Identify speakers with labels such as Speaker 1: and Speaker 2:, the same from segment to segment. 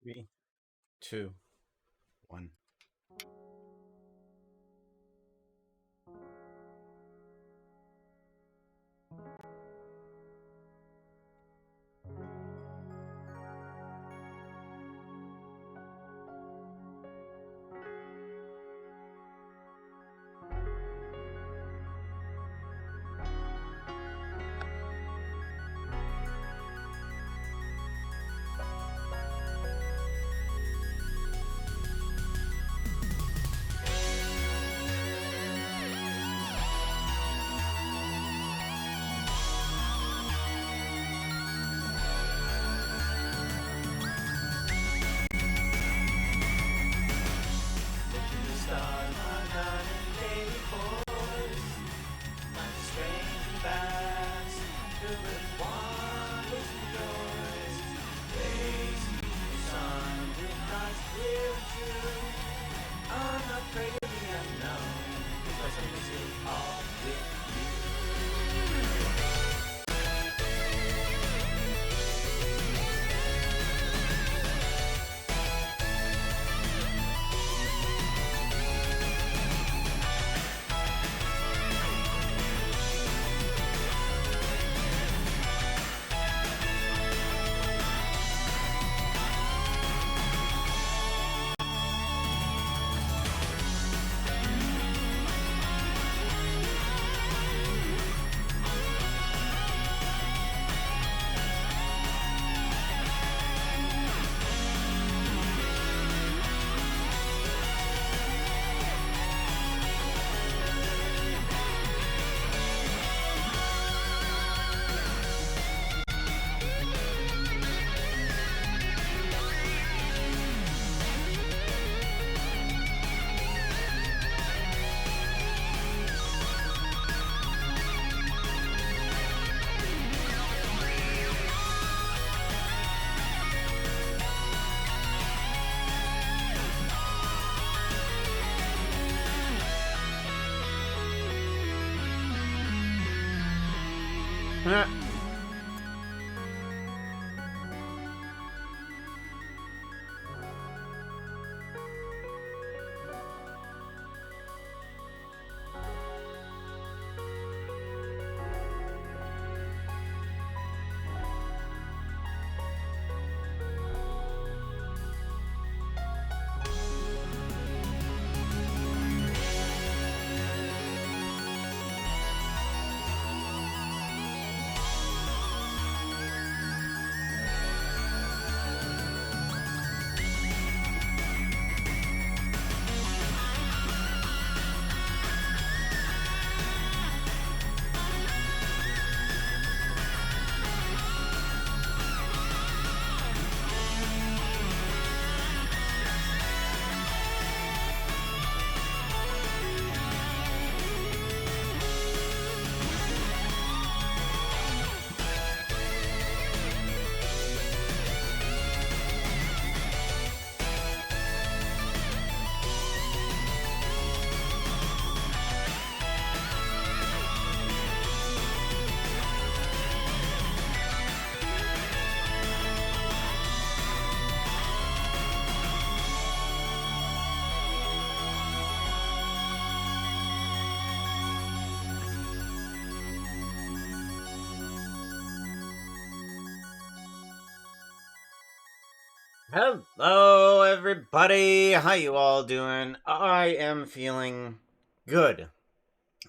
Speaker 1: Three, two, one. Hello, everybody. How you all doing? I am feeling good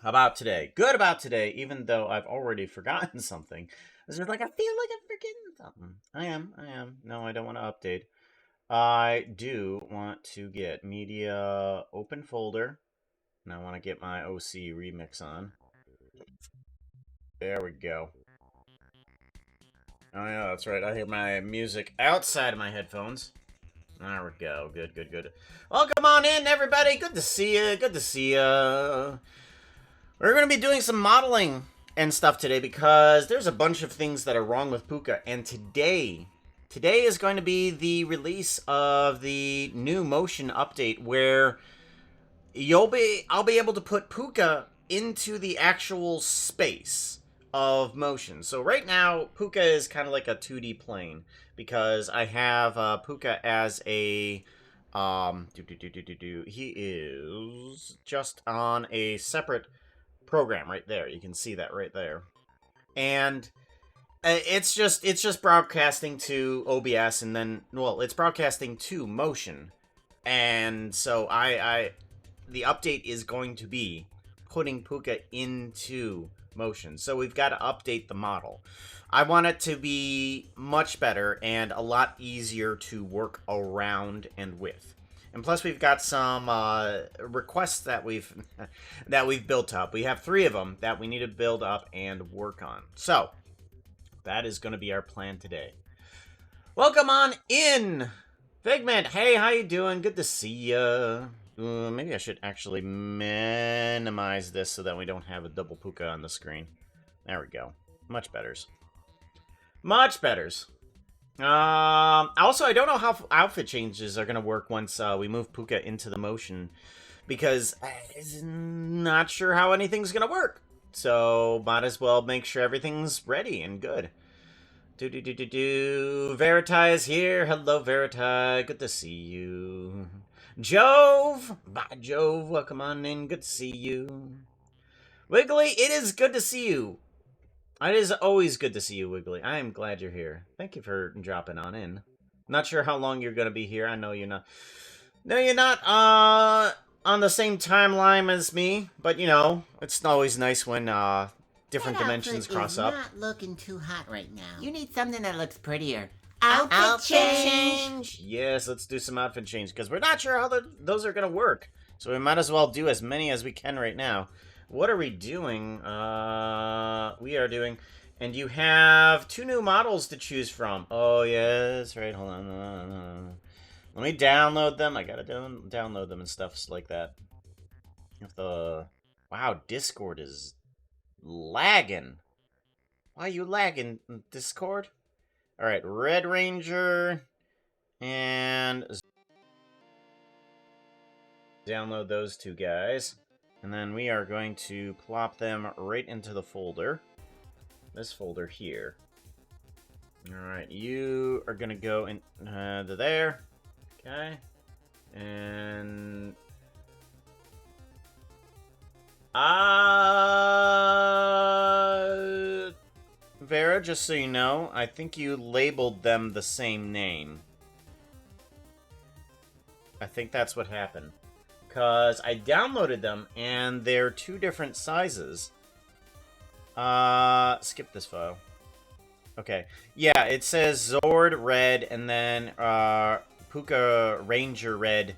Speaker 1: about today. Good about today, even though I've already forgotten something. It's just like I feel like I'm forgetting something. I am. No, I don't want to update. I do want to get media open folder, and I want to get my OC remix on. There we go. Oh yeah, that's right. I hear my music outside of my headphones. There we go. Good, good, good. Welcome on in, everybody. Good to see you. Good to see you. We're going to be doing some modeling and stuff today because there's a bunch of things that are wrong with Pooka. And today is going to be the release of the new motion update where I'll be able to put Pooka into the actual space of motion. So right now, Pooka is kind of like a 2D plane because I have Pooka as a he is just on a separate program right there. You can see that right there, and it's just broadcasting to OBS, and then it's broadcasting to motion, and so the update is going to be putting Pooka into motion. So we've got to update the model. I want it to be much better and a lot easier to work around and with. And plus, we've got some requests that we've built up. We have 3 of them that we need to build up and work on. So that is going to be our plan today. Welcome on in, Figment. Hey, how you doing? Good to see ya. Maybe I should actually minimize this so that we don't have a double Pooka on the screen. There we go. Much betters. Much betters. Also, I don't know how outfit changes are going to work once we move Pooka into the motion, because I'm not sure how anything's going to work. So, might as well make sure everything's ready and good. Verita is here. Hello, Verita. Good to see you. Jove! Bye, Jove. Welcome on in. Good to see you. Wiggly, it is good to see you. It is always good to see you, Wiggly. I am glad you're here. Thank you for dropping on in. Not sure how long you're going to be here. I know you're not... No, you're not on the same timeline as me. But, you know, it's always nice when different dimensions cross up.
Speaker 2: Not looking too hot right now. You need something that looks prettier.
Speaker 1: Outfit change! Yes, let's do some outfit change, because we're not sure how those are going to work. So we might as well do as many as we can right now. What are we doing? We are doing... And you have 2 new models to choose from. Oh, yes, right, hold on. Let me download them. I gotta download them and stuff like that. Wow, Discord is lagging. Why are you lagging, Discord? Alright, Red Ranger, and download those 2 guys. And then we are going to plop them right into the folder. This folder here. Alright, you are going to go into there. Okay. And... Vera, just so you know, I think you labeled them the same name. I think that's what happened. Because I downloaded them, and they're 2 different sizes. Skip this file. Okay. Yeah, it says Zord Red, and then, Pooka Ranger Red,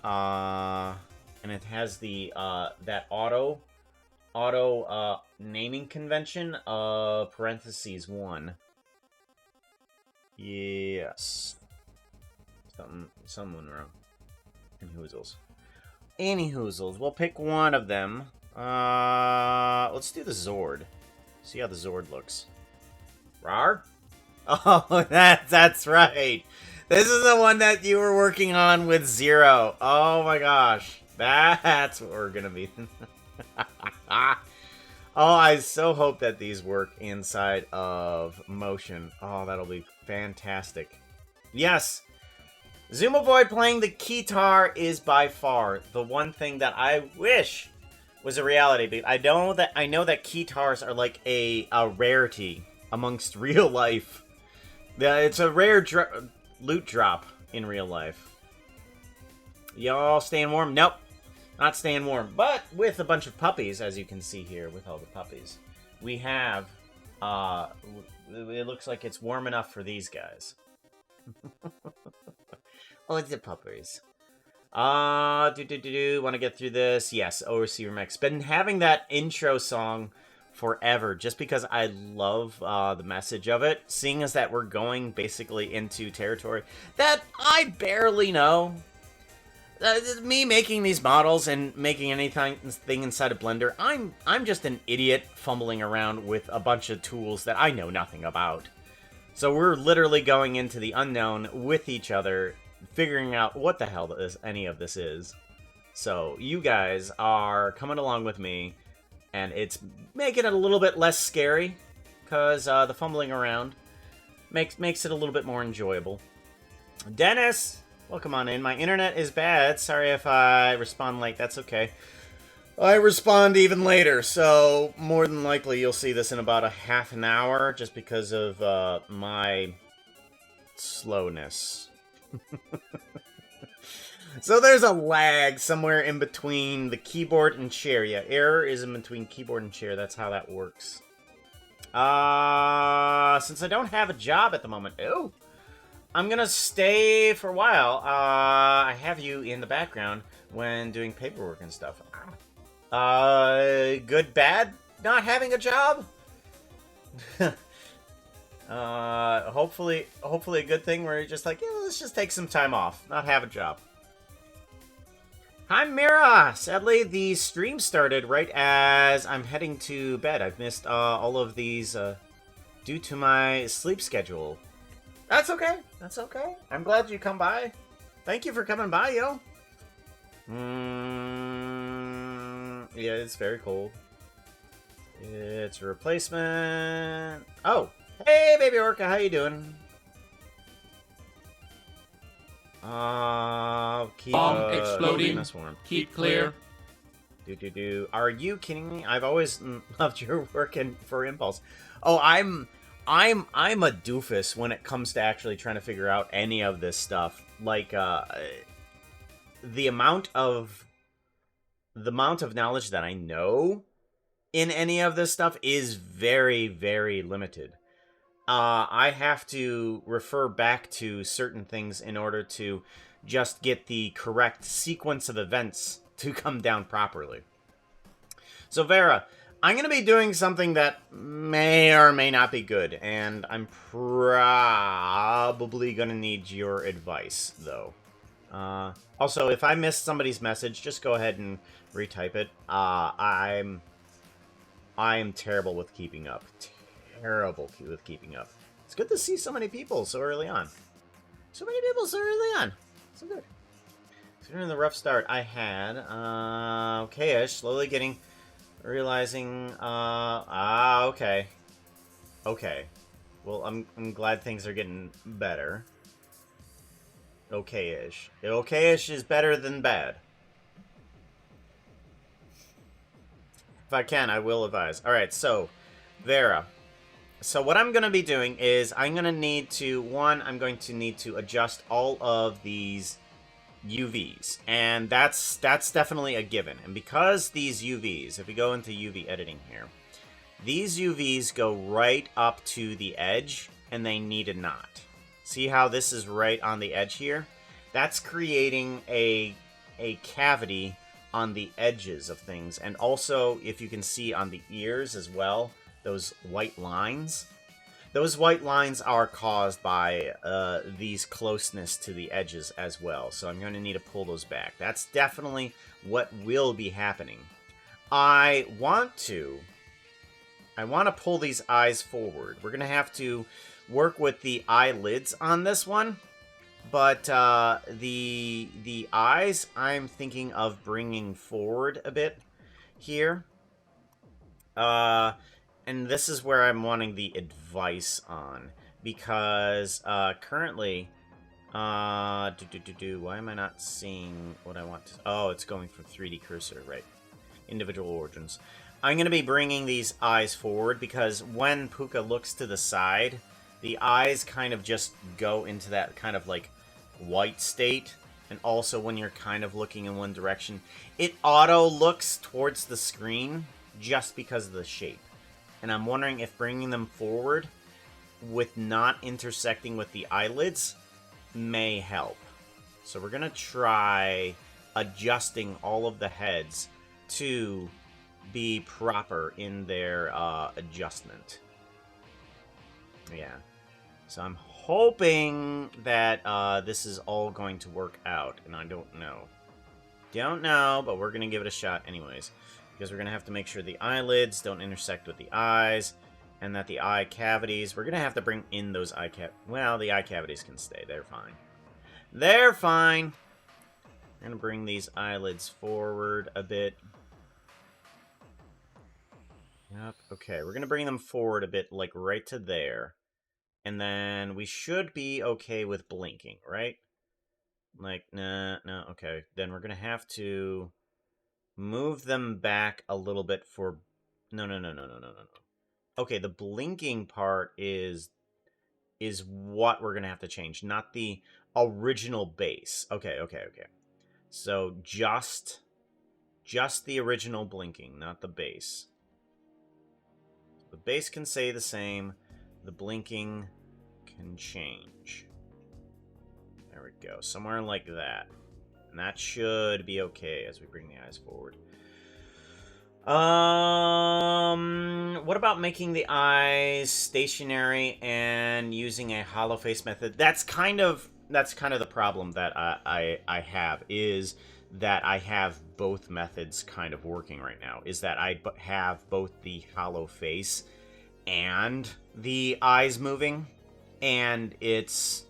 Speaker 1: and it has the, that auto naming convention of parentheses 1. Yes. Something wrong. And hoozles. Any hoozles. We'll pick one of them. Let's do the Zord. See how the Zord looks. Rar? Oh, that's right. This is the one that you were working on with Zero. Oh my gosh. That's what we're gonna be. Oh, I so hope that these work inside of motion. Oh, that'll be fantastic. Yes! Zoomovoid playing the guitar is by far the one thing that I wish was a reality. I know that guitars are like a rarity amongst real life. It's a rare loot drop in real life. Y'all staying warm? Nope. Not staying warm, but with a bunch of puppies, as you can see here, with all the puppies, we have, it looks like it's warm enough for these guys. Oh, it's the puppies. Want to get through this? Yes, OC Remix. Been having that intro song forever, just because I love the message of it, seeing as that we're going basically into territory that I barely know. Me making these models and making anything inside of Blender, I'm just an idiot fumbling around with a bunch of tools that I know nothing about. So we're literally going into the unknown with each other, figuring out what the hell any of this is. So you guys are coming along with me, and it's making it a little bit less scary because the fumbling around makes it a little bit more enjoyable. Dennis, welcome on in. My internet is bad. Sorry if I respond late. That's okay. I respond even later, so more than likely you'll see this in about a half an hour, just because of my slowness. So there's a lag somewhere in between the keyboard and chair. Yeah, error is in between keyboard and chair. That's how that works. Since I don't have a job at the moment, I'm gonna stay for a while. I have you in the background when doing paperwork and stuff. Good, bad, not having a job? Hopefully a good thing where you're just like, yeah, let's just take some time off, not have a job. Hi, Mira! Sadly, the stream started right as I'm heading to bed. I've missed all of these due to my sleep schedule. That's okay. That's okay. I'm glad you come by. Thank you for coming by, yo. Yeah, it's very cold. It's a replacement. Oh, hey, baby Orca, how you doing? Keep
Speaker 3: exploding.
Speaker 1: us warm.
Speaker 3: Keep clear.
Speaker 1: Are you kidding me? I've always loved your work for Impulse. Oh, I'm a doofus when it comes to actually trying to figure out any of this stuff. Like the amount of knowledge that I know in any of this stuff is very, very limited. I have to refer back to certain things in order to just get the correct sequence of events to come down properly. So, Vera, I'm going to be doing something that may or may not be good, and I'm probably going to need your advice, though. Also, if I missed somebody's message, just go ahead and retype it. I am terrible with keeping up. Terrible with keeping up. It's good to see so many people so early on. So many people so early on. So good. Considering the rough start I had, okay-ish, slowly realizing, okay. Okay. Well, I'm glad things are getting better. Okay-ish. Okay-ish is better than bad. If I can, I will advise. Alright, so, Vera. So what I'm going to be doing is I'm going to need to, I'm going to need to adjust all of these UVs. And that's definitely a given. And because these UVs, if we go into UV editing here, these UVs go right up to the edge, and they need a knot. See how this is right on the edge here? That's creating a cavity on the edges of things. And also, if you can see on the ears as well, those white lines. Those white lines are caused by these closeness to the edges as well. So I'm going to need to pull those back. That's definitely what will be happening. I want to pull these eyes forward. We're going to have to work with the eyelids on this one. But the eyes, I'm thinking of bringing forward a bit here. And this is where I'm wanting the advice on, because currently, why am I not seeing what I want to? Oh, it's going from 3D cursor, right? Individual origins. I'm going to be bringing these eyes forward because when Pooka looks to the side, the eyes kind of just go into that kind of like white state. And also when you're kind of looking in one direction, it auto looks towards the screen just because of the shape. And I'm wondering if bringing them forward with not intersecting with the eyelids may help. So we're going to try adjusting all of the heads to be proper in their adjustment. Yeah. So I'm hoping that this is all going to work out, and I don't know. Don't know, but we're going to give it a shot anyways. Because we're going to have to make sure the eyelids don't intersect with the eyes, and that the eye cavities, we're going to have to bring in those eye cavities. Well, the eye cavities can stay. They're fine. They're fine. I'm going to bring these eyelids forward a bit. Yep. Okay, we're gonna bring them forward a bit, like right to there. And then we should be okay with blinking, right? Like, nah, no, okay. Then we're gonna have to move them back a little bit for... No, no, no, no, no, no, no, no. Okay, the blinking part is what we're gonna have to change, not the original base. Okay, okay, okay. So just the original blinking, not the base. The base can stay the same. The blinking can change. There we go. Somewhere like that. And that should be okay as we bring the eyes forward. What about making the eyes stationary and using a hollow face method? That's kind of the problem that I have, is that I have both methods kind of working right now. Is that I have both the hollow face and the eyes moving, and it's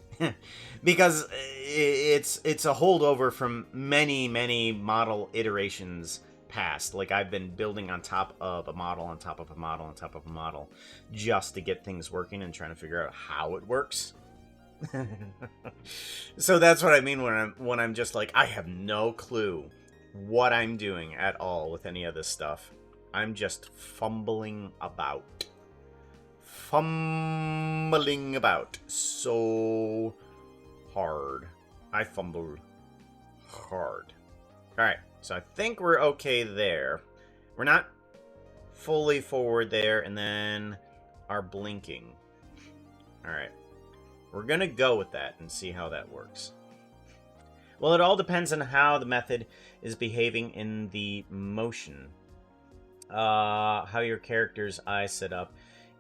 Speaker 1: because it's a holdover from many model iterations past. Like, I've been building on top of a model on top of a model on top of a model just to get things working and trying to figure out how it works. So that's what I mean when I'm just like, I have no clue what I'm doing at all with any of this stuff. I'm just fumbling about. Fumbling about so hard. I fumbled hard. Alright, so I think we're okay there. We're not fully forward there, and then our blinking. Alright. We're gonna go with that and see how that works. Well, it all depends on how the method is behaving in the motion. How your character's eyes set up.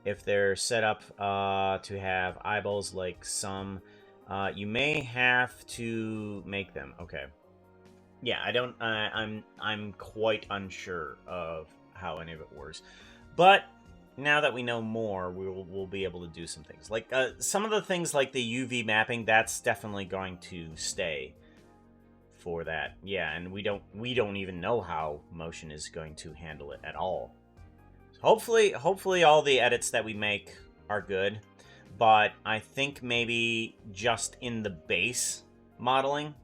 Speaker 1: If they're set up to have eyeballs like some, you may have to make them. Okay. Yeah, I don't. I'm quite unsure of how any of it works, but now that we know more, we'll be able to do some things. Like some of the things like the UV mapping, that's definitely going to stay for that. Yeah, and we don't even know how motion is going to handle it at all. Hopefully all the edits that we make are good, but I think maybe just in the base modeling,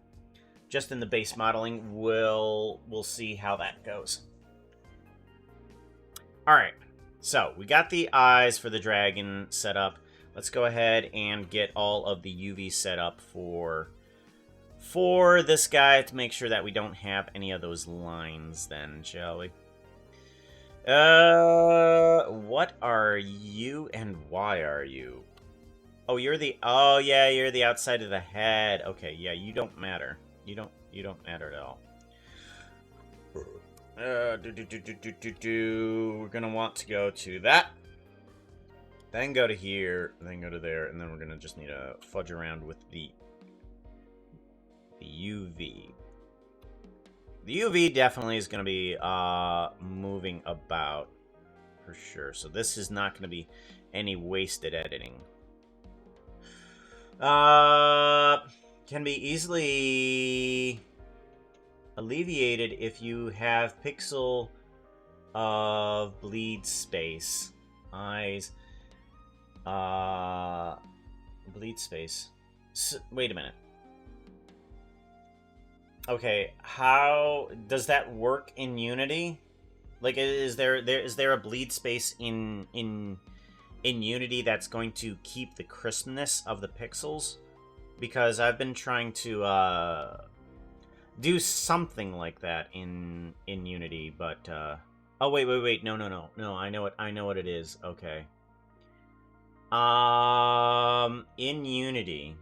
Speaker 1: we'll see how that goes. All right, so we got the eyes for the dragon set up. Let's go ahead and get all of the UV set up for this guy to make sure that we don't have any of those lines then, shall we? What are you and why are you? Oh, you're the... Oh, yeah, you're the outside of the head. Okay, yeah, you don't matter. You don't matter at all. We're gonna want to go to that. Then go to here, then go to there, and then we're gonna just need to fudge around with the UV. The UV definitely is gonna be moving about for sure. So this is not gonna be any wasted editing. Can be easily alleviated if you have pixel of bleed space. Eyes. Bleed space. Wait a minute. Okay, how does that work in Unity? Like, is there a bleed space in Unity that's going to keep the crispness of the pixels? Because I've been trying to do something like that in Unity, but oh wait, no, I know what it is. Okay. In Unity,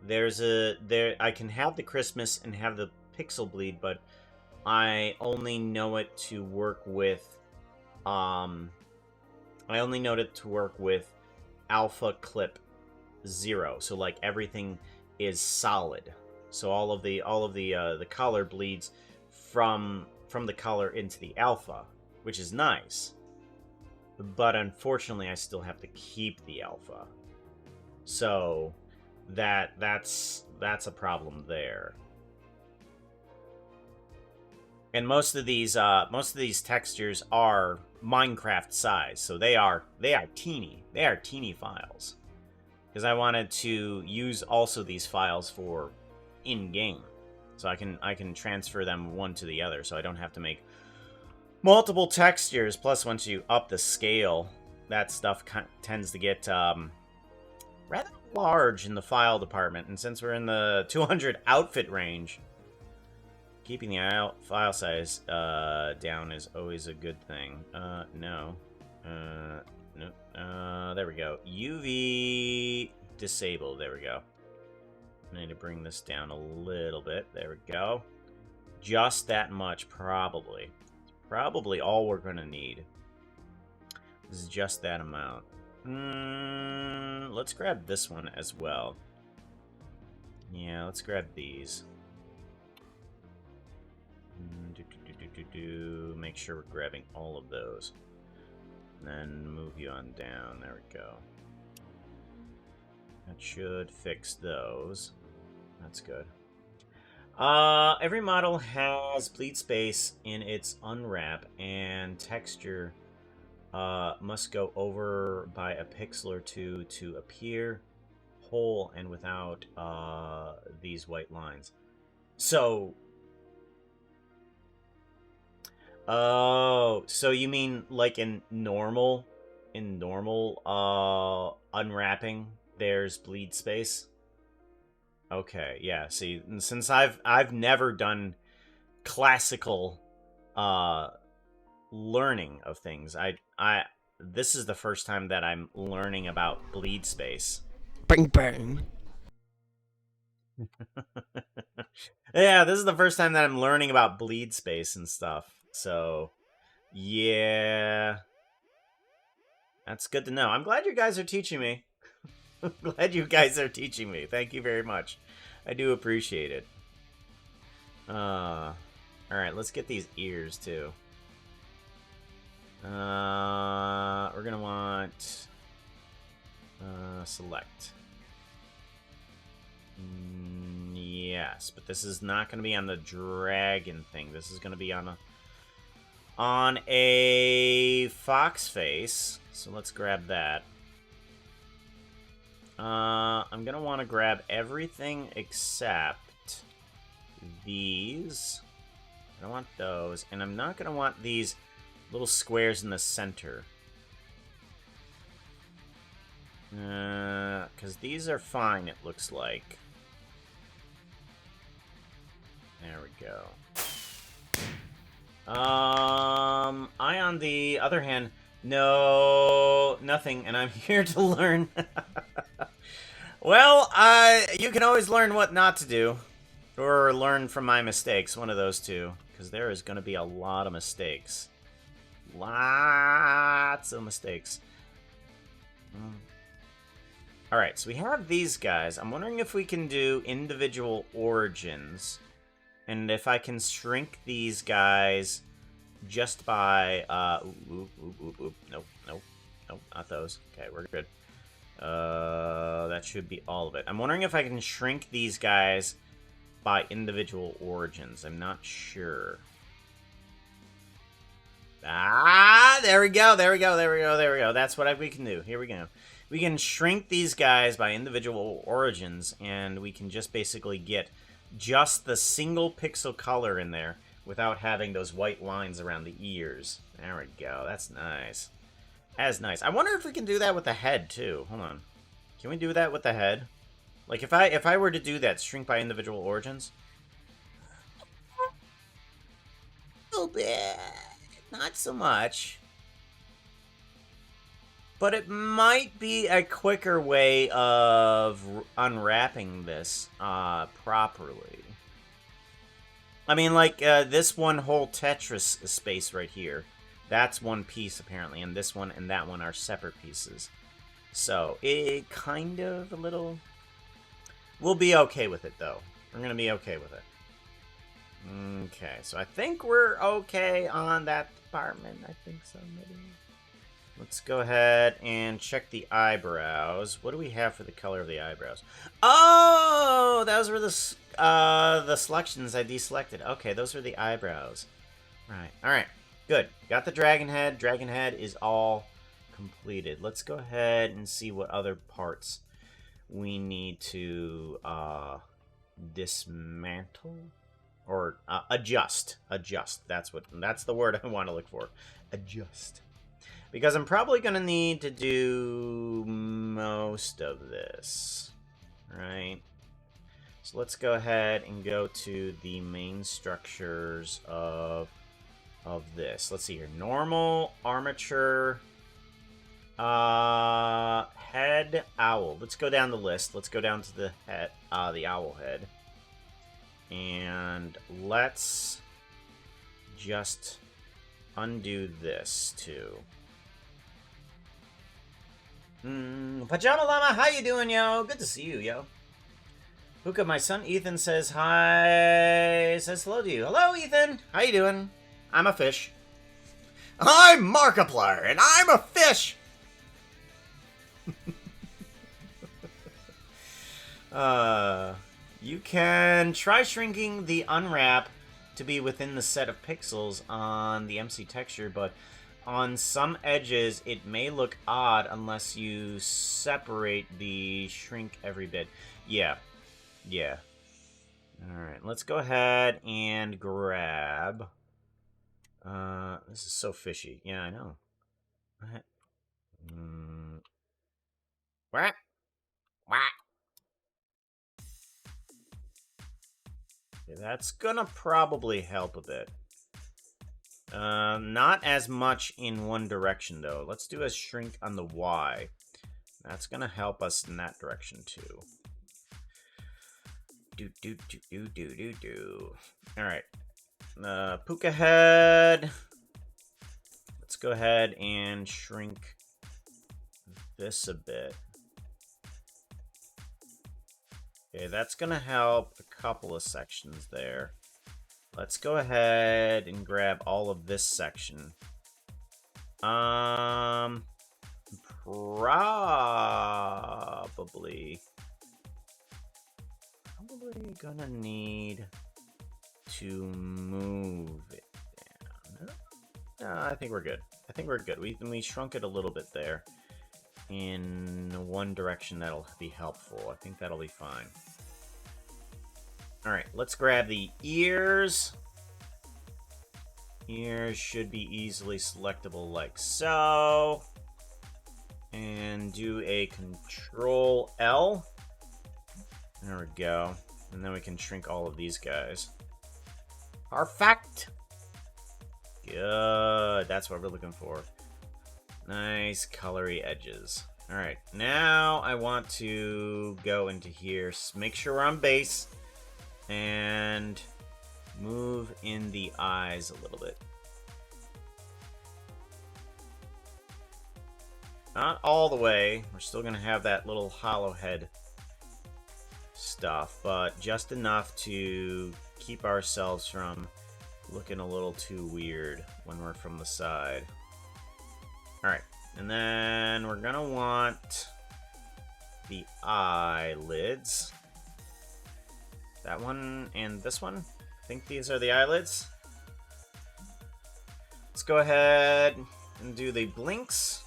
Speaker 1: I can have the crispness and have the pixel bleed, but I only know it to work with alpha clip 0. So like everything is solid. So all of the color bleeds from the color into the alpha, which is nice. But unfortunately, I still have to keep the alpha. So that's a problem there. And most of these textures are Minecraft size, so they are teeny. They are teeny files. Because I wanted to use also these files for in-game, so I can transfer them one to the other, so I don't have to make multiple textures. Plus, once you up the scale, that stuff tends to get rather large in the file department. And since we're in the 200 outfit range, keeping the file size down is always a good thing. No. There we go. UV disabled. There we go. I need to bring this down a little bit. There we go. Just that much, probably. Probably all we're going to need. This is just that amount. Let's grab this one as well. Yeah, let's grab these. Make sure we're grabbing all of those. And then move you on down. There we go. That should fix those. That's good. Every model has bleed space in its unwrap, and texture must go over by a pixel or two to appear whole and without these white lines. So, oh, so you mean like in normal unwrapping, there's bleed space? Okay, yeah. See, since I've never done classical learning of things, this is the first time that I'm learning about bleed space.
Speaker 2: Bang bang.
Speaker 1: Yeah, this is the first time that I'm learning about bleed space and stuff. So, yeah. That's good to know. I'm glad you guys are teaching me. I'm glad you guys are teaching me. Thank you very much. I do appreciate it. Alright, let's get these ears, too. We're gonna want... select. Yes, but this is not gonna be on the dragon thing. This is gonna be on a fox face. So let's grab that. I'm gonna want to grab everything except these. I don't want those, and I'm not gonna want these little squares in the center. Because these are fine, it looks like. There we go. I, on the other hand, know nothing, and I'm here to learn. Well, you can always learn what not to do. Or learn from my mistakes, one of those two. Because there is going to be a lot of mistakes. Lots of mistakes. Alright, so we have these guys. I'm wondering if we can do individual origins. And if I can shrink these guys just by... Nope, not those. Okay, we're good. That should be all of it. I'm wondering if I can shrink these guys by individual origins. I'm not sure. There we go. That's what we can do. Here we go. We can shrink these guys by individual origins, and we can just basically get just the single pixel color in there without having those white lines around the ears. There we go. That's nice. That's nice. I wonder if we can do that with the head, too. Hold on. Can we do that with the head? Like, if I were to do that, shrink by individual origins? A little bit. Not so much. But it might be a quicker way of unwrapping this properly. I mean, like, this one whole Tetris space right here. That's one piece, apparently, and this one and that one are separate pieces. So, it kind of a little... We'll be okay with it, though. We're going to be okay with it. Okay, so I think we're okay on that department. I think so, maybe. Let's go ahead and check the eyebrows. What do we have for the color of the eyebrows? Oh, those were the selections I deselected. Okay, those are the eyebrows. Right. All right. Good. Got the dragon head. Dragon head is all completed. Let's go ahead and see what other parts we need to dismantle or adjust. Adjust. That's the word I want to look for. Adjust. Because I'm probably going to need to do most of this. Right? So let's go ahead and go to the main structures of this. Let's see here. Normal, armature, head, owl. Let's go down the list. Let's go down to the head, the owl head. And let's just undo this too. Pajama Llama, how you doing, yo? Good to see you, yo. Pooka, my son Ethan says hi. Says hello to you. Hello, Ethan. How you doing? I'm a fish. I'm Markiplier, and I'm a fish. You can try shrinking the unwrap to be within the set of pixels on the MC texture, but on some edges it may look odd unless you separate the shrink every bit. Yeah. Alright, let's go ahead and grab... this is so fishy. Yeah, I know. What? Okay, that's gonna probably help a bit. Not as much in one direction, though. Let's do a shrink on the Y. That's gonna help us in that direction, too. Alright. Pooka head. Let's go ahead and shrink this a bit. Okay, that's gonna help a couple of sections there. Let's go ahead and grab all of this section. Probably gonna need to move it down. No, I think we're good. We shrunk it a little bit there. In one direction, that'll be helpful. I think that'll be fine. Alright, let's grab the ears. Ears should be easily selectable like so. And do a Control L. There we go. And then we can shrink all of these guys. Perfect! Good. That's what we're looking for. Nice colory edges. Alright, now I want to go into here, make sure we're on base, and move in the eyes a little bit. Not all the way. We're still going to have that little hollow head stuff, but just enough to keep ourselves from looking a little too weird when we're from the side. Alright, and then we're gonna want the eyelids. That one and this one. I think these are the eyelids. Let's go ahead and do the blinks.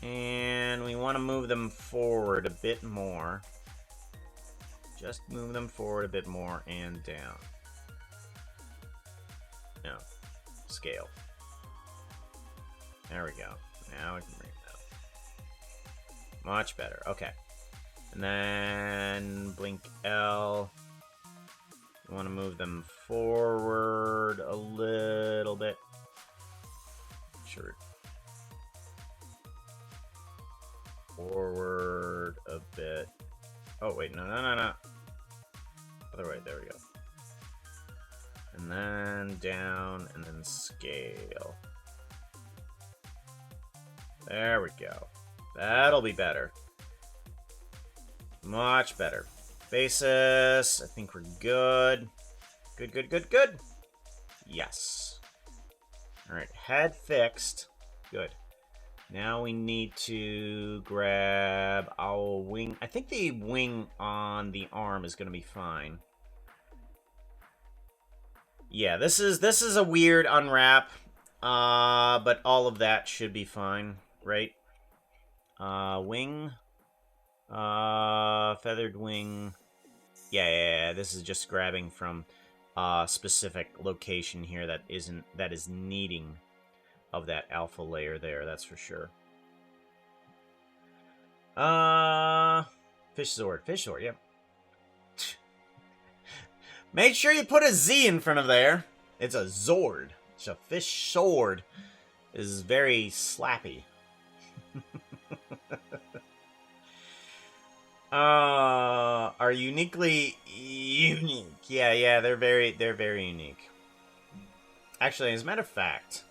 Speaker 1: And we want to move them forward a bit more. Just move them forward a bit more and down. No. Scale. There we go. Now we can bring it up. Much better. Okay. And then blink L. We want to move them forward a little bit. Sure. Forward a bit. Oh, wait. No. Other way. There we go. And then down and then scale. There we go. That'll be better. Much better. Basis. I think we're good. Good. Yes. Alright, head fixed. Good. Now we need to grab our wing. I think the wing on the arm is going to be fine. Yeah, this is a weird unwrap. But all of that should be fine, right? Wing. Feathered wing. Yeah, this is just grabbing from a specific location here that is needing of that alpha layer there, that's for sure. Fish Zord, yep. Make sure you put a Z in front of there. It's a Zord. It's a fish sword. Is very slappy. Are uniquely unique. Yeah, they're very unique. Actually, as a matter of fact,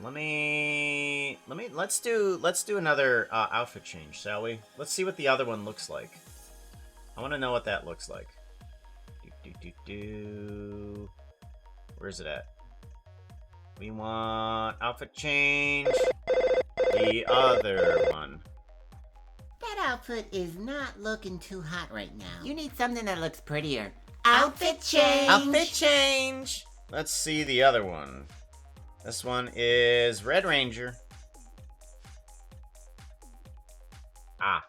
Speaker 1: let's do another outfit change, shall we? Let's see what the other one looks like. I want to know what that looks like. Where's it at? We want outfit change. The other one.
Speaker 2: That outfit is not looking too hot right now. You need something that looks prettier. Outfit change!
Speaker 1: Outfit change! Let's see the other one. This one is Red Ranger. Yeah.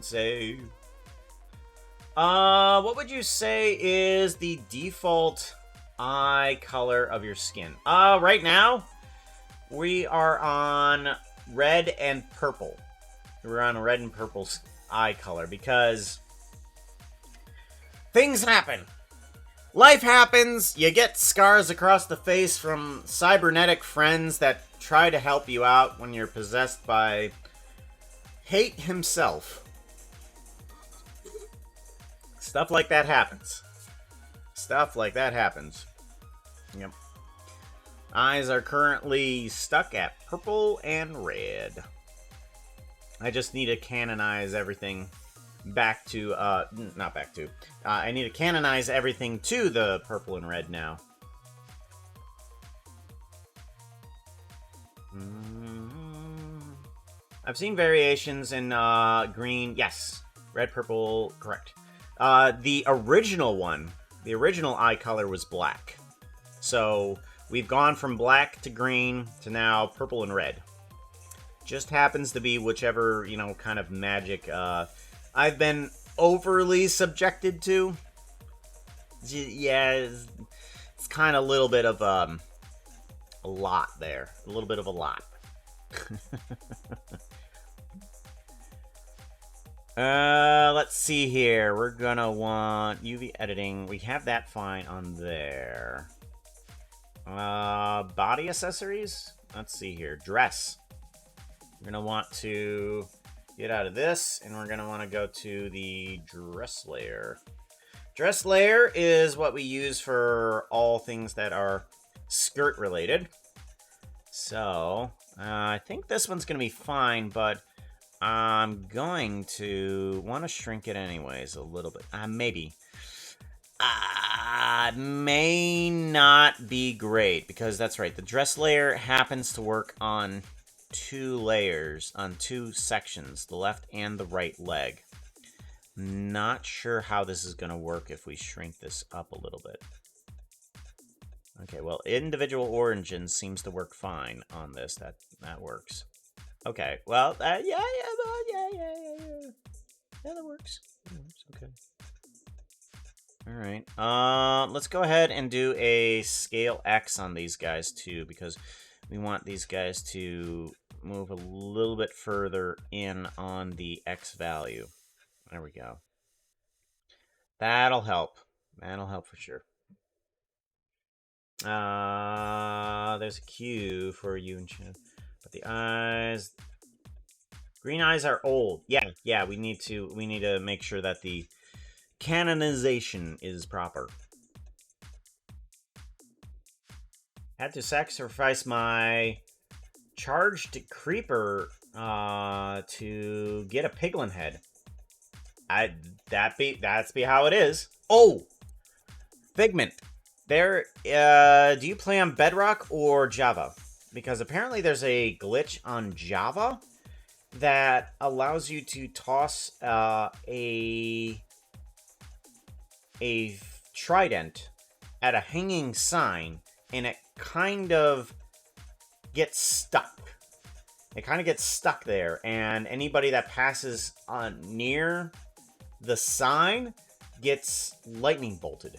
Speaker 1: Save. What would you say is the default eye color of your skin? Right now, we are on red and purple. We're on a red and purple eye color because things happen. Life happens. You get scars across the face from cybernetic friends that try to help you out when you're possessed by hate himself. Stuff like that happens. Stuff like that happens. Yep. Eyes are currently stuck at purple and red. I just need to canonize everything back to, not back to. I need to canonize everything to the purple and red now. I've seen variations in green. Yes. Red, purple, correct. The original one, the original eye color was black. So we've gone from black to green to now purple and red. Just happens to be whichever, you know, kind of magic I've been overly subjected to. Yeah, it's kind of a little bit of a lot there. A little bit of a lot. Let's see here. We're gonna want UV editing. We have that fine on there. Body accessories? Let's see here. Dress. We're gonna want to get out of this, and we're gonna want to go to the dress layer. Dress layer is what we use for all things that are skirt related. So, I think this one's gonna be fine, but I'm going to want to shrink it anyways a little bit. Maybe. May not be great, because that's right. The dress layer happens to work on 2 layers, on 2 sections, the left and the right leg. Not sure how this is going to work if we shrink this up a little bit. Okay, well, individual origins seems to work fine on this. That works. Okay, well, yeah, that works. Okay. All right. Let's go ahead and do a scale X on these guys too, because we want these guys to move a little bit further in on the X value. There we go. That'll help. That'll help for sure. There's a Q for you and Chin. But the eyes, green eyes are old. Yeah, we need to make sure that the canonization is proper. Had to sacrifice my charged creeper to get a piglin head. That's be how it is. Oh, Figment. Do you play on Bedrock or Java? Because apparently there's a glitch on Java that allows you to toss a trident at a hanging sign, and it kind of gets stuck. It kind of gets stuck there, and anybody that passes near the sign gets lightning bolted.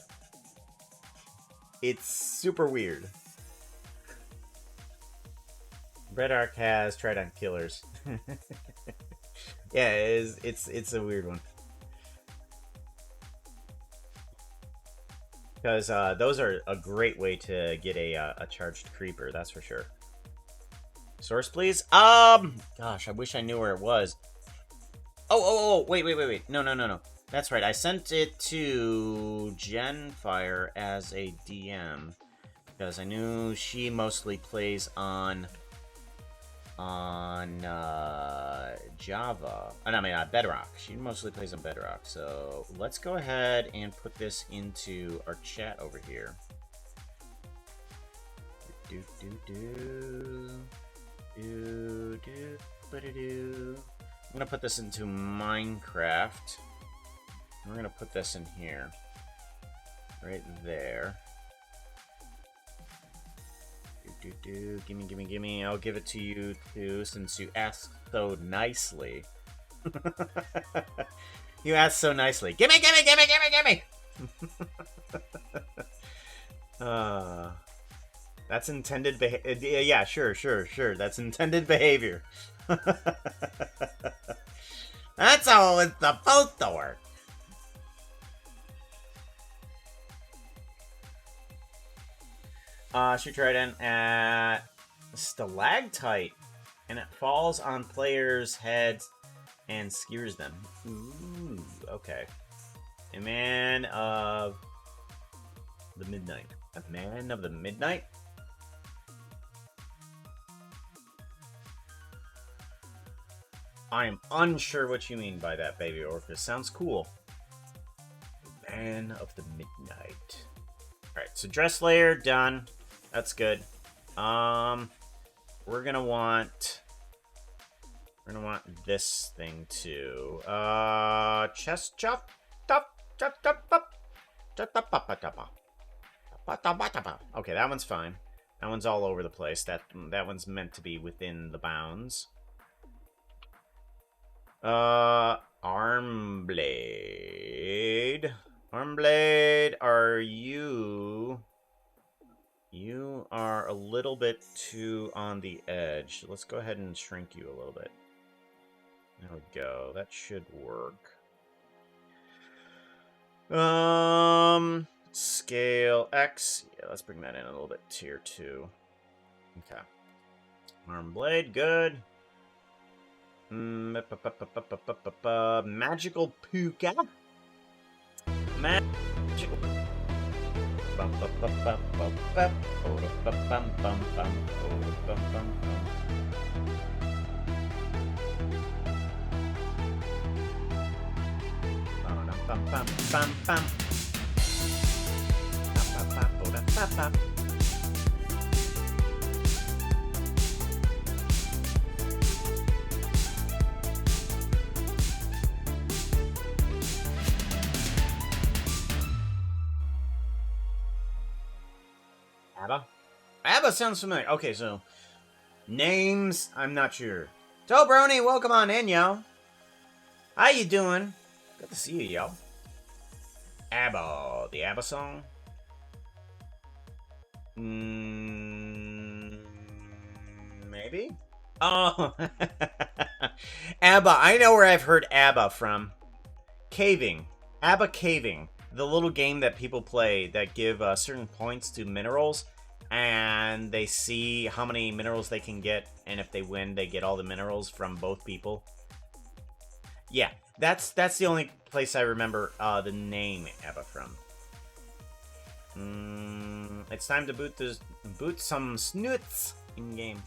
Speaker 1: It's super weird. Red Arc has trident killers. Yeah, it's a weird one. Because those are a great way to get a charged creeper, that's for sure. Source, please. Gosh, I wish I knew where it was. Oh, wait. No. That's right. I sent it to Genfire as a DM because I knew she mostly plays on Java. Bedrock. She mostly plays on Bedrock. So let's go ahead and put this into our chat over here. I'm gonna put this into Minecraft. We're gonna put this in here. Right there. Gimme. I'll give it to you too, since you asked so nicely. You asked so nicely. Gimme! That's intended behavior. Yeah, sure. That's intended behavior. That's how it's supposed to work. Shoot trident at stalactite, and it falls on players' heads and skewers them. Ooh, okay. A man of the midnight. A man of the midnight? I am unsure what you mean by that, baby Orcus. Sounds cool. Man of the midnight. Alright, so dress layer done. That's good. We're gonna want this thing too. Chest chop. Okay, that one's fine. That one's all over the place. That one's meant to be within the bounds. Arm blade. Arm blade, are you? You are a little bit too on the edge. Let's go ahead and shrink you a little bit. There we go. That should work. Scale X. Yeah, let's bring that in a little bit. Tier 2. Okay. Arm blade, good. Magical Pooka. Magical. Abba sounds familiar. Okay, so names, I'm not sure. Tobroni, welcome on in, yo. How you doing? Good to see you, yo. ABBA, the ABBA song. Maybe. Oh, ABBA. I know where I've heard ABBA from. Caving, ABBA Caving, the little game that people play that give certain points to minerals. And they see how many minerals they can get, and if they win, they get all the minerals from both people. Yeah, that's the only place I remember the name ABBA from. It's time to boot some snoots in game.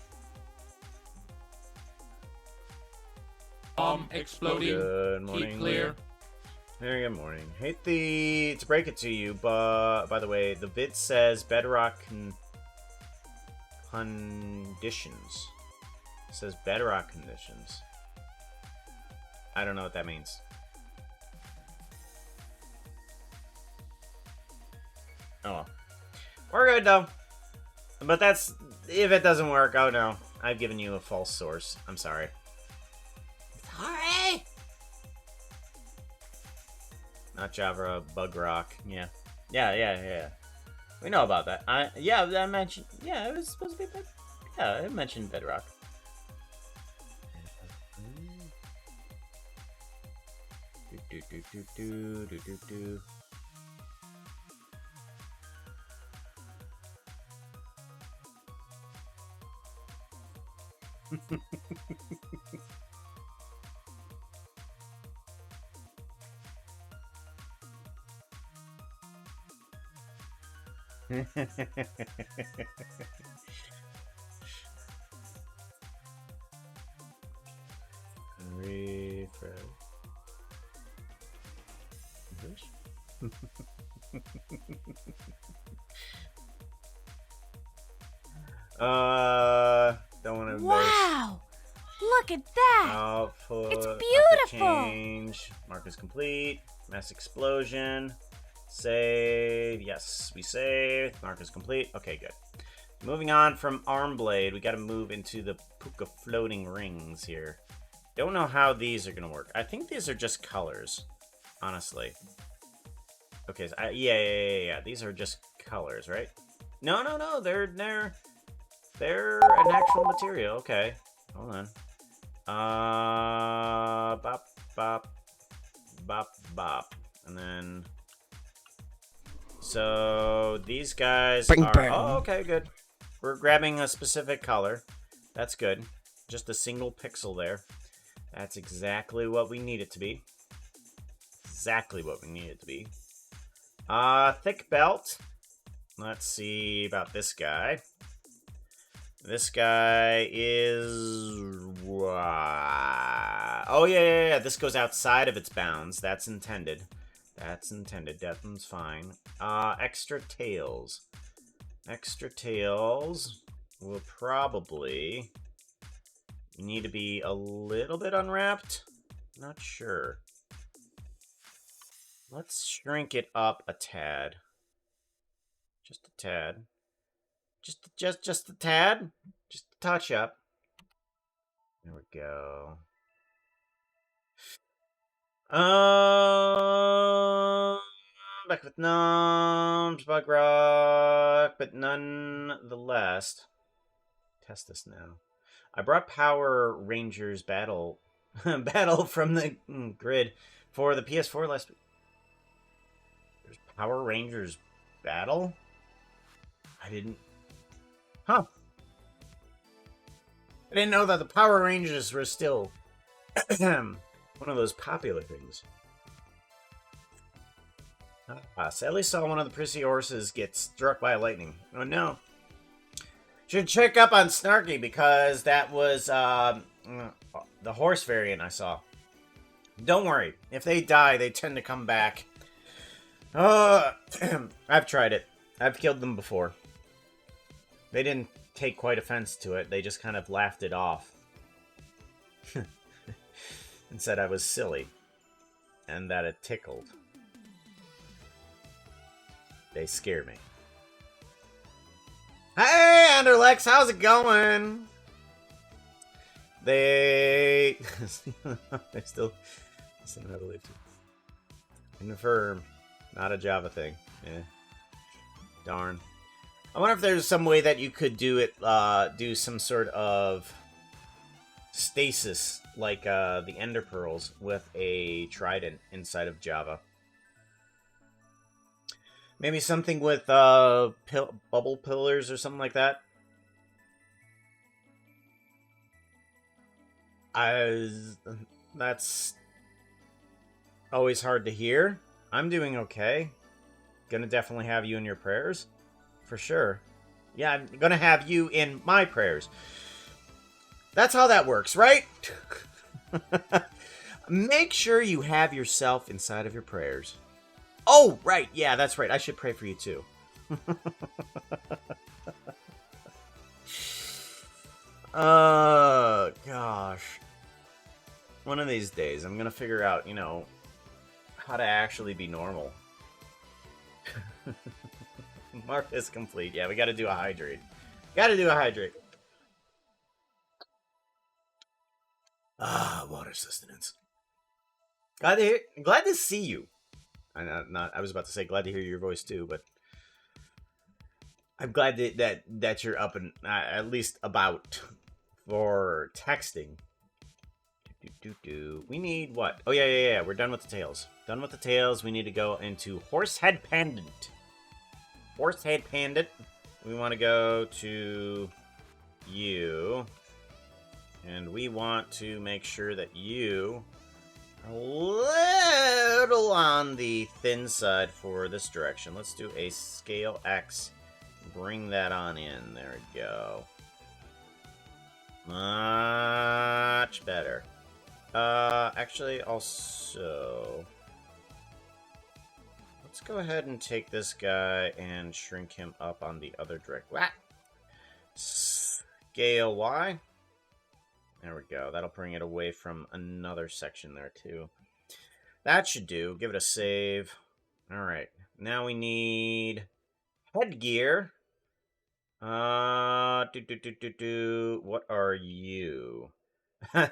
Speaker 3: Exploding.
Speaker 1: Good morning.
Speaker 3: Keep clear.
Speaker 1: Very good morning. Hate to break it to you, but by the way, the vid says bedrock conditions. It says bedrock conditions. I don't know what that means. Oh well. We're good though. But that's if it doesn't work, oh no. I've given you a false source. I'm sorry.
Speaker 2: Sorry.
Speaker 1: Not Java, bug rock. Yeah. Yeah. We know about that. I mentioned. Yeah, it was supposed to be bed. Yeah, I mentioned bedrock. Do. Refresh. Don't want to embarrass.
Speaker 3: Wow! Look at that!
Speaker 1: Output.
Speaker 3: It's beautiful!
Speaker 1: Change. Mark is complete. Mass explosion. Save. Yes, we saved. Mark is complete. Okay, good. Moving on from Arm Blade, we got to move into the Pooka floating rings here. Don't know how these are gonna work. I think these are just colors, honestly. Okay, so yeah. These are just colors, right? No. They're an actual material. Okay, hold on. Bop, and then. So these guys are. Oh, okay, good. We're grabbing a specific color. That's good. Just a single pixel there. That's exactly what we need it to be. Exactly what we need it to be. Thick belt. Let's see about this guy. This guy is... Oh, yeah. This goes outside of its bounds. That's intended. That one's fine. Extra tails. Extra tails will probably... need to be a little bit unwrapped. Not sure. Let's shrink it up a tad. Just a tad. Just a tad. Just a touch up. There we go. Back with gnomes, bug rock, but nonetheless. Test this now. I brought Power Rangers Battle from the grid for the PS4 last week. There's Power Rangers Battle? I didn't... Huh. I didn't know that the Power Rangers were still one of those popular things. Sadly saw one of the prissy horses get struck by lightning. Oh no. Should check up on Snarky because that was the horse variant I saw. Don't worry. If they die, they tend to come back. I've tried it. I've killed them before. They didn't take quite offense to it. They just kind of laughed it off. And said I was silly. And that it tickled. They scare me. Hey, Anderlex, how's it going? They're still not believe to confirm. Not a Java thing. Yeah. Darn. I wonder if there's some way that you could do it, do some sort of stasis, like the Ender Pearls, with a trident inside of Java. Maybe something with bubble pillars or something like that. That's always hard to hear. I'm doing okay. Gonna definitely have you in your prayers. For sure. Yeah, I'm gonna have you in my prayers. That's how that works, right? Make sure you have yourself inside of your prayers. Oh, right. Yeah, that's right. I should pray for you too. Gosh. One of these days, I'm gonna figure out, you know, how to actually be normal. Mark is complete. Yeah, we gotta do a hydrate. Gotta do a hydrate. Ah, water sustenance. Glad to see you. I was about to say glad to hear your voice too, but I'm glad that you're up and at least about for texting. We need what? Oh yeah. We're done with the tails. Done with the tails. We need to go into Horsehead Pendant. Horsehead Pendant. We want to go to you, and we want to make sure that you are a little on the thin side for this direction. Let's do a scale X. Bring that on in. There we go. Much better. Actually, also, let's go ahead and take this guy and shrink him up on the other direction. Scale Y. There we go. That'll bring it away from another section there, too. That should do. Give it a save. Alright. Now we need headgear. What are you? This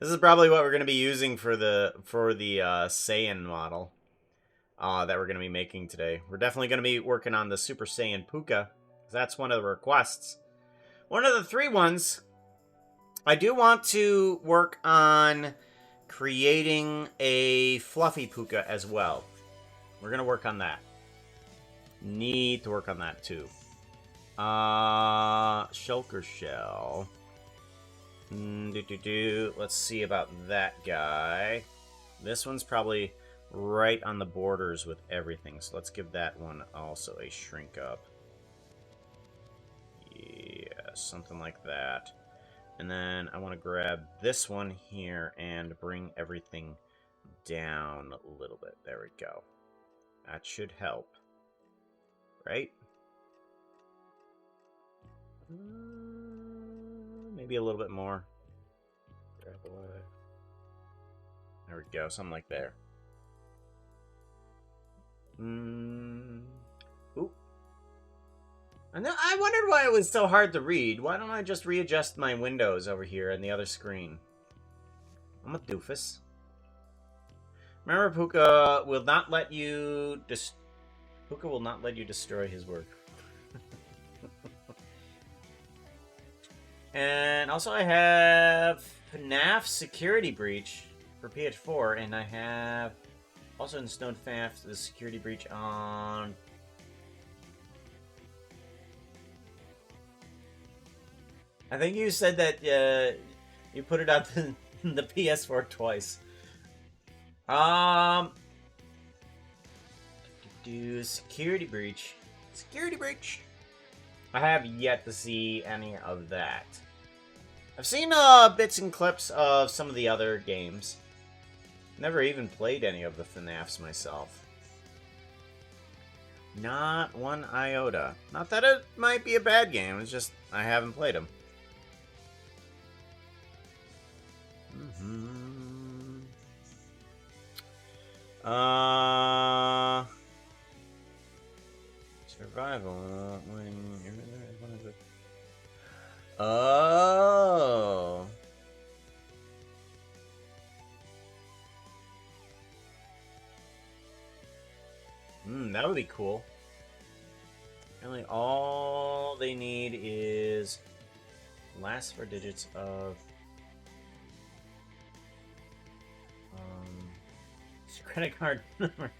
Speaker 1: is probably what we're going to be using for the Saiyan model that we're going to be making today. We're definitely going to be working on the Super Saiyan Pooka. That's one of the requests. One of the 3 ones. I do want to work on creating a fluffy Pooka as well. We're going to work on that. Need to work on that too. Shulker Shell. Let's see about that guy. This one's probably right on the borders with everything, so let's give that one also a shrink up. Yeah, something like that. And then I want to grab this one here and bring everything down a little bit. There we go. That should help. Right? Maybe a little bit more. There we go, something like there. Oop. I wondered why it was so hard to read. Why don't I just readjust my windows over here on the other screen? I'm a doofus. Remember, Pooka will not let you destroy his work. And also I have FNAF Security Breach for PS4, and I have also installed FNAF the Security Breach on... I think you said that you put it on the PS4 twice. Do Security Breach. Security Breach. I have yet to see any of that. I've seen bits and clips of some of the other games. Never even played any of the FNAFs myself. Not one iota. Not that it might be a bad game, it's just I haven't played them. Survival. Oh. That would be cool. Apparently all they need is last 4 digits of credit card number.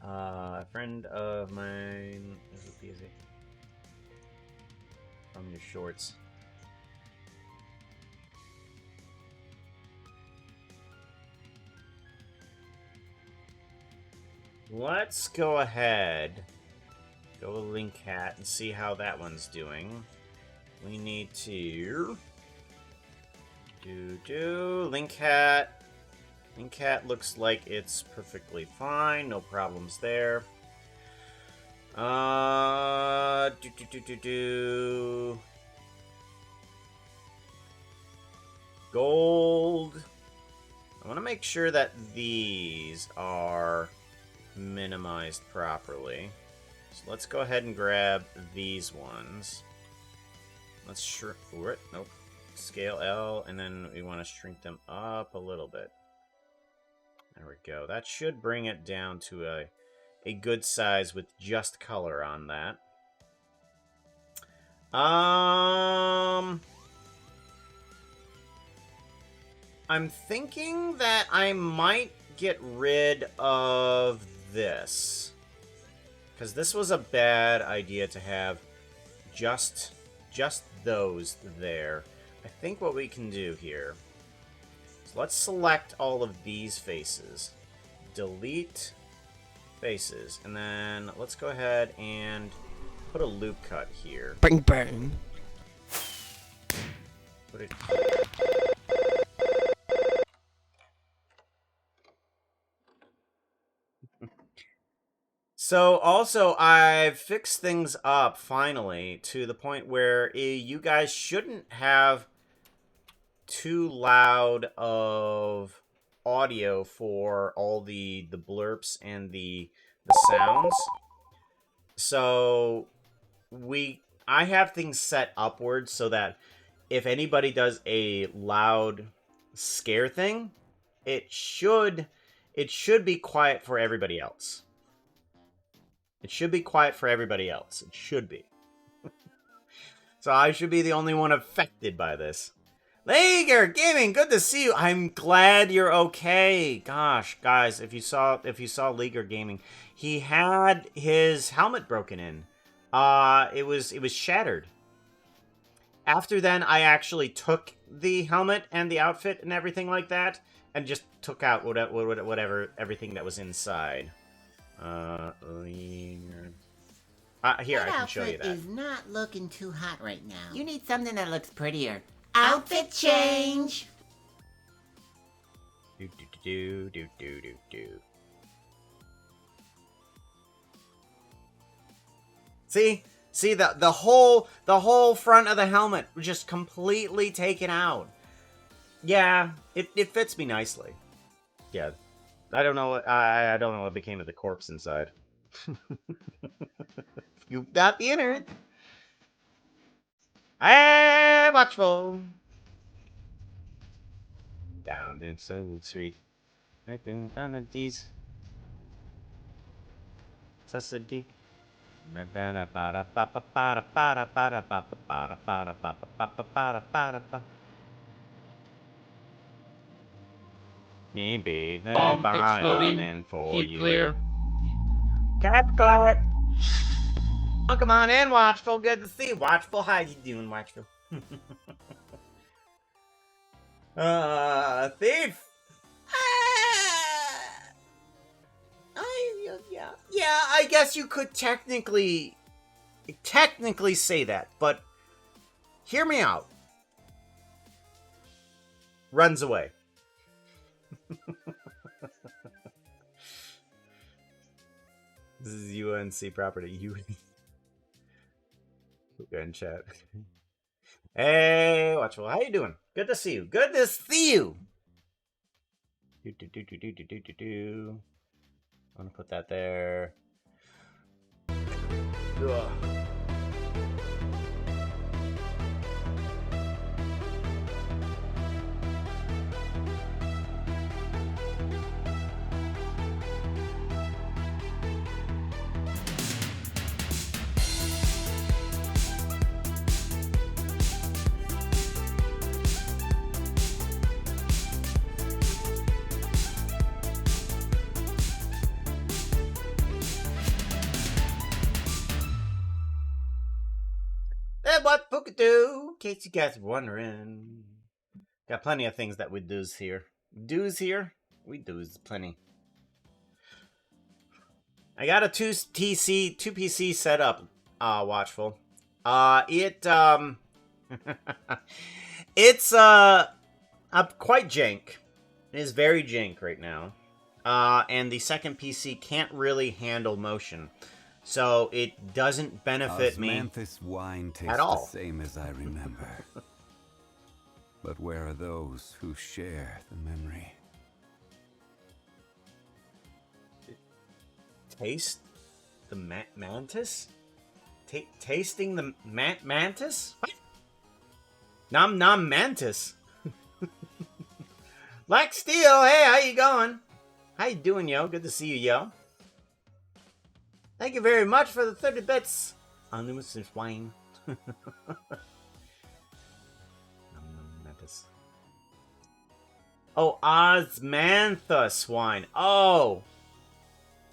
Speaker 1: A friend of mine is a PSA from your shorts. Let's go ahead. Go to Link Hat and see how that one's doing. we need to do link hat. Link hat looks like it's perfectly fine. No problems there. Gold. I want to make sure that these are minimized properly. So let's go ahead and grab these ones. Let's shrink. Nope. Scale L, and then we want to shrink them up a little bit. There we go. That should bring it down to a good size with just color on that. I'm thinking that I might get rid of this. Because this was a bad idea to have just those there. I think what we can do here is let's select all of these faces. Delete faces. And then let's go ahead and put a loop cut here.
Speaker 2: Bang bang.
Speaker 1: Put it. So, also, I've fixed things up, finally, to the point where you guys shouldn't have too loud of audio for all the blurps and the sounds. So, I have things set upwards so that if anybody does a loud scare thing, it should be quiet for everybody else. It should be quiet for everybody else. It should be. So I should be the only one affected by this. Lager Gaming, good to see you. I'm glad you're okay. Gosh, guys, if you saw Lager Gaming, he had his helmet broken in. It was shattered. After then, I actually took the helmet and the outfit and everything like that, and just took out whatever everything that was inside. Here, I can show you that.
Speaker 2: That outfit is not looking too hot right now. You need something that looks prettier. Outfit change!
Speaker 1: Do. See the whole front of the helmet was just completely taken out. Yeah, it fits me nicely. Yeah. I don't know what became of the corpse inside. You got the internet. Hey, watchful. Down in South Street. Right down the D's. Sassady. Maybe exploding for you. Clear. Cat got. Oh, come on in, Watchful. Good to see you. Watchful, how you doing, Watchful? Thief. Yeah. I guess you could technically say that, but hear me out. Runs away. This is UNC property. Go in chat. Hey, Watchful, how you doing? Good to see you. Good to see you. Do. I'm gonna put that there. Ugh. That's what Pooka do, in case you guys are wondering. Got plenty of things that we do's here. We do's plenty. I got a two PC set up, Watchful. It's quite jank. It is very jank right now. And the second PC can't really handle motion. So it doesn't benefit me
Speaker 4: Osmanthus wine tastes
Speaker 1: at all.
Speaker 4: the same as I remember. But where are those who share the memory?
Speaker 1: Taste the mantis? Tasting the mantis? What? Nom nom mantis. Black Steel, hey, how you going? How you doing, yo? Good to see you, yo. Thank you very much for the 30 bits. Unlimited wine. Nom nom mantis. Oh, Osmanthus wine. Oh.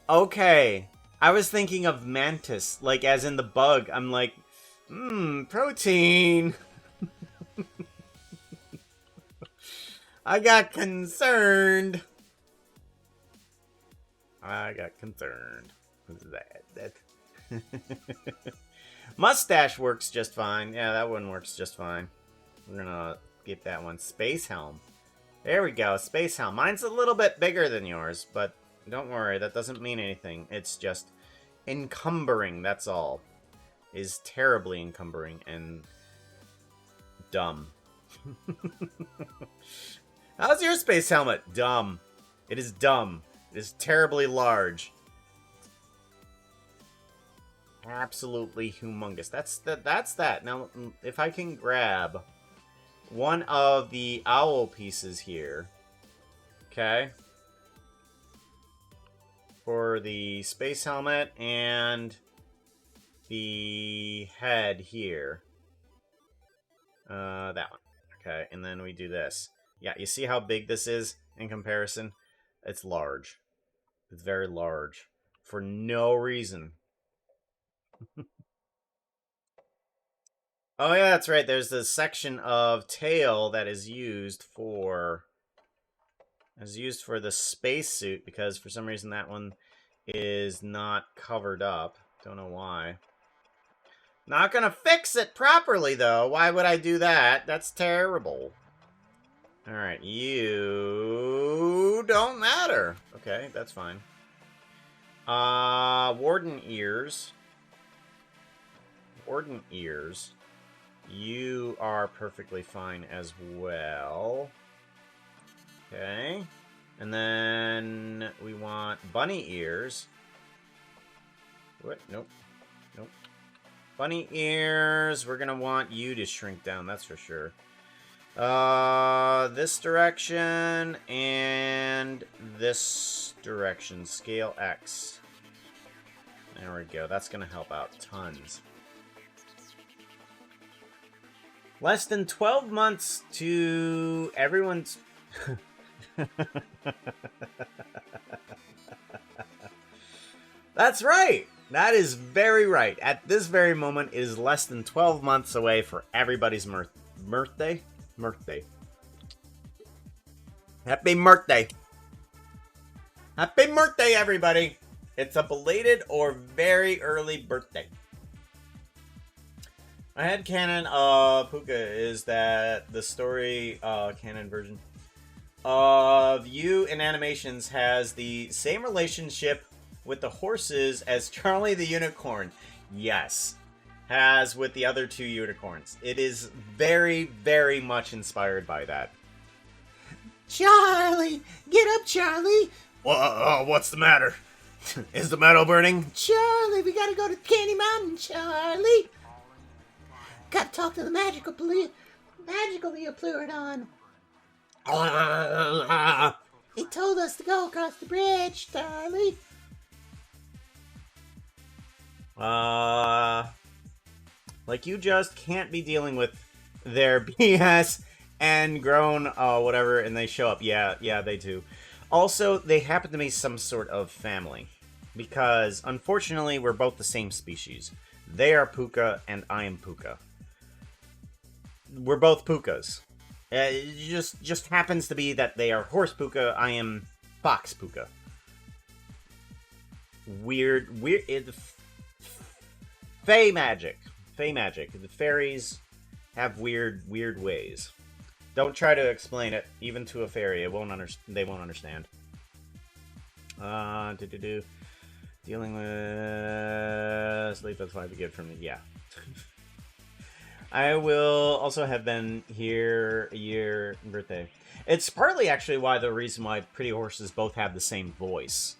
Speaker 1: Okay. I was thinking of mantis, like as in the bug. I'm like, protein. I got concerned. What's that? Mustache works just fine. Yeah, that one works just fine. We're gonna get that one. Space Helm. There we go. Space Helm. Mine's a little bit bigger than yours, but don't worry. That doesn't mean anything. It's just encumbering, that's all. Is terribly encumbering and dumb. How's your space helmet? Dumb. It is dumb. It is terribly large. Absolutely humongous. That's that. Now, if I can grab one of the owl pieces here. Okay. For the space helmet and the head here. That one. Okay, and then we do this. Yeah, you see how big this is in comparison? It's large. It's very large. For no reason. Oh yeah, that's right. There's this section of tail that is used for the spacesuit, because for some reason that one is not covered up. Don't know why. Not gonna fix it properly, though. Why would I do that? That's terrible. Alright, you don't matter. Okay, that's fine. Warden ears. Warden ears. You are perfectly fine as well. Okay. And then we want bunny ears. What? Nope. Nope. Bunny ears. We're gonna want you to shrink down, that's for sure. This direction and this direction. Scale X. There we go. That's gonna help out tons. Less than 12 months to everyone's... That's right! That is very right. At this very moment, it is less than 12 months away for everybody's birthday. Happy birthday! Happy birthday, everybody! It's a belated or very early birthday. My headcanon of Pooka is that the story canon version of you in animations has the same relationship with the horses as Charlie the Unicorn. Yes. Has with the other two unicorns. It is very, very much inspired by that.
Speaker 2: Charlie! Get up, Charlie!
Speaker 1: What's the matter? Is the meadow burning?
Speaker 2: Charlie, we gotta go to Candy Mountain, Charlie! Gotta talk to the magical Pleurodon. He told us to go across the bridge, Charlie.
Speaker 1: Like you just can't be dealing with their BS and grown, whatever, and they show up. Yeah, they do. Also, they happen to be some sort of family. Because, unfortunately, we're both the same species. They are Pooka, and I am Pooka. We're both Pookas. It just happens to be that they are Horse Pooka, I am Fox Pooka. Weird, Fey magic. The fairies have weird ways. Don't try to explain it, even to a fairy. They won't understand. Dealing with sleep, that's why we get from the... Yeah. I will also have been here a year birthday. It's partly actually the reason why Pretty Horses both have the same voice.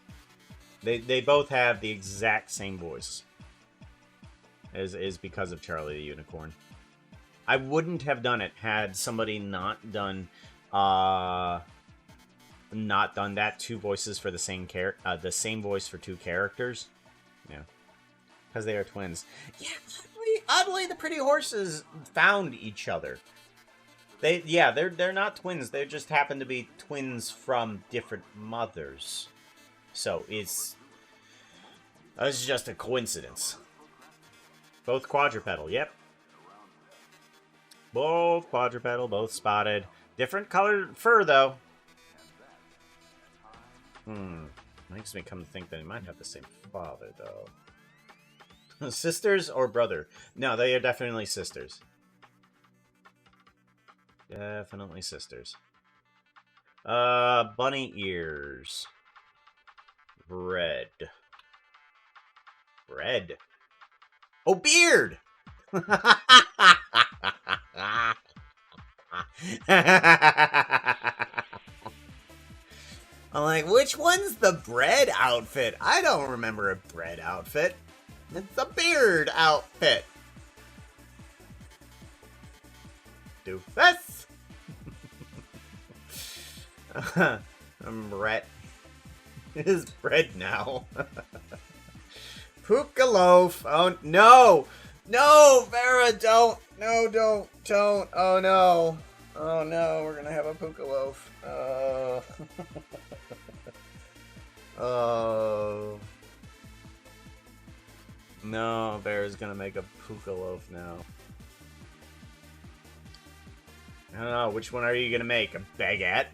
Speaker 1: They both have the exact same voice. Is because of Charlie the Unicorn. I wouldn't have done it had somebody not done that two voices for the same the same voice for two characters. Yeah. Because they are twins. Yeah, oddly, the Pretty Horses found each other. They're not twins. They just happen to be twins from different mothers. So it's just a coincidence. Both quadrupedal. Yep. Both quadrupedal. Both spotted. Different colored fur though. Makes me come to think that he might have the same father though. Sisters or brother? No, they are definitely sisters. Definitely sisters. Bunny ears. Bread. Bread. Oh, beard! I'm like, which one's the bread outfit? I don't remember a bread outfit. It's a beard outfit. Doofus! Brett is bread now. Pooka loaf. Oh, no! No, Vera, don't. No, don't. Oh, no. Oh, no, we're gonna have a Pooka loaf. Oh. No, Bear's gonna make a Pooka loaf now. I don't know, which one are you gonna make? A baguette?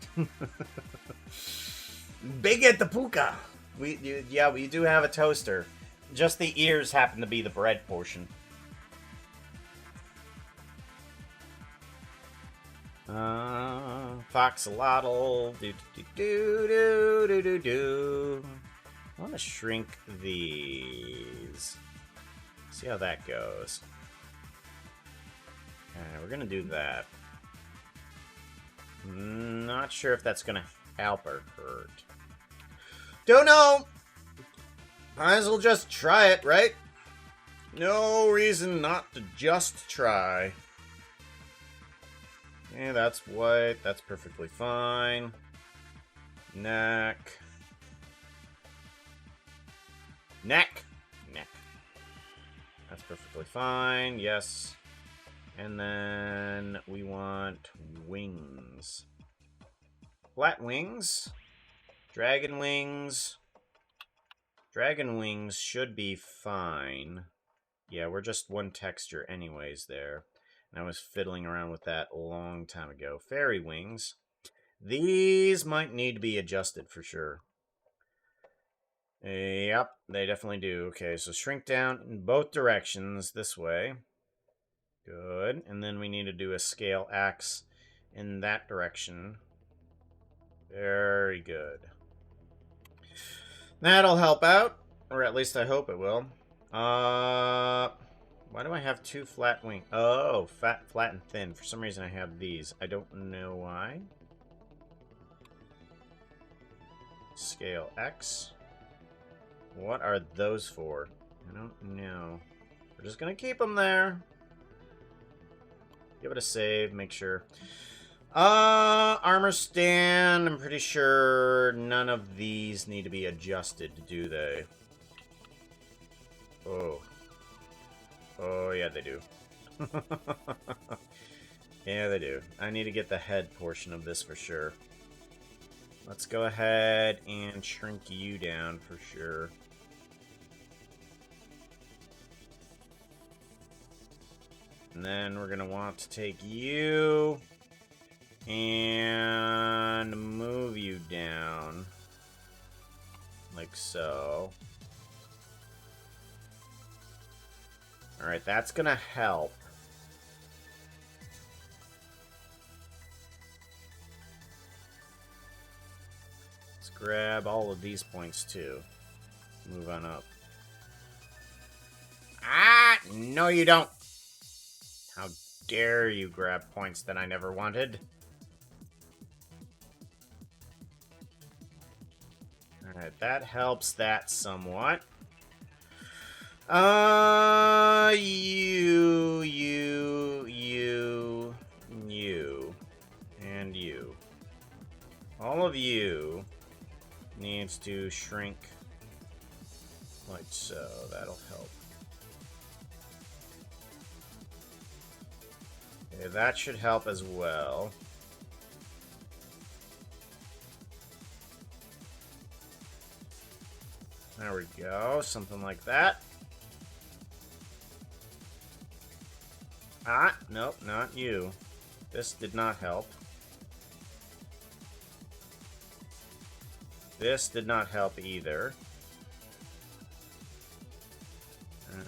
Speaker 1: Baguette the Pooka! We do have a toaster. Just the ears happen to be the bread portion. Foxalotl. Do. I want to shrink these. See how that goes. Alright, we're gonna do that. Not sure if that's gonna help or hurt. Don't know! Might as well just try it, right? No reason not to just try. Yeah, that's white. That's perfectly fine. Neck. Neck. That's perfectly fine. Yes. And then we want wings. Flat wings. Dragon wings. Dragon wings should be fine. Yeah, we're just one texture anyways there. And I was fiddling around with that a long time ago. Fairy wings. These might need to be adjusted for sure. Yep, they definitely do. Okay, so shrink down in both directions this way. Good. And then we need to do a scale axe in that direction. Very good. That'll help out. Or at least I hope it will. Why do I have two flat wings? Oh, flat and thin. For some reason I have these. I don't know why. Scale X. What are those for? I don't know. We're just gonna keep them there. Give it a save, make sure. Armor stand. I'm pretty sure none of these need to be adjusted, do they? Oh. Oh, yeah, they do. Yeah, they do. I need to get the head portion of this for sure. Let's go ahead and shrink you down for sure. And then we're going to want to take you and move you down. Like so. Alright, that's going to help. grab all of these points too. Move on up. Ah! No, you don't! How dare you grab points that I never wanted? Alright, that helps that somewhat. You, and you. All of you needs to shrink like so. That'll help. Okay, that should help as well. There we go, something like that. Ah, nope, not you. This did not help. This did not help either.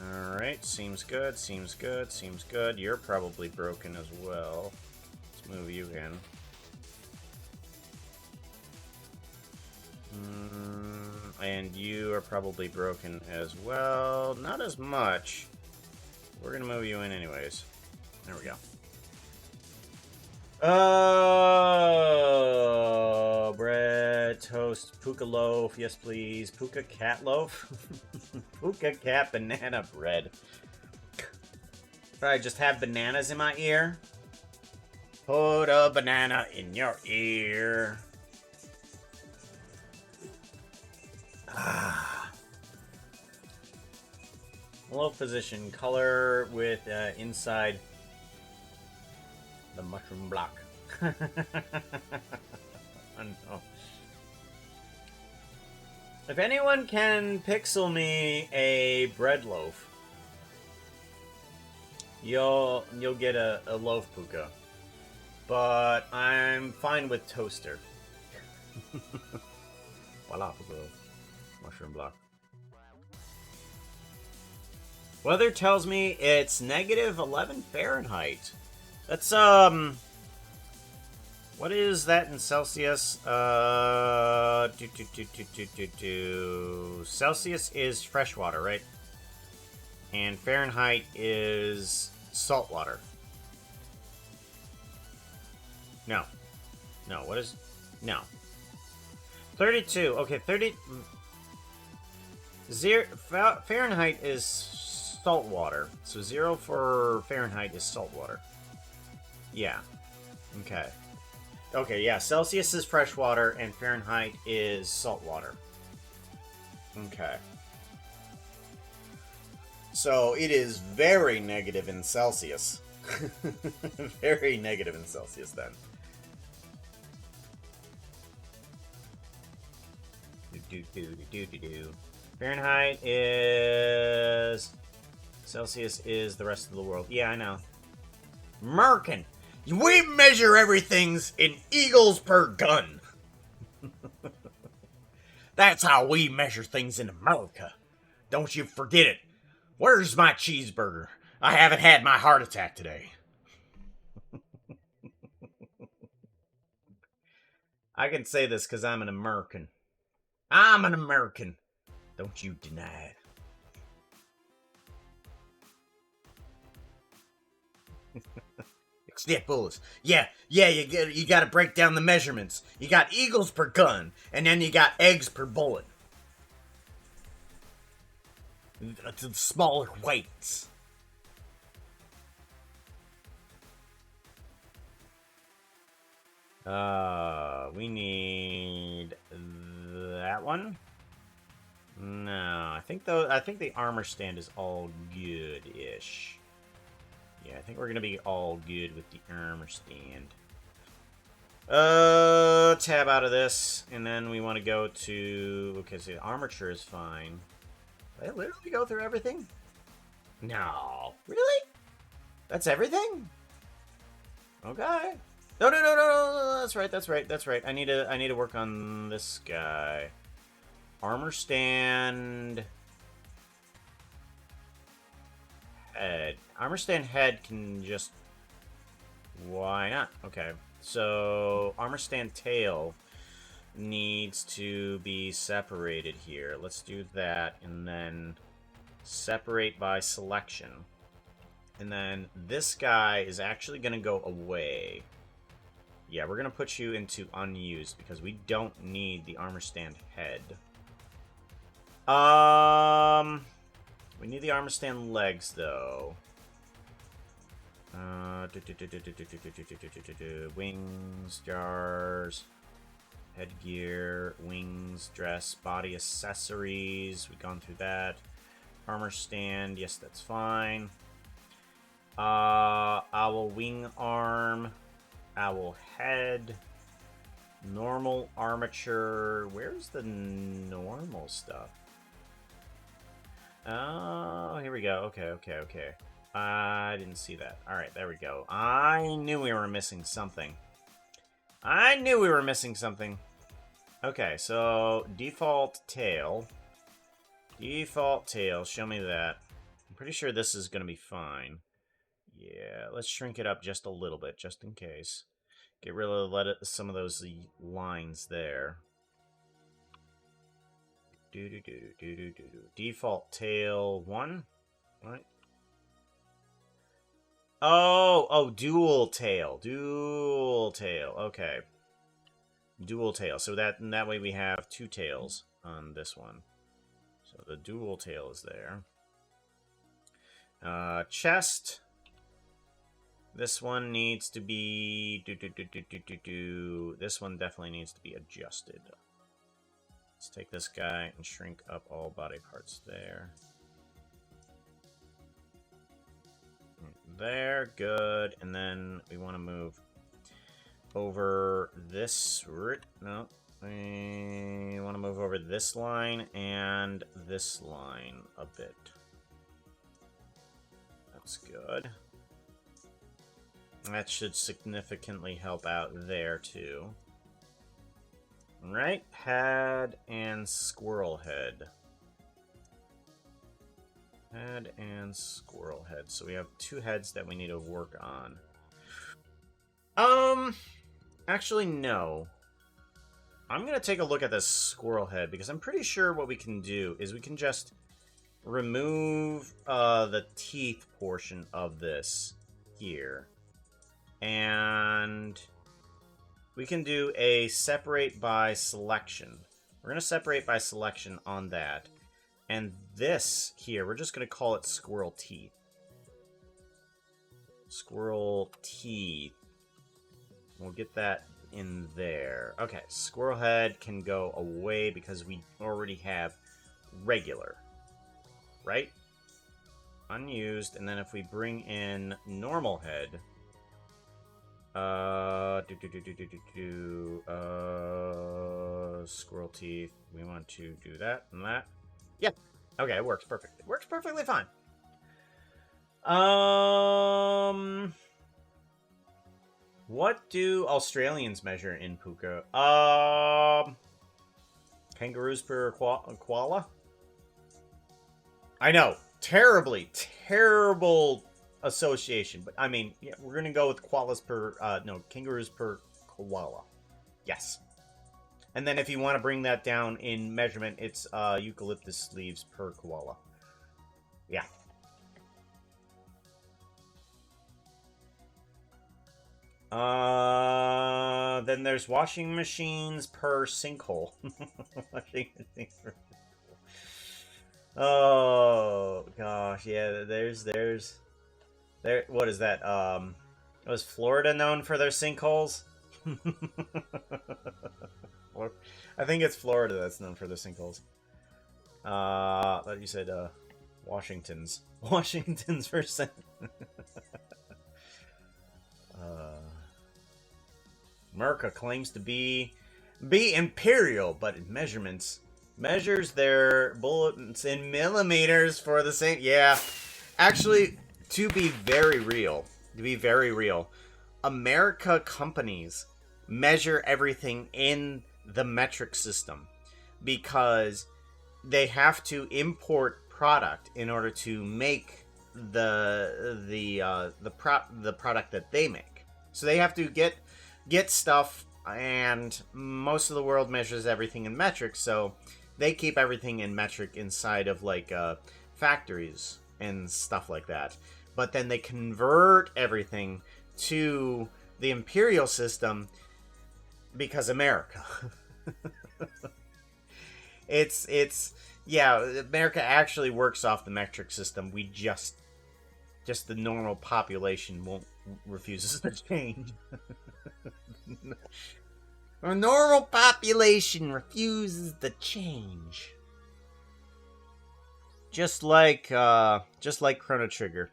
Speaker 1: Alright, seems good, seems good, seems good. You're probably broken as well. Let's move you in. And you are probably broken as well. Not as much. We're gonna move you in anyways. There we go. Oh, bread, toast, Pooka loaf, yes please. Pooka cat loaf? Pooka cat banana bread. Probably just have bananas in my ear. Put a banana in your ear. Loaf position, color with inside the mushroom block. Oh, no. If anyone can pixel me a bread loaf, you'll get a loaf Pooka. But I'm fine with toaster. Voila, Pooka. Mushroom block. Weather tells me it's negative 11 Fahrenheit. That's, what is that in Celsius? Celsius is fresh water, right? And Fahrenheit is salt water. No. No, what is... No. 32. Okay, 30... Fahrenheit is salt water. So 0 for Fahrenheit is salt water. Yeah. Okay. Okay, yeah. Celsius is fresh water and Fahrenheit is salt water. Okay. So it is very negative in Celsius. Very negative in Celsius then. Fahrenheit is... Celsius is the rest of the world. Yeah, I know. American! We measure everything's in eagles per gun. That's how we measure things in America. Don't you forget it. Where's my cheeseburger? I haven't had my heart attack today. I can say this because I'm an American. I'm an American. Don't you deny it. Except bullets. Yeah, you gotta break down the measurements. You got eagles per gun, and then you got eggs per bullet. To smaller weights. We need that one. No, I think the armor stand is all good-ish. Yeah, I think we're gonna be all good with the armor stand. Tab out of this, and then we want to go to... Okay, so the armature is fine. Did I literally go through everything? No. Really? That's everything? Okay. No. That's right. I need to work on this guy. Armor stand... Head. Armor stand head can just... Why not? Okay. So, armor stand tail. needs to be separated here. Let's do that, and then separate by selection. And then this guy is actually going to go away. Yeah, we're going to put you into unused because we don't need the armor stand head. We need the armor stand legs, though. Wings, jars, headgear, wings, dress, body accessories. We've gone through that. Armor stand, yes, that's fine. Owl wing arm, owl head, normal armature. Where's the normal stuff? Oh, here we go. Okay. I didn't see that. Alright, there we go. I knew we were missing something. Okay, so default tail. Default tail, show me that. I'm pretty sure this is going to be fine. Yeah, let's shrink it up just a little bit, just in case. Get rid of some of those lines there. Default tail 1. Right. Oh, dual tail. Okay. Dual tail. So that way we have 2 tails on this one. So the dual tail is there. Chest. This one needs to be... This one definitely needs to be adjusted. Let's take this guy and shrink up all body parts there. There, good. And then we want to move over this... No. We want to move over this line and this line a bit. That's good. That should significantly help out there, too. Right? Head and squirrel head. Head and squirrel head. So we have 2 heads that we need to work on. Actually, no. I'm going to take a look at this squirrel head, because I'm pretty sure what we can do is we can just remove the teeth portion of this here. And we can do a separate by selection. We're going to separate by selection on that. And this here, we're just going to call it squirrel teeth. Squirrel teeth. We'll get that in there. Okay, squirrel head can go away because we already have regular. Right? Unused. And then if we bring in normal head... squirrel teeth. We want to do that and that. Yep. Okay, it works perfect. It works perfectly fine. What do Australians measure in Pooka? Kangaroos per koala? I know. Terrible association, but I mean, yeah, we're gonna go with koalas per kangaroos per koala. Yes. And then if you want to bring that down in measurement, it's eucalyptus leaves per koala. Yeah. Then there's washing machines per sinkhole. Washing machines per sinkhole. Oh gosh, yeah. There. What is that? Was Florida known for their sinkholes? I think it's Florida that's known for their sinkholes. But you said Washington's for sink. America claims to be imperial, but in measurements measures their bullets in millimeters for the same. Yeah, actually, to be very real, America companies measure everything in the metric system because they have to import product in order to make the product that they make. So they have to get stuff and most of the world measures everything in metric, so they keep everything in metric inside of like factories and stuff like that. But then they convert everything to the imperial system because America. it's yeah, America actually works off the metric system. We just the normal population won't refuses to change. A normal population refuses to change. Just like Chrono Trigger,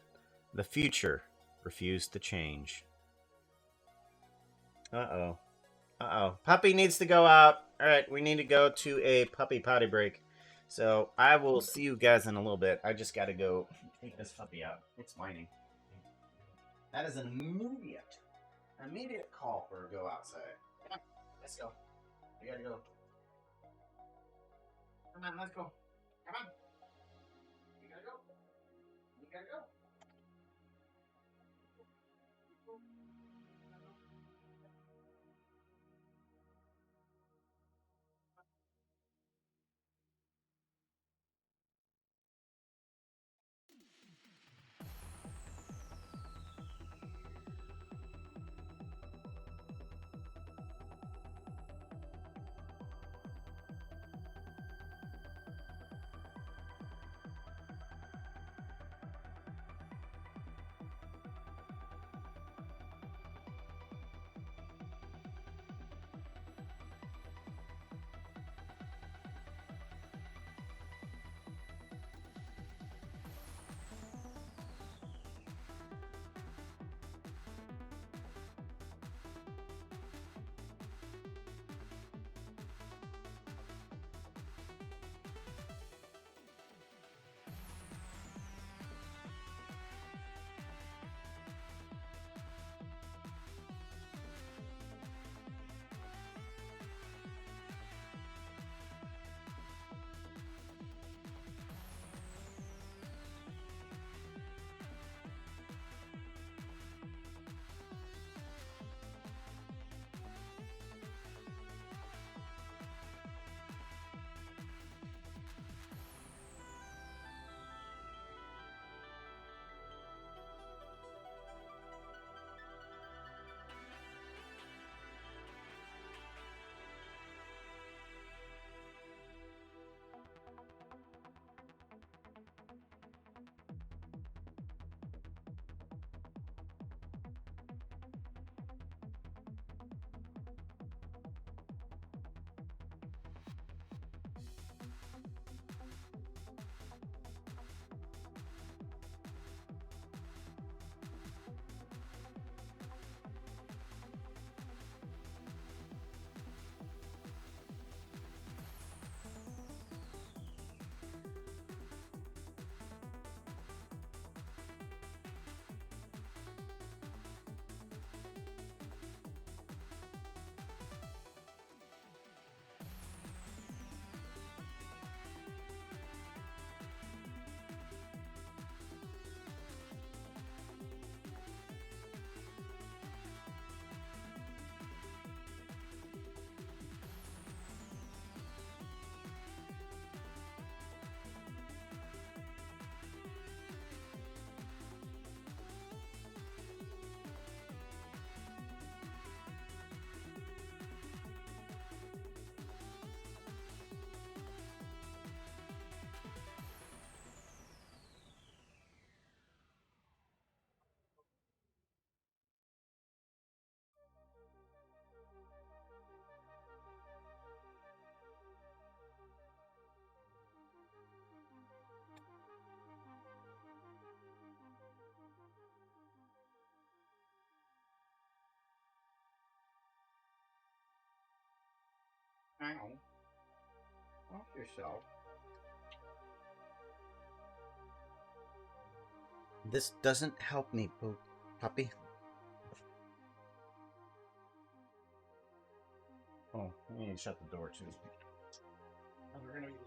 Speaker 1: the future refused to change. Uh-oh. Uh-oh. Puppy needs to go out. Alright, we need to go to a puppy potty break. So, I will see you guys in a little bit. I just gotta go take this puppy out. It's whining. That is an immediate call for a go outside. Come on, let's go. We gotta go. Come on, let's go. Come on. We gotta go. We gotta go. Ow. Off yourself. This doesn't help me, puppy. Oh, I need to shut the door too. We're gonna be loud.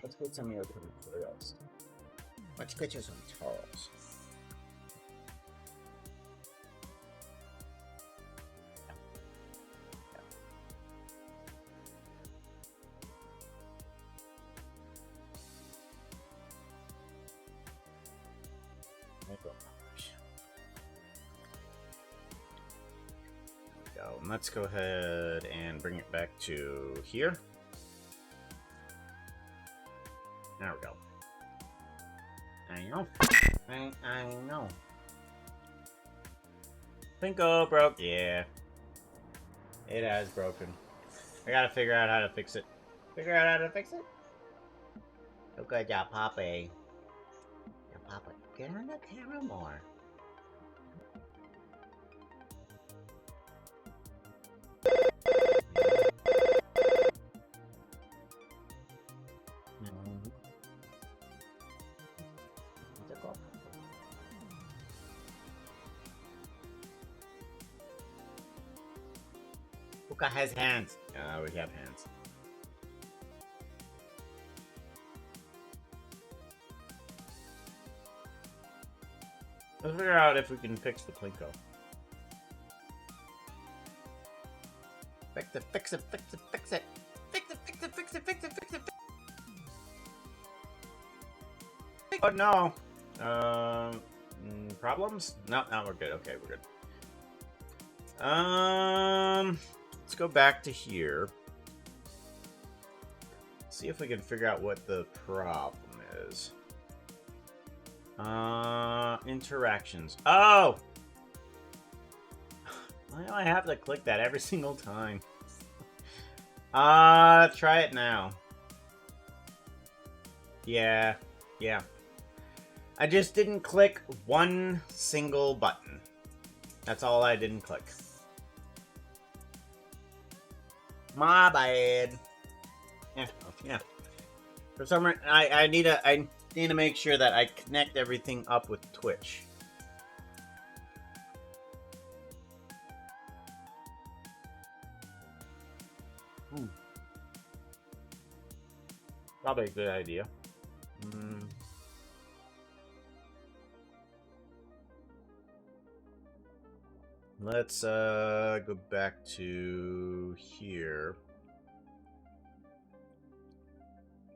Speaker 1: Let's get some of your tutorials.
Speaker 2: Let's get you some tutorials.
Speaker 1: And let's go ahead and bring it back to here. There we go. I know. I know. Pinko broke. Yeah. It has broken. I gotta figure out how to fix it. Figure out how to fix it?
Speaker 2: Look at ya, Poppy. Ya, Papa, get on the camera more.
Speaker 1: Pooka has hands. We have hands. Let's figure out if we can fix the Plinko.
Speaker 2: Fix it, fix it, fix it, fix it. Fix it, fix it, fix it, fix it, fix it, fix it.
Speaker 1: Oh no. Problems? No, we're good. Okay, we're good. Let's go back to here. See if we can figure out what the problem is. Interactions. Oh! Why do I have to click that every single time? Try it now. Yeah. I just didn't click one single button. That's all I didn't click. My bad. Yeah. For some reason, I need to make sure that I connect everything up with Twitch. Probably a good idea. Let's go back to here.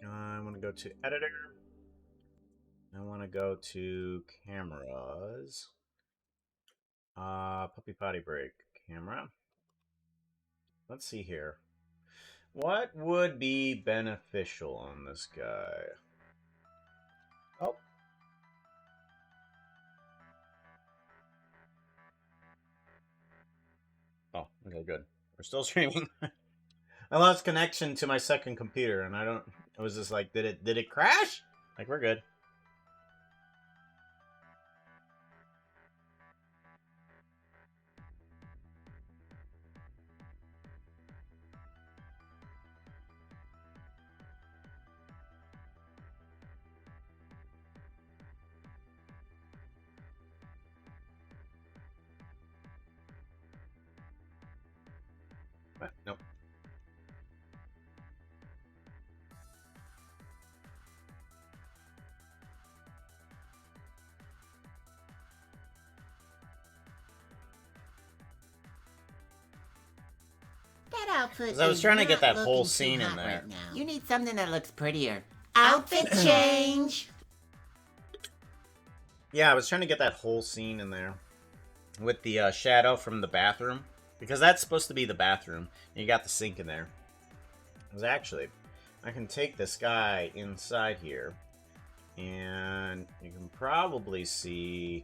Speaker 1: I want to go to editor. I want to go to cameras. Puppy potty break camera. Let's see here. What would be beneficial on this guy? Oh. Oh, okay, good. We're still streaming. I lost connection to my second computer, and I was just like, did it crash? Like, we're good. Nope.
Speaker 2: That outfit.
Speaker 1: I was trying to get that whole
Speaker 2: looking
Speaker 1: scene
Speaker 2: too
Speaker 1: in
Speaker 2: hot
Speaker 1: there.
Speaker 2: right now. You need something that looks prettier. Outfit change.
Speaker 1: Yeah, I was trying to get that whole scene in there with the shadow from the bathroom, because that's supposed to be the bathroom. And you got the sink in there. Because actually, I can take this guy inside here, and you can probably see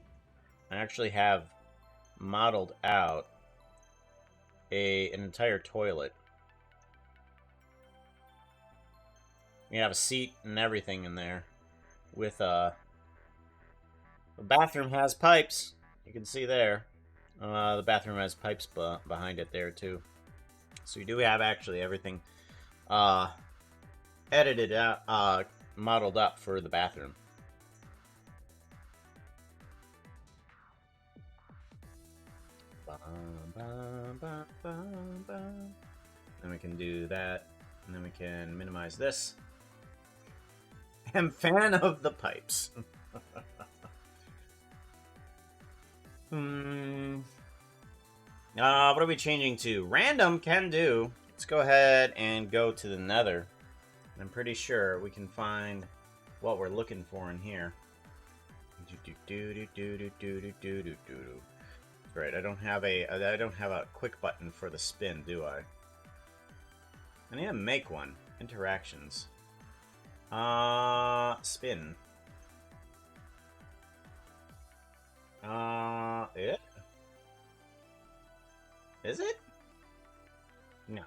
Speaker 1: I actually have modeled out an entire toilet. You have a seat and everything in there with the bathroom has pipes. You can see there. The bathroom has pipes behind it there too. So you do have actually everything edited out, modeled up for the bathroom. Then we can do that, and then we can minimize this. am fan of the pipes. What are we changing to? Random can do. Let's go ahead and go to the Nether. I'm pretty sure we can find what we're looking for in here. Right, I don't have a quick button for the spin, do I? I need to make one. Interactions. Spin. It? Is it? No.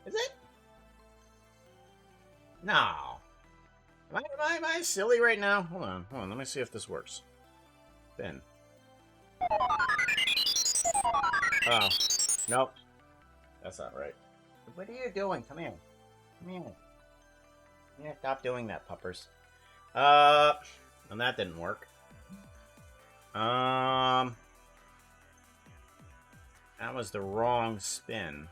Speaker 1: Is it? No. Am I silly right now? Hold on, let me see if this works. Spin. Oh. Nope. That's not right. What are you doing? Come here. Come here. Yeah, stop doing that, puppers. And that didn't work. That was the wrong spin.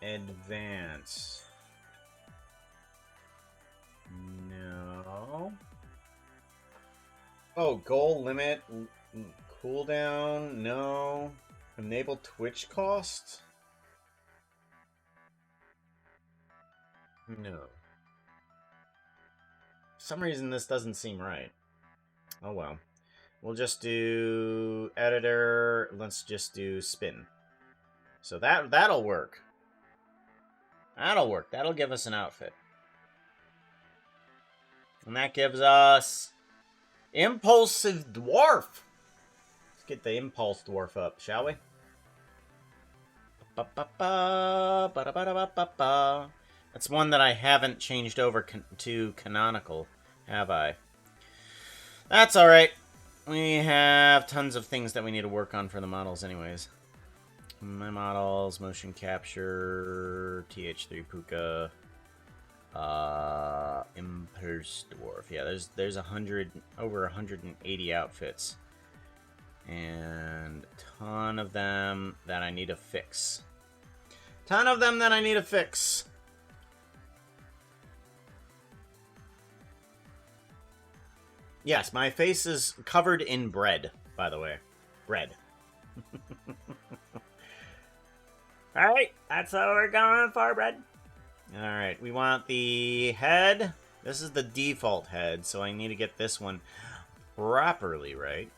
Speaker 1: Advance. No. Oh, goal limit. Cooldown. No. Enable Twitch cost. No. For some reason this doesn't seem right. Oh well. We'll just do editor. Let's just do spin. So that'll work. That'll work. That'll give us an outfit. And that gives us Impulsive Dwarf. Let's get the Impulse Dwarf up, shall we? That's one that I haven't changed over to canonical, have I? That's alright. We have tons of things that we need to work on for the models anyways. My models, motion capture, TH3 Pooka, Impulse Dwarf. Yeah, there's over 180 outfits. And a ton of them that I need to fix. Yes, my face is covered in bread, by the way. Bread. Alright, that's what we're going for, bread. Alright, we want the head. This is the default head, so I need to get this one properly right.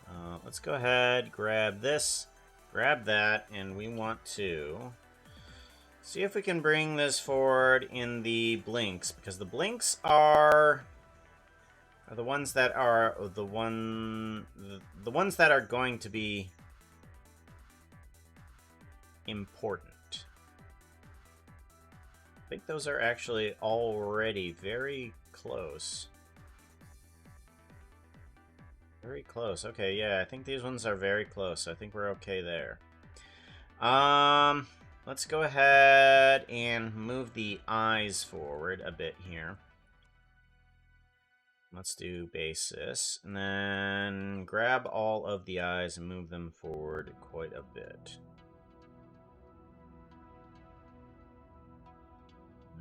Speaker 1: So let's go ahead, grab this, grab that, and we want to see if we can bring this forward in the blinks, because the blinks are the ones that are the ones that are going to be important. I think those are actually already very close. Very close. Okay, yeah, I think these ones are very close. I think we're okay there. Let's go ahead and move the eyes forward a bit here. Let's do basis, and then grab all of the eyes and move them forward quite a bit.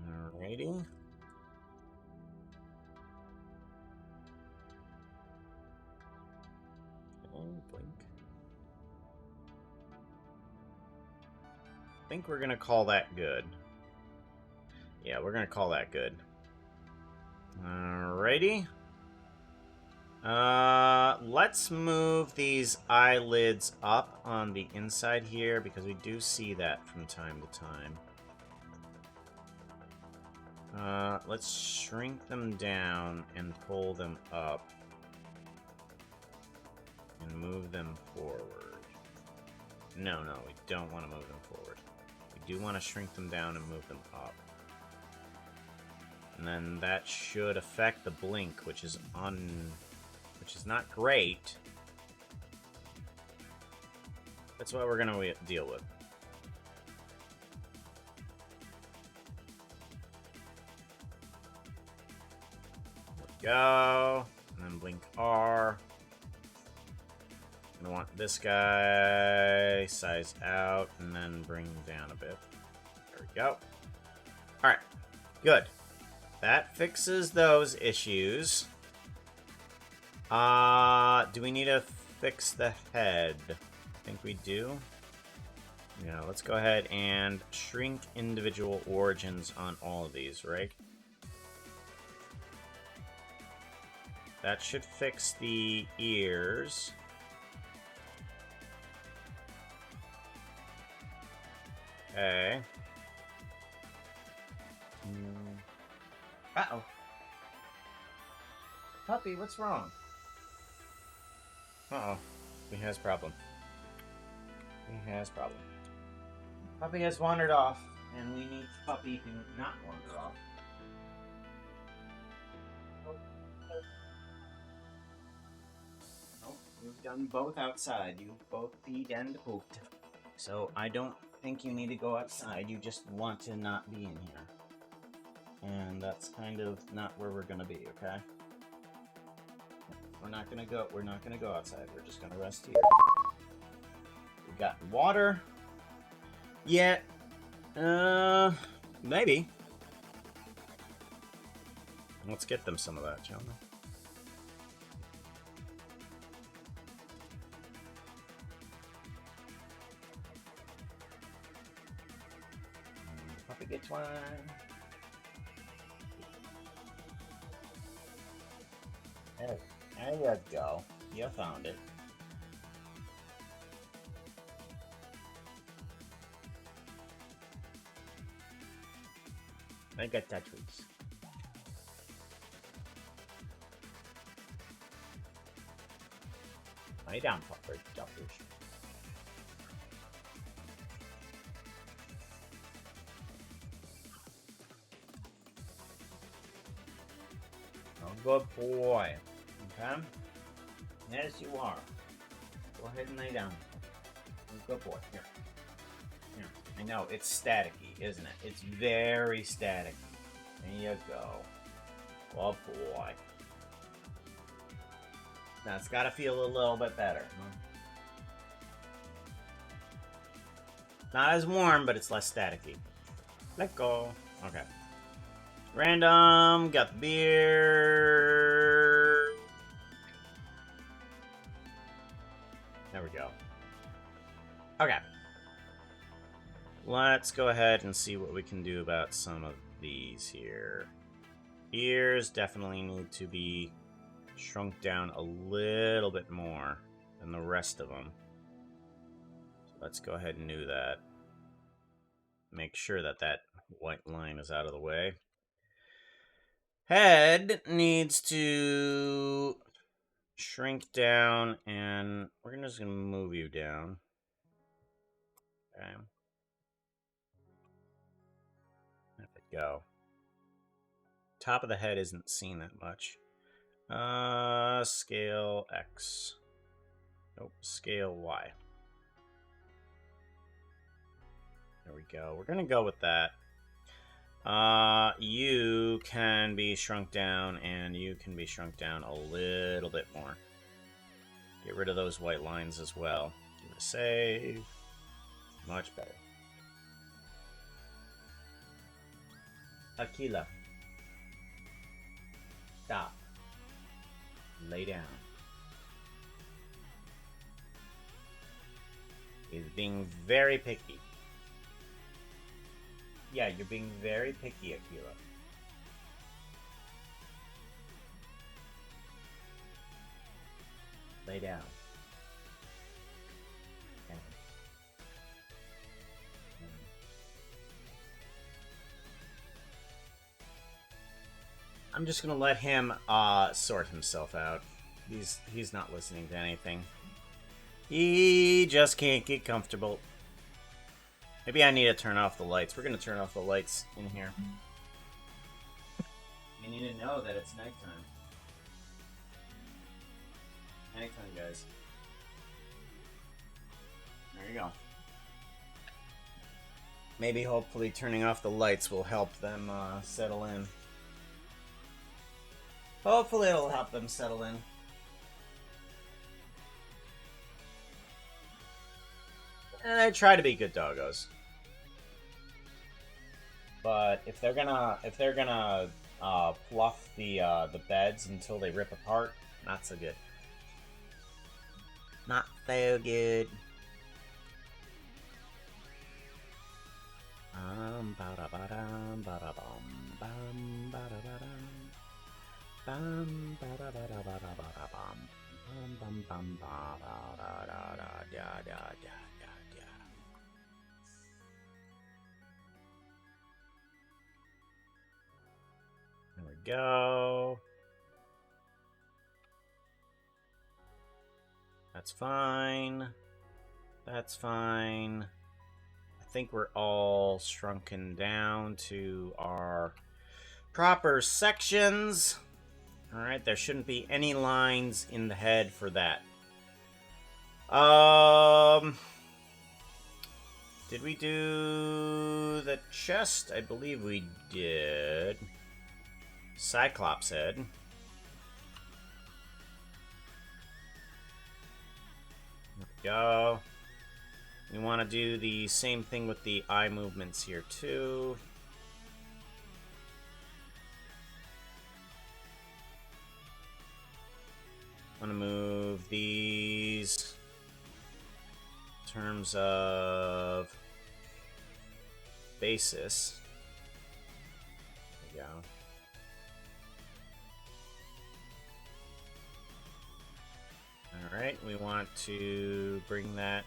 Speaker 1: Alrighty. Blink. I think we're gonna call that good. Yeah, we're gonna call that good. Alrighty. Let's move these eyelids up on the inside here, because we do see that from time to time. Let's shrink them down and pull them up. And move them forward. No, we don't want to move them forward. We do want to shrink them down and move them up. And then that should affect the blink, which is not great. That's what we're gonna deal with. There we go. And then blink R. We want this guy size out and then bring him down a bit. There we go. Alright, good. That fixes those issues. Do we need to fix the head? I think we do. Yeah, let's go ahead and shrink individual origins on all of these, right? That should fix the ears. Okay. Uh-oh. Puppy, what's wrong? Uh-oh. He has problem. He has problem. Puppy has wandered off, and we need Puppy to not wander off. Oh, you've done both outside. You've both peed and pooped. So I don't think you need to go outside. You just want to not be in here. And that's kind of not where we're gonna be, okay? We're not gonna go outside. We're just gonna rest here. We got water. Yeah. Maybe. Let's get them some of that, shall we? Puppy gets one. There you go. You found it. I got that treats. Lay down, pupper jumpers. Oh, good boy. Okay? Yes, you are. Go ahead and lay down. Good boy. Here. Here. I know, it's staticky, isn't it? It's very staticky. There you go. Good boy. Now, it's got to feel a little bit better. Huh? Not as warm, but it's less staticky. Let go. Okay. Random. Got the beer. There we go. Okay. Let's go ahead and see what we can do about some of these here. Ears definitely need to be shrunk down a little bit more than the rest of them. So let's go ahead and do that. Make sure that that white line is out of the way. Head needs to shrink down, and we're just gonna move you down. Okay. There we go. Top of the head isn't seen that much. Scale X. Nope, scale Y. There we go. We're gonna go with that. You can be shrunk down, and you can be shrunk down a little bit more. Get rid of those white lines as well. Give it a save. Much better. Aquila. Stop. Lay down. He's being very picky. Yeah, you're being very picky, Aquila. Lay down. Okay. I'm just gonna let him sort himself out. He's not listening to anything. He just can't get comfortable. Maybe I need to turn off the lights. We're gonna turn off the lights in here. You need to know that it's nighttime. Nighttime, guys. There you go. Maybe, hopefully, turning off the lights will help them settle in. Hopefully it'll help them settle in. They try to be good doggos. But if they're gonna fluff the beds until they rip apart, not so good. Not so good. Ba-da-ba-dum, ba-da-bum, bum, ba-da-ba-dum. Bum, ba-da-ba-da-ba-da-ba-da-bum. Bum, bum, bum, ba-da-da-da-da-da-da-da-da. There we go. That's fine. That's fine. I think we're all shrunken down to our proper sections. Alright, there shouldn't be any lines in the head for that. Did we do the chest? I believe we did. Cyclops head. There we go. We want to do the same thing with the eye movements here too. Want to move these in terms of basis. There we go. Alright, we want to bring that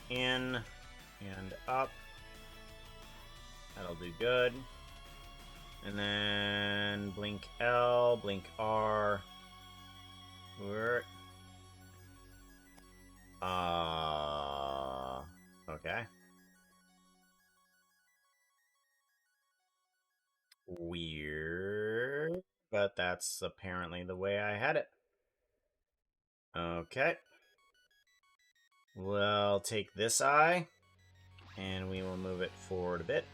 Speaker 1: in and up. That'll do good. And then blink L, blink R. We're okay. Weird, but that's apparently the way I had it. Okay. We'll take this eye, and we will move it forward a bit.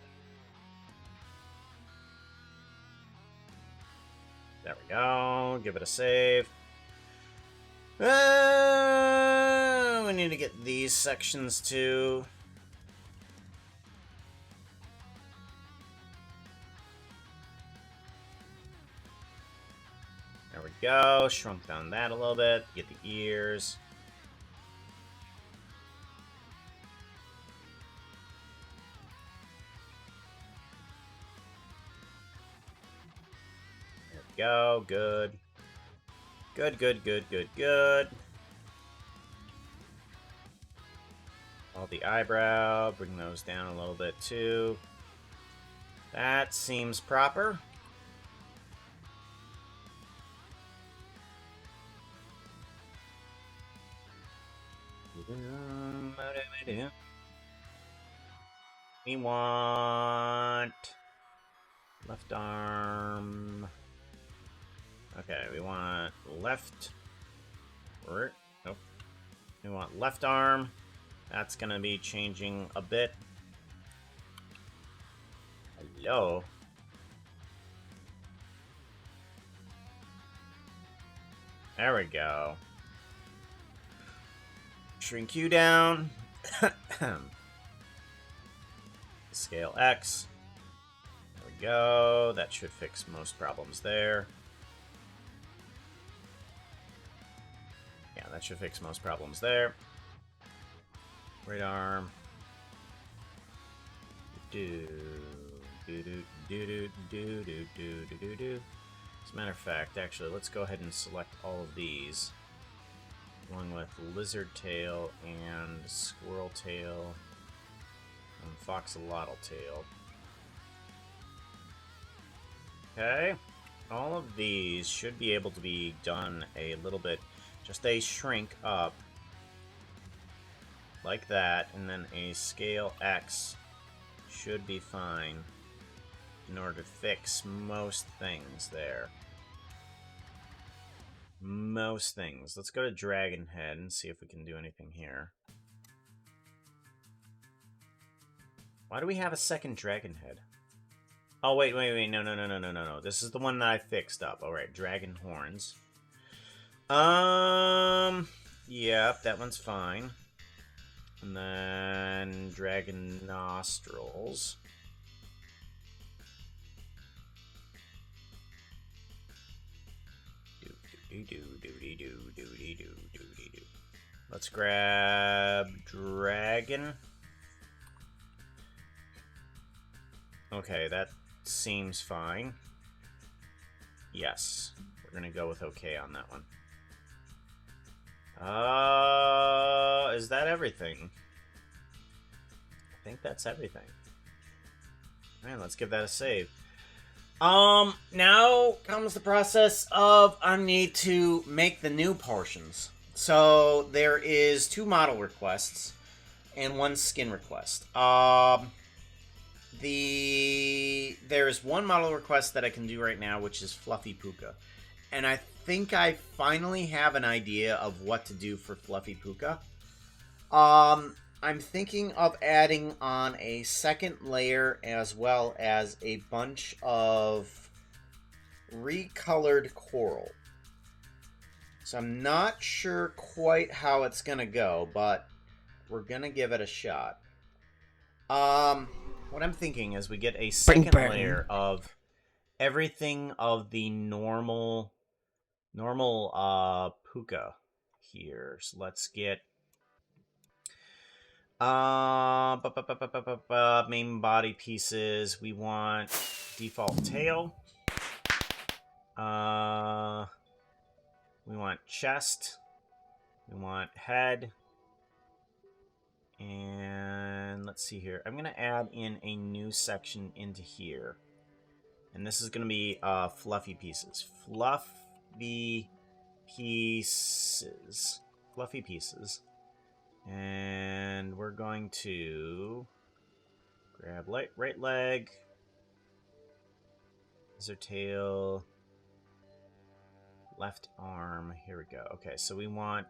Speaker 1: There we go. Give it a save. We need to get these sections too. There we go. Shrunk down that a little bit. Get the ears. There we go. Good. Good, good, good, good, good. All the eyebrow. Bring those down a little bit too. That seems proper. We want left arm. Okay, we want left. Nope. We want left arm. That's gonna be changing a bit. Hello. There we go. Shrink you down. Scale X. There we go. That should fix most problems there. Yeah, that should fix most problems there. Right arm. Do do do do do do do do do do. As a matter of fact, actually, let's go ahead and select all of these, along with lizard tail and squirrel tail and foxolotl tail. Okay, all of these should be able to be done a little bit. Just a shrink up like that, and then a scale X should be fine in order to fix most things there. Most things. Let's go to Dragon Head and see if we can do anything here. Why do we have a second Dragon Head? Oh, wait, no. This is the one that I fixed up. Alright, Dragon Horns. Yep, that one's fine. And then dragon nostrils. Let's grab dragon. Okay, that seems fine. Yes, we're gonna go with okay on that one. Is that everything? I think that's everything. Man, let's give that a save. Now comes the process of I need to make the new portions. So there is 2 model requests and 1 skin request. There's 1 model request that I can do right now, which is Fluffy Pooka. And I think I finally have an idea of what to do for Fluffy Pooka. I'm thinking of adding on a second layer as well as a bunch of recolored coral. So I'm not sure quite how it's going to go, but we're going to give it a shot. What I'm thinking is we get a second layer of everything of the normal Pooka here. So let's get main body pieces. We want default tail. We want chest. We want head. And let's see here. I'm going to add in a new section into here. And this is going to be fluffy pieces. Fluffy pieces. Fluffy pieces. And we're going to grab right leg. Is there tail? Left arm. Here we go. Okay, so we want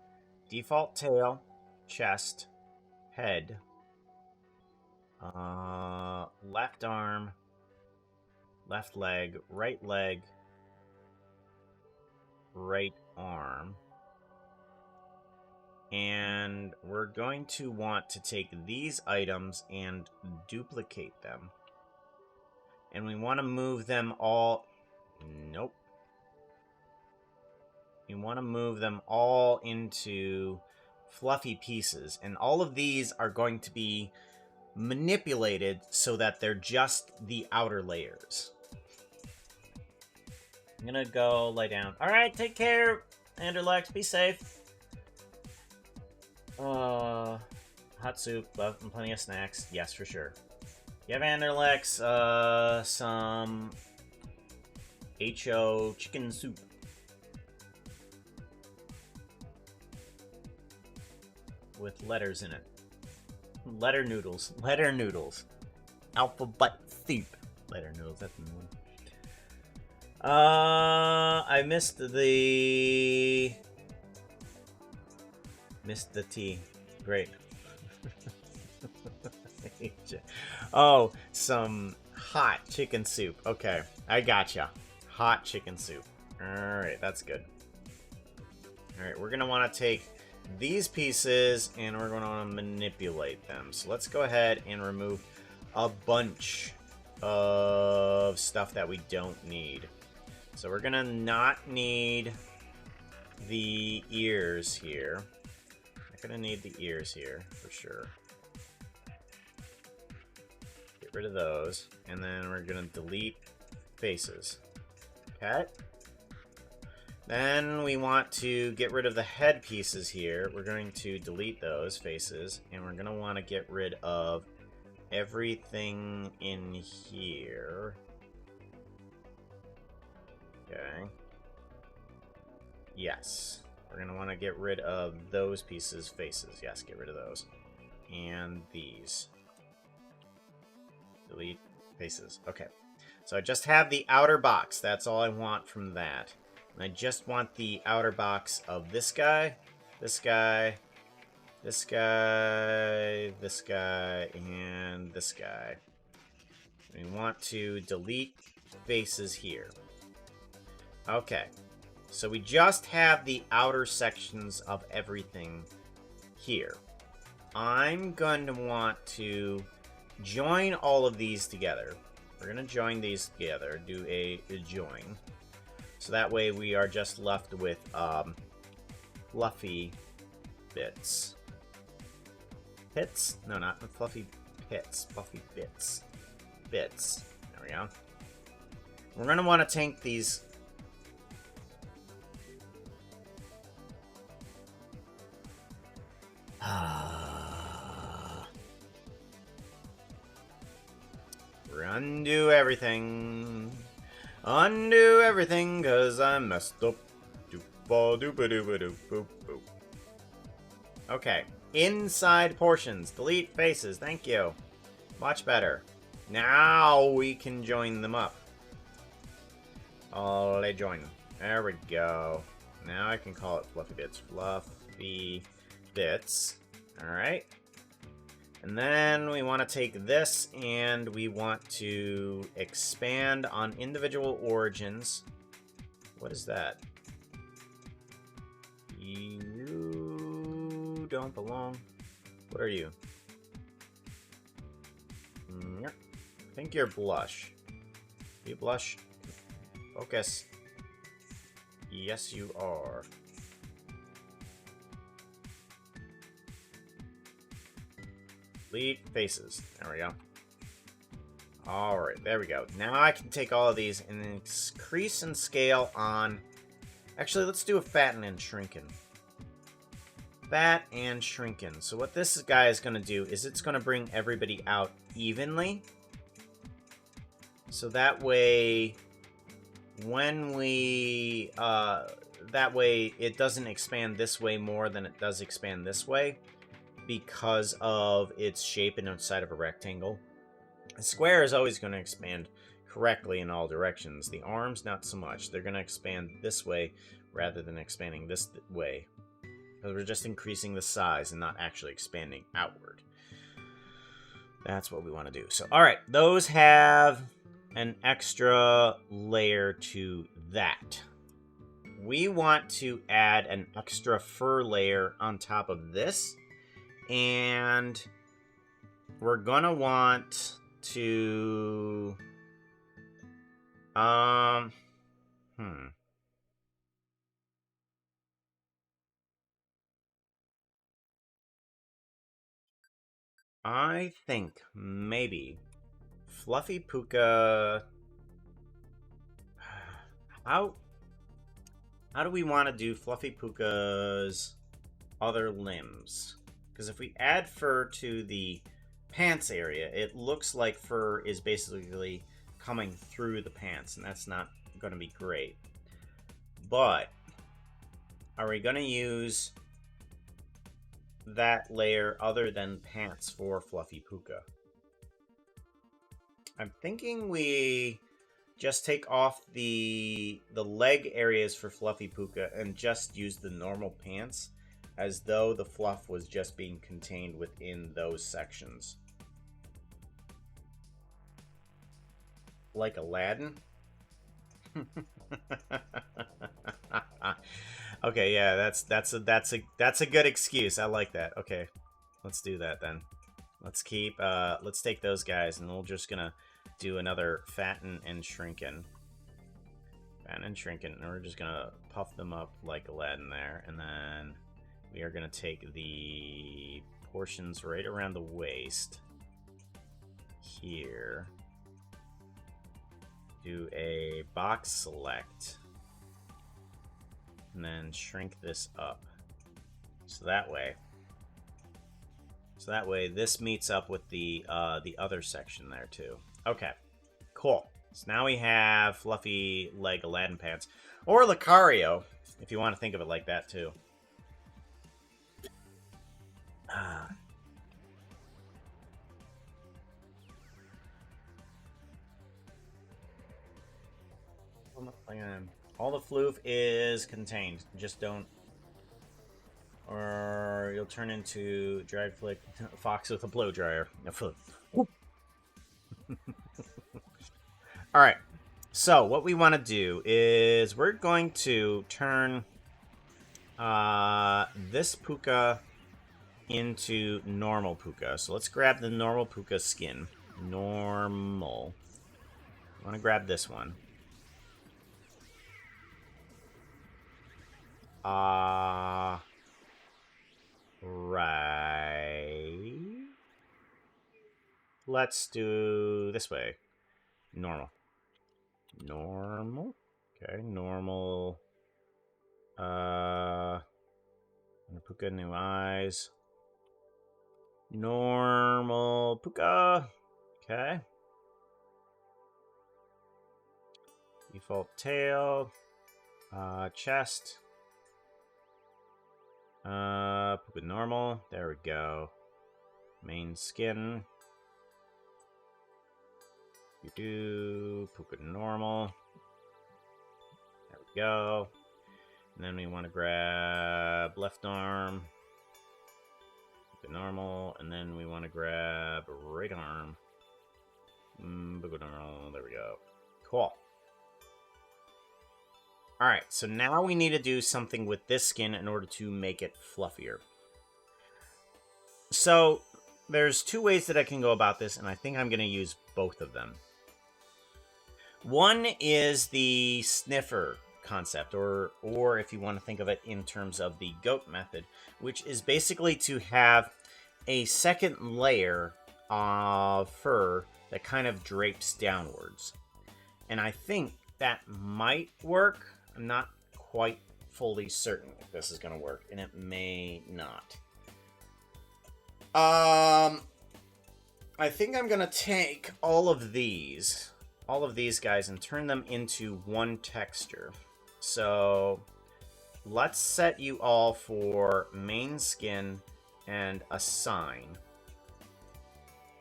Speaker 1: default tail, chest, head, left arm, left leg, right arm. And we're going to want to take these items and duplicate them. And we want to move them all... Nope. We want to move them all into fluffy pieces. And all of these are going to be manipulated so that they're just the outer layers. I'm going to go lay down. Alright, take care, Anderlex. Be safe. Hot soup, love, and plenty of snacks. Yes, for sure. You have Anderlex, some HO chicken soup. With letters in it. Letter noodles. Letter noodles. Alphabet soup. Letter noodles, that's the new one. I missed the... Missed the T. Great. Oh, some hot chicken soup. Okay, I gotcha. Hot chicken soup. Alright, that's good. Alright, we're going to want to take these pieces and we're going to want to manipulate them. So let's go ahead and remove a bunch of stuff that we don't need. So we're going to not need the ears here. We're going to need the ears here for sure. Get rid of those. And then we're going to delete faces. Okay. Then we want to get rid of the head pieces here. We're going to delete those faces. And we're going to want to get rid of everything in here. Okay. Yes. We're going to want to get rid of those pieces, faces. Yes, get rid of those. And these. Delete faces. Okay. So I just have the outer box. That's all I want from that. And I just want the outer box of this guy, this guy, this guy, this guy, and this guy. We want to delete faces here. Okay. So we just have the outer sections of everything here. I'm going to want to join all of these together. We're going to join these together, do a join. So that way we are just left with fluffy bits. Pits? No, not fluffy pits. Fluffy bits. Bits. There we go. We're going to want to take these... Undo everything. Undo everything, cause I messed up. Okay. Inside portions. Delete faces. Thank you. Much better. Now we can join them up. Oh, they join. There we go. Now I can call it Fluffy Bits. Fluffy Bits. Alright. And then we want to take this and we want to expand on individual origins. What is that? You don't belong. What are you? I think you're blush. You blush? Focus. Yes, you are. Delete faces. There we go. Alright, there we go. Now I can take all of these and increase in scale on... Actually, let's do a fatten and shrinking. Fat and shrinking. So what this guy is going to do is it's going to bring everybody out evenly. So that way, when we... that way, it doesn't expand this way more than it does expand this way, because of its shape inside of a rectangle. A square is always going to expand correctly in all directions. The arms, not so much. They're going to expand this way rather than expanding this way. Because we're just increasing the size and not actually expanding outward. That's what we want to do. So, alright, those have an extra layer to that. We want to add an extra fur layer on top of this. And we're gonna want to I think maybe Fluffy Pooka. How do we want to do Fluffy Pooka's other limbs? Because if we add fur to the pants area, it looks like fur is basically coming through the pants, and that's not going to be great. But are we going to use that layer other than pants for Fluffy Pooka? I'm thinking we just take off the leg areas for Fluffy Pooka and just use the normal pants, as though the fluff was just being contained within those sections. Like Aladdin? Okay, yeah, that's a good excuse. I like that. Okay. Let's do that then. Let's take those guys and we're just gonna do another fatten and shrinking. Fatten and shrinking, and we're just gonna puff them up like Aladdin there, and then we are going to take the portions right around the waist here. Do a box select. And then shrink this up. So that way this meets up with the other section there too. Okay, cool. So now we have fluffy leg Aladdin pants. Or Lucario, if you want to think of it like that too. All the floof is contained. Just don't, or you'll turn into drag flick fox with a blow dryer. All right. So what we want to do is we're going to turn this Pooka into normal Pooka. So let's grab the normal Pooka skin. Normal. I want to grab this one. Right. Let's do this way. Normal. Normal. Okay, normal. Pooka, new eyes. Normal Pooka. Okay. Default tail. Chest. Pooka normal. There we go. Main skin. Pooka normal. There we go. And then we want to grab left arm. Pooka normal. And then we want to grab right arm. Pooka normal. There we go. Cool. Alright, so now we need to do something with this skin in order to make it fluffier. So, there's two ways that I can go about this, and I think I'm going to use both of them. One is the sniffer concept, or if you want to think of it in terms of the goat method, which is basically to have a second layer of fur that kind of drapes downwards. And I think that might work. I'm not quite fully certain if this is going to work, and it may not. I think I'm going to take all of these guys and turn them into one texture. So let's set you all for main skin and assign.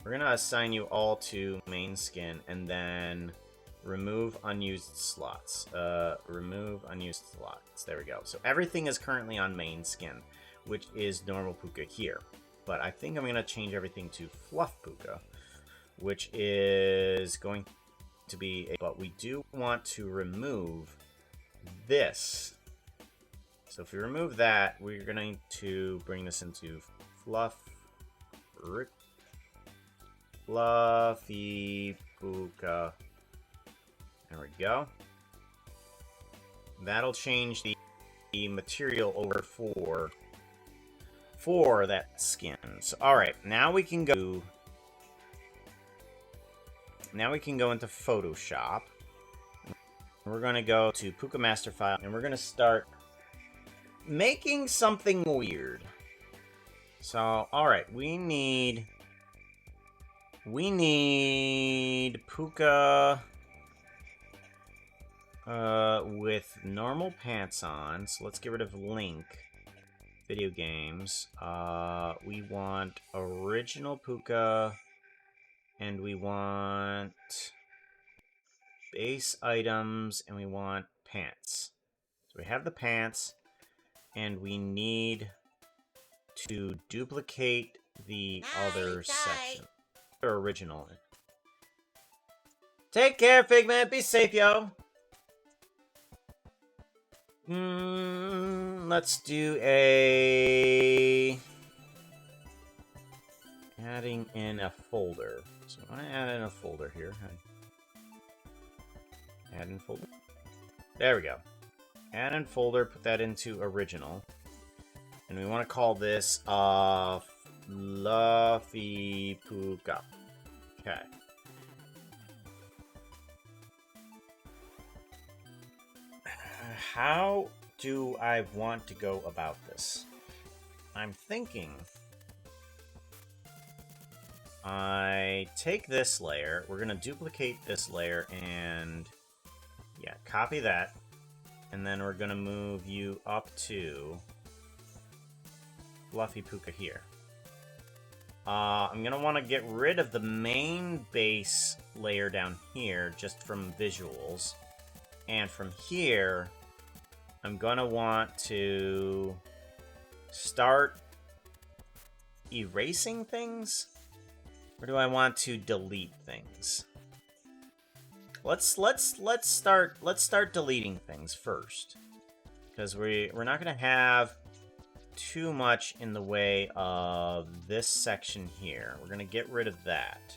Speaker 1: We're going to assign you all to main skin and then remove unused slots. Remove unused slots. There we go. So everything is currently on main skin, which is normal Pooka here. But I think I'm going to change everything to fluff Pooka, which is going to be but we do want to remove this. So if we remove that, we're going to bring this into fluffy Pooka. There we go. That'll change the material over for that skin. So alright, now we can go into Photoshop. We're gonna go to Pooka Master File and we're gonna start making something weird. So alright, we need Pooka with normal pants on. So let's get rid of Link. Video games. We want original Pooka, and we want base items, and we want pants. So we have the pants, and we need to duplicate the other section. Original. Take care, Figment. Be safe, yo. Let's do adding in a folder. So I want to add in a folder here. Add in folder. There we go. Add in folder, put that into original. And we want to call this Fluffy Pooka. Okay. How do I want to go about this? I'm thinking I take this layer, we're going to duplicate this layer and yeah, copy that. And then we're going to move you up to Fluffy Pooka here. I'm going to want to get rid of the main base layer down here just from visuals. And from here, I'm going to want to start erasing things? Or do I want to delete things? Let's start deleting things first. Because we're not going to have too much in the way of this section here. We're going to get rid of that.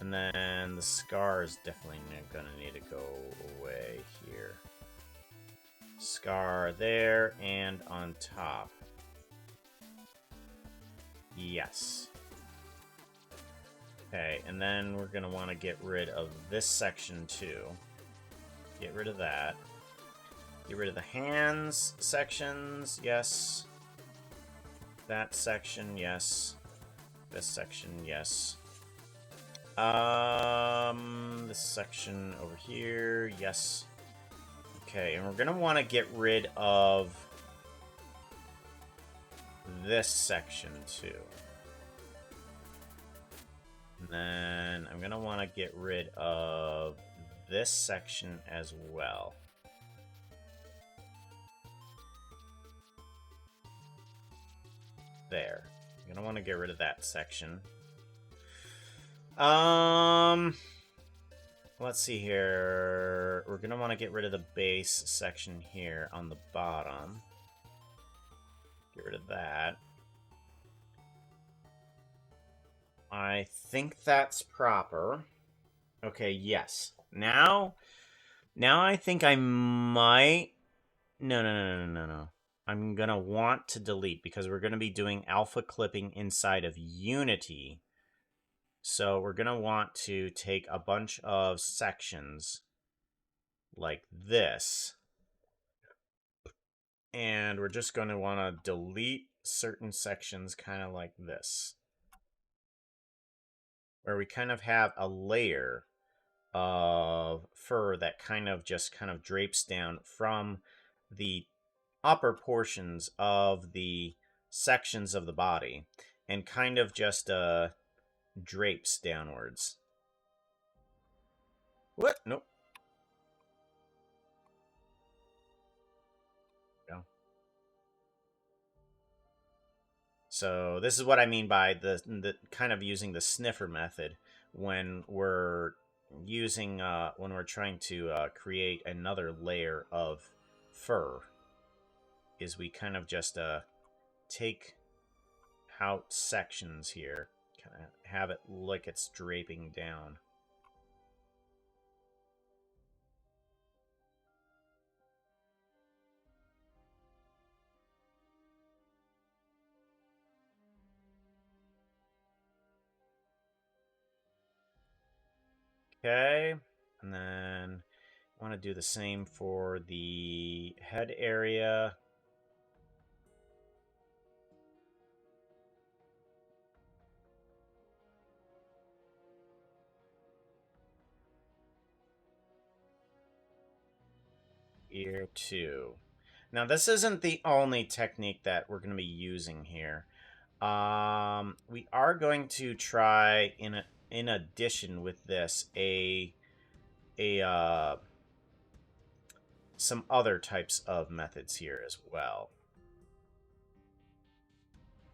Speaker 1: And then the scar is definitely going to need to go away here. Scar there and on top. Yes. Okay, and then we're going to want to get rid of this section too. Get rid of that. Get rid of the hands sections, yes. That section, yes. This section, yes. This section over here, yes. Okay, and we're gonna want to get rid of this section too. And then I'm gonna want to get rid of this section as well. There. I'm gonna want to get rid of that section. Let's see here. We're gonna want to get rid of the base section here on the bottom. Get rid of that. I think that's proper. Okay, yes. Now I think I might... No. I'm gonna want to delete because we're gonna be doing alpha clipping inside of Unity. So we're gonna want to take a bunch of sections like this. And we're just gonna wanna delete certain sections kind of like this. Where we kind of have a layer of fur that kind of drapes down from the upper portions of the sections of the body and kind of just drapes downwards. What? Nope. Go. So this is what I mean by the kind of using the sniffer method when we're using when we're trying to create another layer of fur. Is we kind of just take out sections here, kind of have it like it's draping down. Okay, and then I want to do the same for the head area. Ear 2. Now, this isn't the only technique that we're going to be using here. We are going to try, in addition with this, some other types of methods here as well.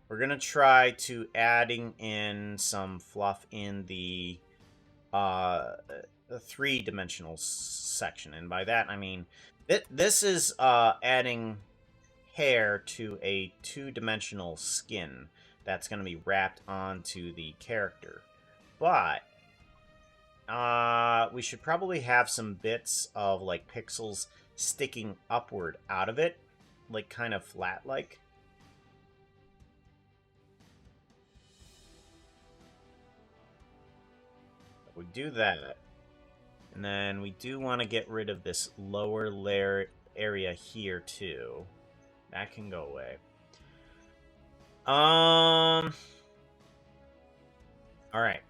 Speaker 1: We're going to try to adding in some fluff in the three-dimensional section. And by that, I mean, this is adding hair to a two-dimensional skin that's going to be wrapped onto the character. But we should probably have some bits of, like, pixels sticking upward out of it, like, kind of flat-like. We do that. And then we do want to get rid of this lower layer area here, too. That can go away. Alright,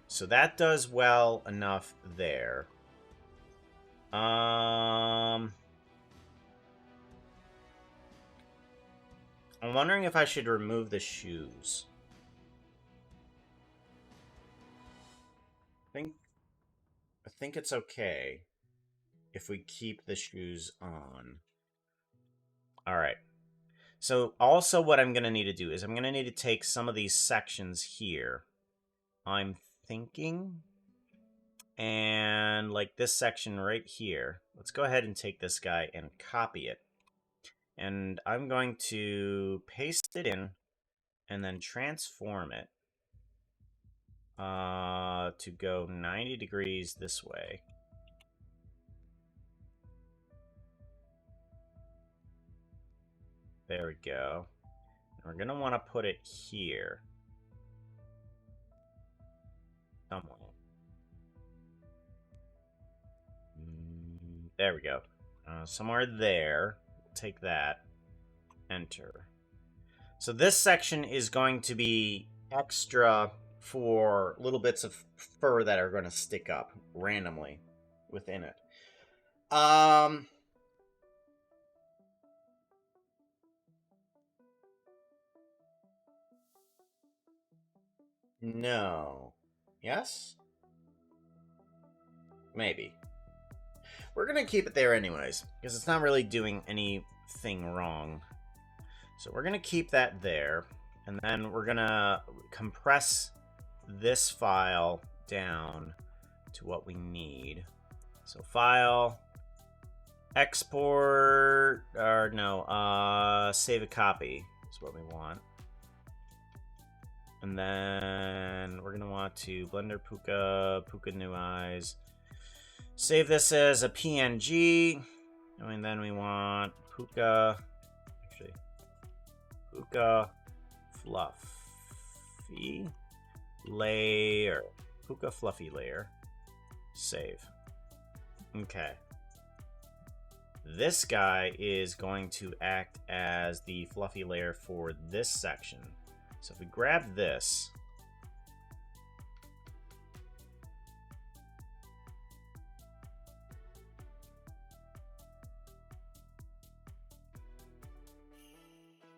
Speaker 1: so that does well enough there. I'm wondering if I should remove the shoes. I think it's okay if we keep the shoes on. Alright. So also what I'm going to need to do is I'm going to need to take some of these sections here. I'm thinking. And like this section right here. Let's go ahead and take this guy and copy it. And I'm going to paste it in and then transform it to go 90 degrees this way. There we go. And we're going to want to put it here. Somewhere. There we go. Somewhere there. Take that. Enter. So this section is going to be extra for little bits of fur that are going to stick up randomly within it. No. Yes? Maybe. We're going to keep it there anyways, because it's not really doing anything wrong. So we're going to keep that there, and then we're going to compress this file down to what we need. So file, export, or no, save a copy is what we want. And then we're going to want to Blender Pooka New Eyes. Save this as a PNG. And then we want Pooka Fluffy Layer. Pooka Fluffy Layer. Save. Okay. This guy is going to act as the fluffy layer for this section. So if we grab this,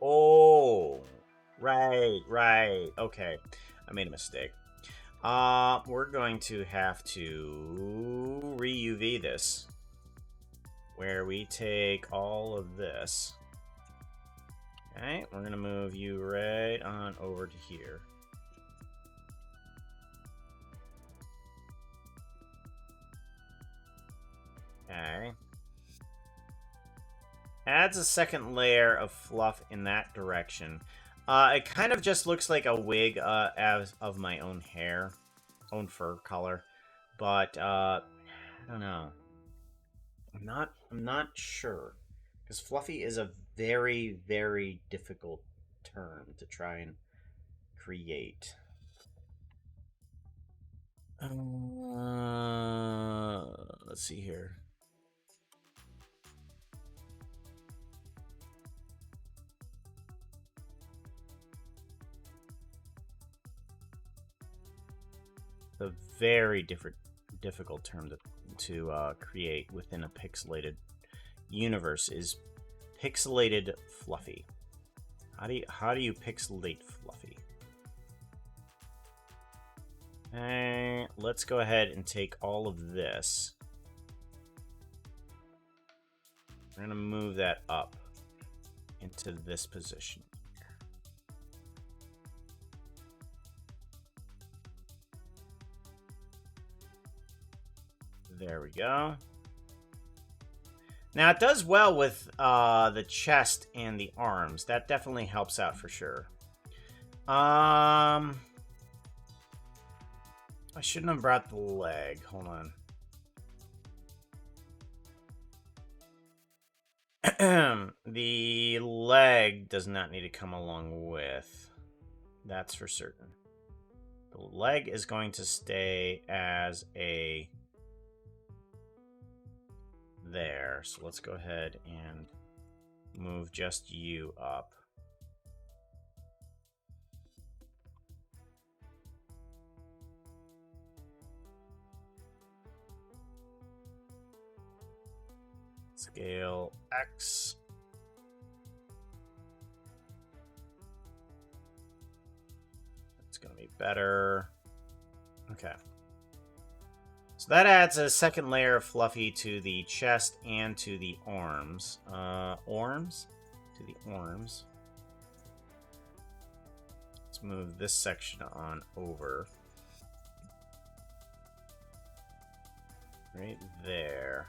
Speaker 1: oh, right, okay, I made a mistake. We're going to have to re-UV this, where we take all of this. Okay, we're going to move you right on over to here. Okay. Adds a second layer of fluff in that direction. It kind of just looks like a wig of my own hair, own fur color, but I don't know. I'm not sure, because fluffy is a very, very difficult term to try and create. Let's see here. A very difficult term to create within a pixelated universe is pixelated fluffy. How do you pixelate fluffy? Let's go ahead and take all of this. We're gonna move that up into this position. There we go. Now, it does well with the chest and the arms. That definitely helps out for sure. I shouldn't have brought the leg. Hold on. The leg does not need to come along with. That's for certain. The leg is going to stay as a... there. So let's go ahead and move just you up. Scale X. That's gonna be better. Okay. So that adds a second layer of fluffy to the chest and to the arms. Arms? To the arms. Let's move this section on over. Right there.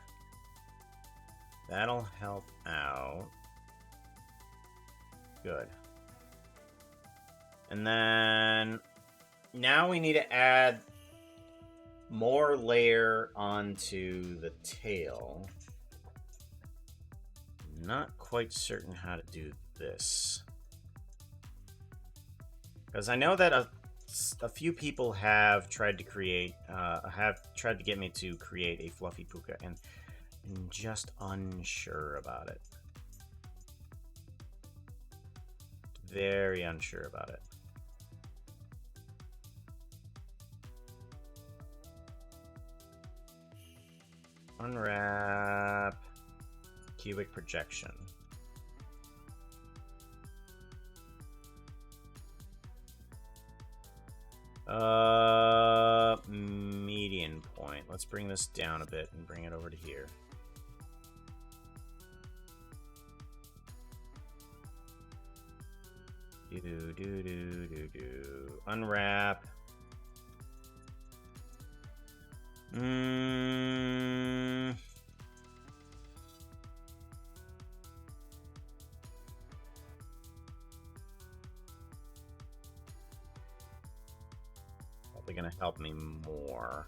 Speaker 1: That'll help out. Good. And then now we need to add more layer onto the tail. Not quite certain how to do this. Because I know that a few people have tried to create, to get me to create a fluffy puka, and I'm just unsure about it. Very unsure about it. Unwrap. Cubic projection. Median point. Let's bring this down a bit and bring it over to here. Unwrap. Probably gonna help me more.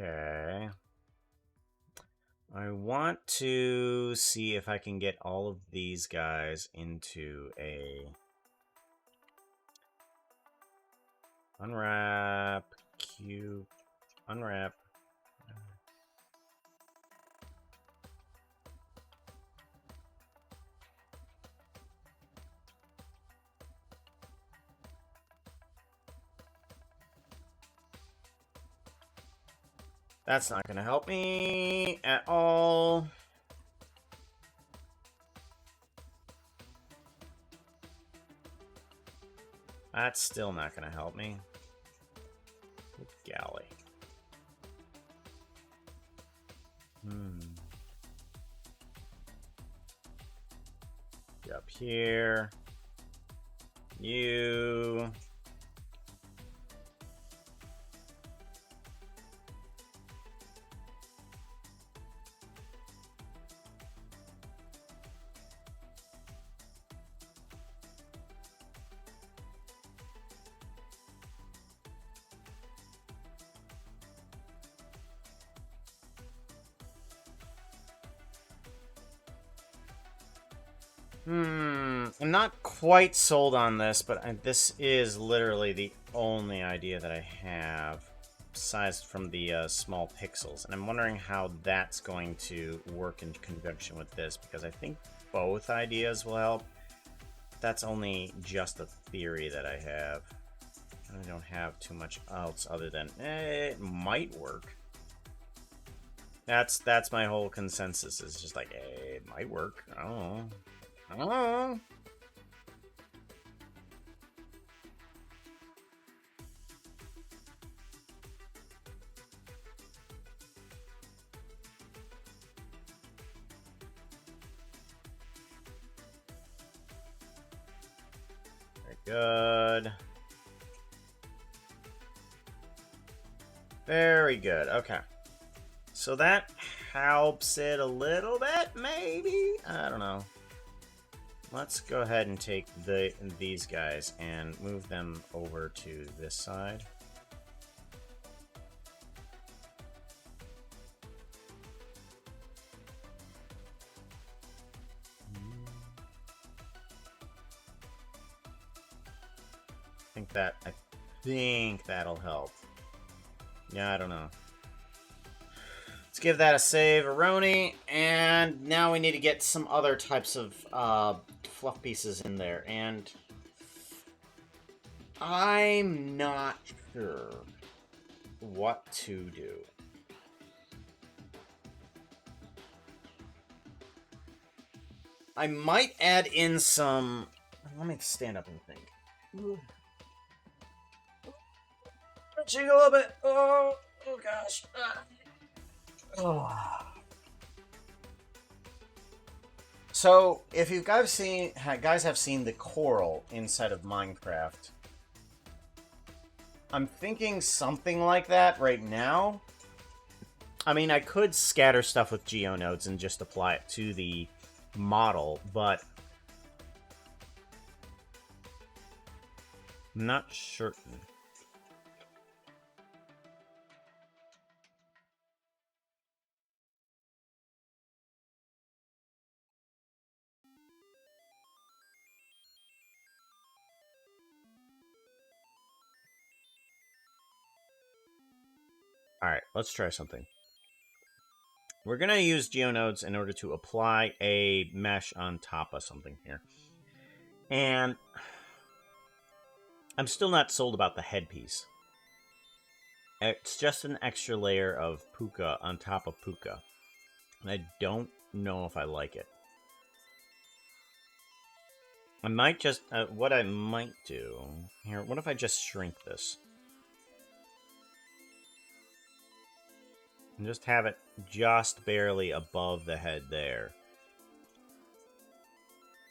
Speaker 1: Okay. I want to see if I can get all of these guys into a unwrap, cube, unwrap. That's not going to help me at all. That's still not going to help me. Good golly. Get up here. You. I'm not quite sold on this, but this is literally the only idea that I have, besides from the small pixels. And I'm wondering how that's going to work in conjunction with this, because I think both ideas will help. That's only just a theory that I have. I don't have too much else other than, it might work. That's my whole consensus, is just like, it might work. I don't know. I don't know. Very good. Very good. Okay. So that helps it a little bit, maybe? I don't know. Let's go ahead and take these guys and move them over to this side. I think that'll help. Yeah, I don't know. Let's give that a save, Aroni, and now we need to get some other types of fluff pieces in there, and I'm not sure what to do. I might add in some... Let me stand up and think. Stretching a little bit. Oh gosh. So, if you guys have seen the coral inside of Minecraft, I'm thinking something like that right now. I mean, I could scatter stuff with geonodes and just apply it to the model, but I'm not certain. Alright, let's try something. We're going to use geonodes in order to apply a mesh on top of something here. And I'm still not sold about the headpiece. It's just an extra layer of Pooka on top of Pooka. And I don't know if I like it. I might just... what I might do... Here, what if I just shrink this? And just have it just barely above the head there.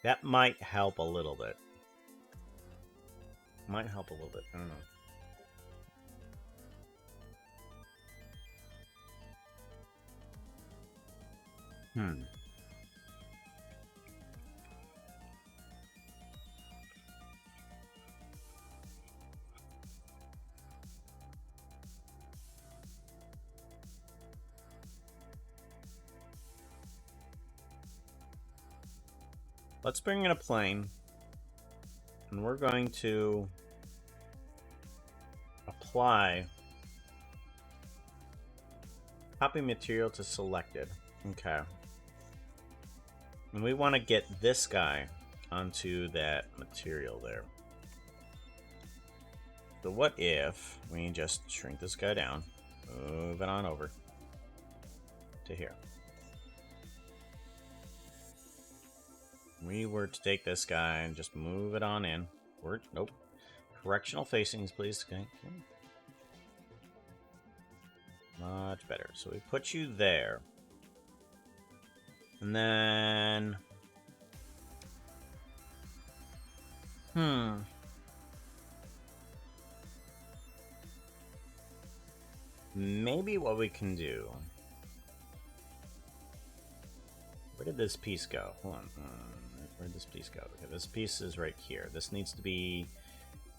Speaker 1: That might help a little bit. Might help a little bit. I don't know. Let's bring in a plane. And we're going to apply copy material to selected. Okay. And we want to get this guy onto that material there. So what if we just shrink this guy down, move it on over to here. We were to take this guy and just move it on in. Nope. Correctional facings, please. Okay. Much better. So we put you there. And then... Maybe what we can do... Where did this piece go? Hold on. Where did this piece go? Okay, this piece is right here. This needs to be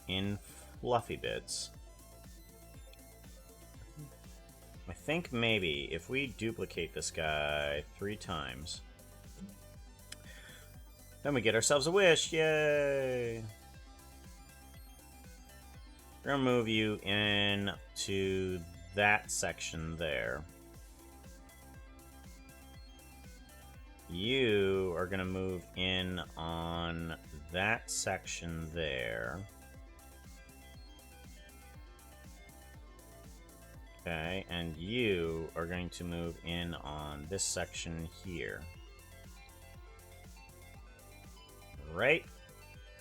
Speaker 1: in fluffy bits. I think maybe if we duplicate this guy 3 times, then we get ourselves a wish. Yay! We're gonna move you in to that section there. You are going to move in on that section there. Okay, and you are going to move in on this section here. Right?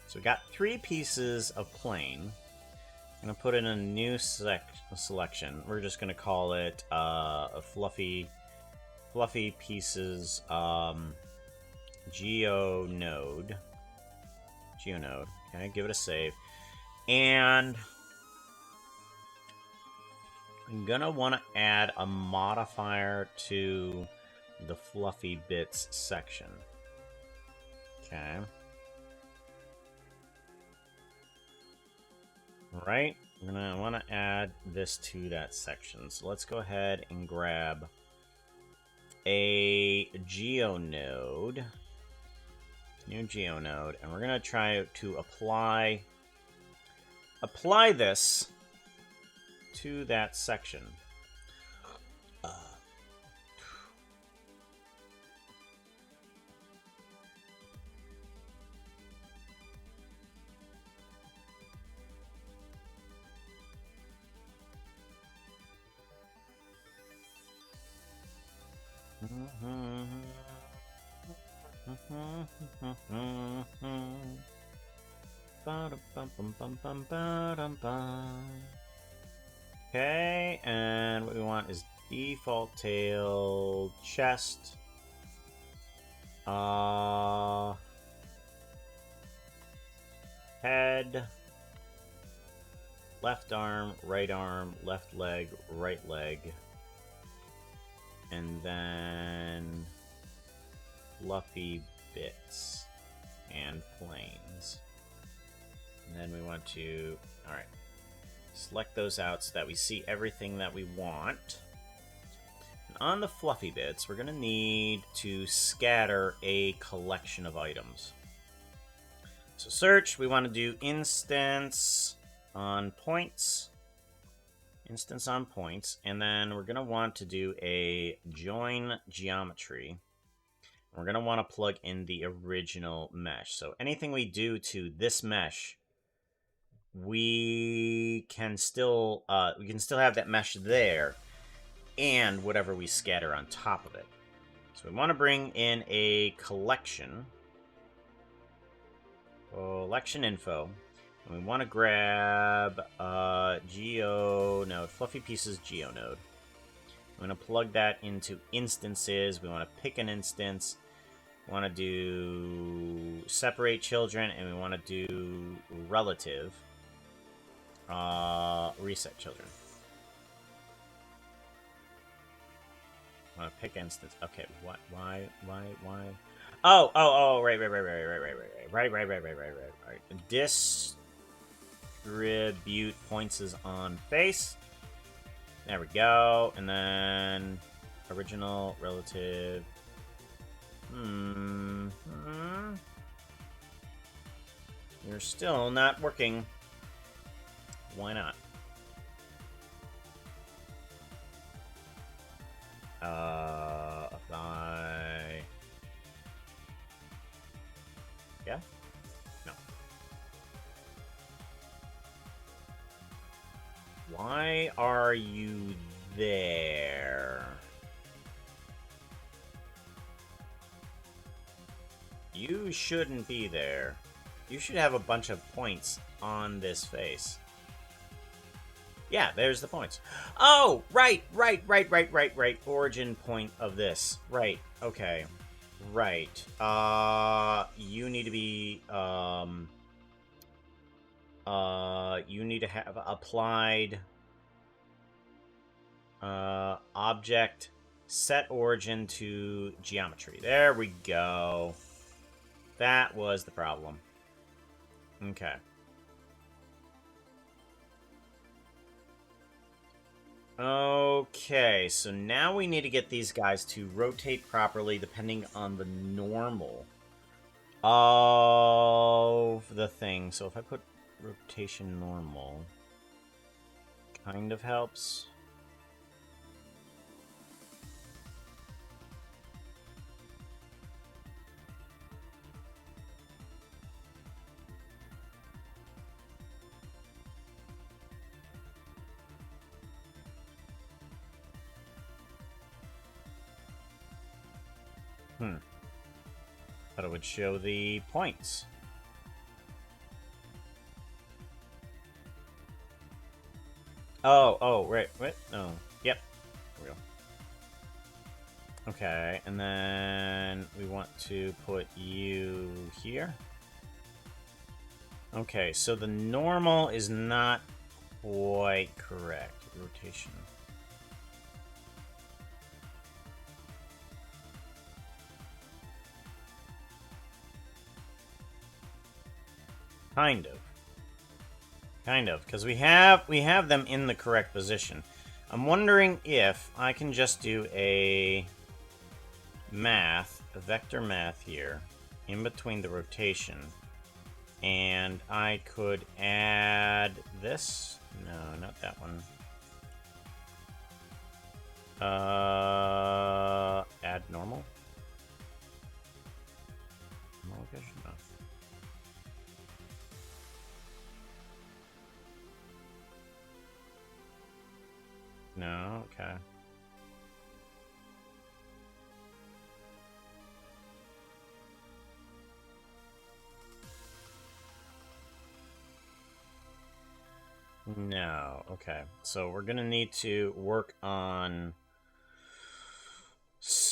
Speaker 1: So we got 3 pieces of plane. I'm going to put in a new selection. We're just going to call it a fluffy pieces geonode. Okay, give it a save. And I'm gonna want to add a modifier to the fluffy bits section. Okay. Right, we're gonna want to add this to that section. So let's go ahead and grab a geonode, new geonode, and we're gonna try to apply this to that section. Okay, and what we want is default tail, chest, Head, left arm, left leg, right leg, and then fluffy bits and planes. And then we want to, all right, select those out so that we see everything that we want. And on the fluffy bits, we're going to need to scatter a collection of items. So search, we want to do instance on points. Instance on points. And then we're going to want to do a join geometry. We're going to want to plug in the original mesh. So anything we do to this mesh, we can still have that mesh there and whatever we scatter on top of it. So we want to bring in a collection info, and we want to grab GeoNode, fluffy pieces GeoNode. I'm going to plug that into instances. We want to pick an instance. We want to do separate children, and we want to do relative reset children. I want to pick instance. Okay, what? Why? Oh, right. Distribute points is on face. There we go. And then original, relative. You're still not working. Why not? Apply. Yeah? No. Why are you there? You shouldn't be there. You should have a bunch of points on this face. Yeah, there's the points. Oh, right. Origin point of this. Right, okay. Right. You need to be, you need to have applied, object, set origin to geometry. There we go. That was the problem. Okay. Okay, so now we need to get these guys to rotate properly depending on the normal of the thing. So if I put rotation normal, kind of helps. But it would show the points. Oh, right, oh, yep, there we go. Okay, and then we want to put you here. Okay, so the normal is not quite correct. Rotation. Kind of, because we have them in the correct position. I'm wondering if I can just do a vector math here, in between the rotation, and I could add this. No, not that one. Add normal. Normal vision? No. No, okay. No, okay. So we're gonna need to work on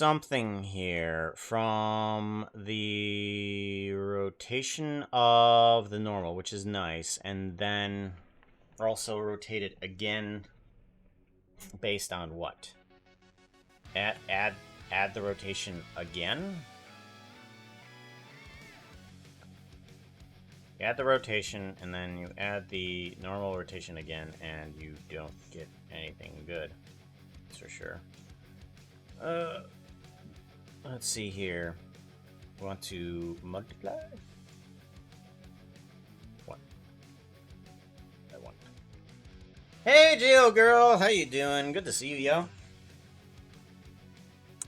Speaker 1: something here from the rotation of the normal, which is nice, and then also rotate it again based on what? Add the rotation again? You add the rotation, and then you add the normal rotation again, and you don't get anything good. That's for sure. Let's see here. We want to multiply? One. I want. Hey, Geo girl! How you doing? Good to see you, yo.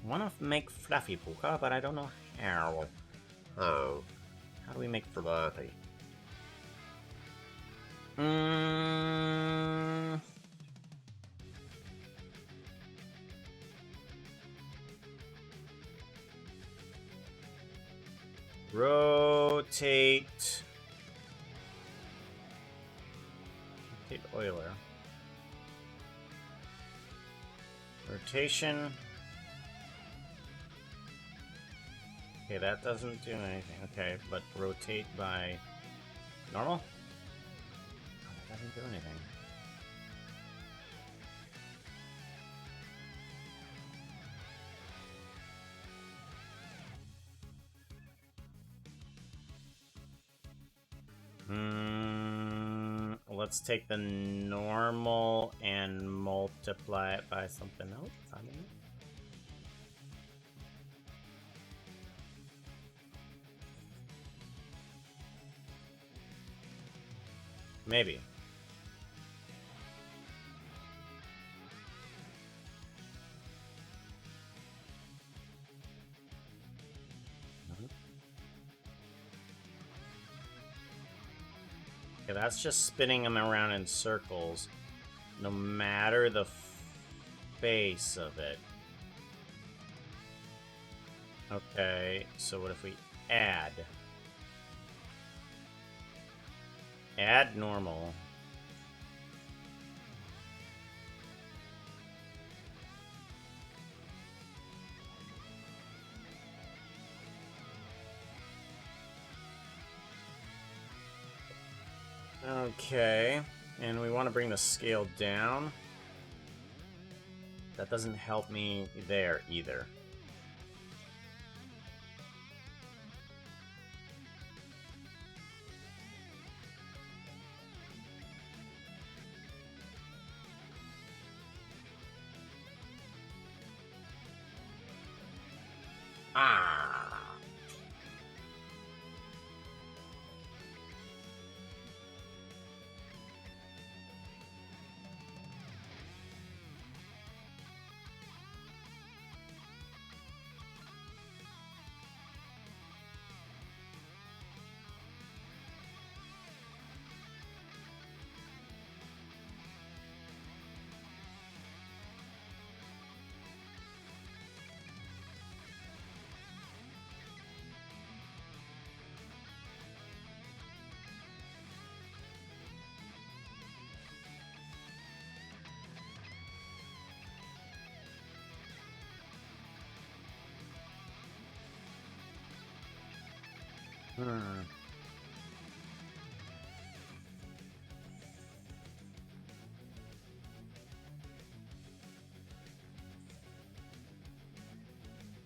Speaker 1: I want to make Fluffy Pooka, but I don't know how. Oh. How do we make Fluffy? Rotate Euler. Rotation. Okay, that doesn't do anything. Okay, but rotate by normal? Oh, that doesn't do anything. Let's take the normal and multiply it by something else. I don't know. Maybe. Okay, that's just spinning them around in circles, no matter the face of it. Okay, so what if we add? Add normal. Okay, and we want to bring the scale down. That doesn't help me there either. Ah.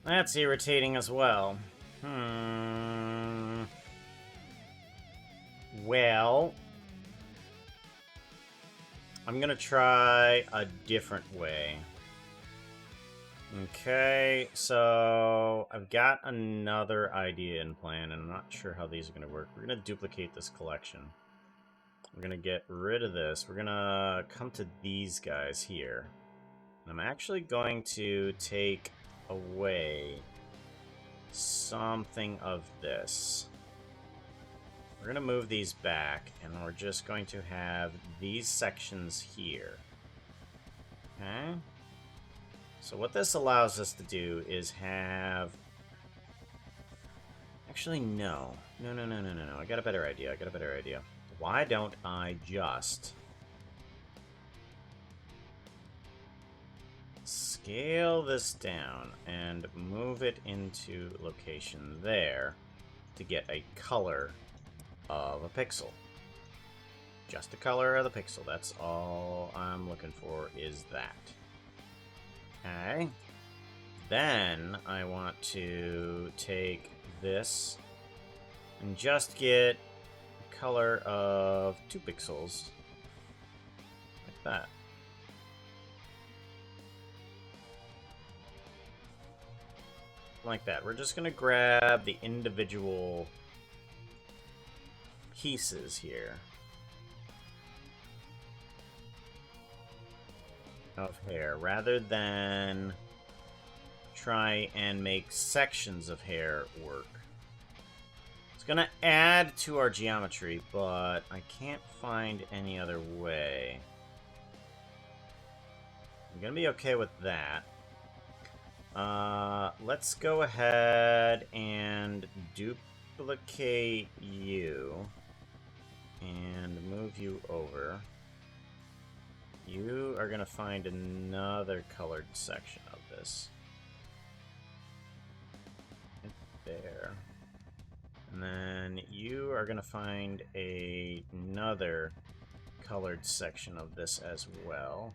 Speaker 1: That's irritating as well. Well, I'm gonna try a different way. Okay, so I've got another idea in plan, and I'm not sure how these are gonna work. We're gonna duplicate this collection. We're gonna get rid of this. We're gonna come to these guys here. And I'm actually going to take away something of this. We're gonna move these back, and we're just going to have these sections here. Okay? So what this allows us to do is have... Actually, no. No. I got a better idea. Why don't I just... scale this down and move it into location there to get a color of a pixel. Just the color of the pixel. That's all I'm looking for is that. Okay. Then I want to take this and just get a color of 2 pixels. Like that. Like that. We're just gonna grab the individual pieces here of hair rather than try and make sections of hair work. It's gonna add to our geometry, but I can't find any other way. I'm gonna be okay with that. Let's go ahead and duplicate you and move you over. You are gonna find another colored section of this. There. And then you are gonna find another colored section of this as well.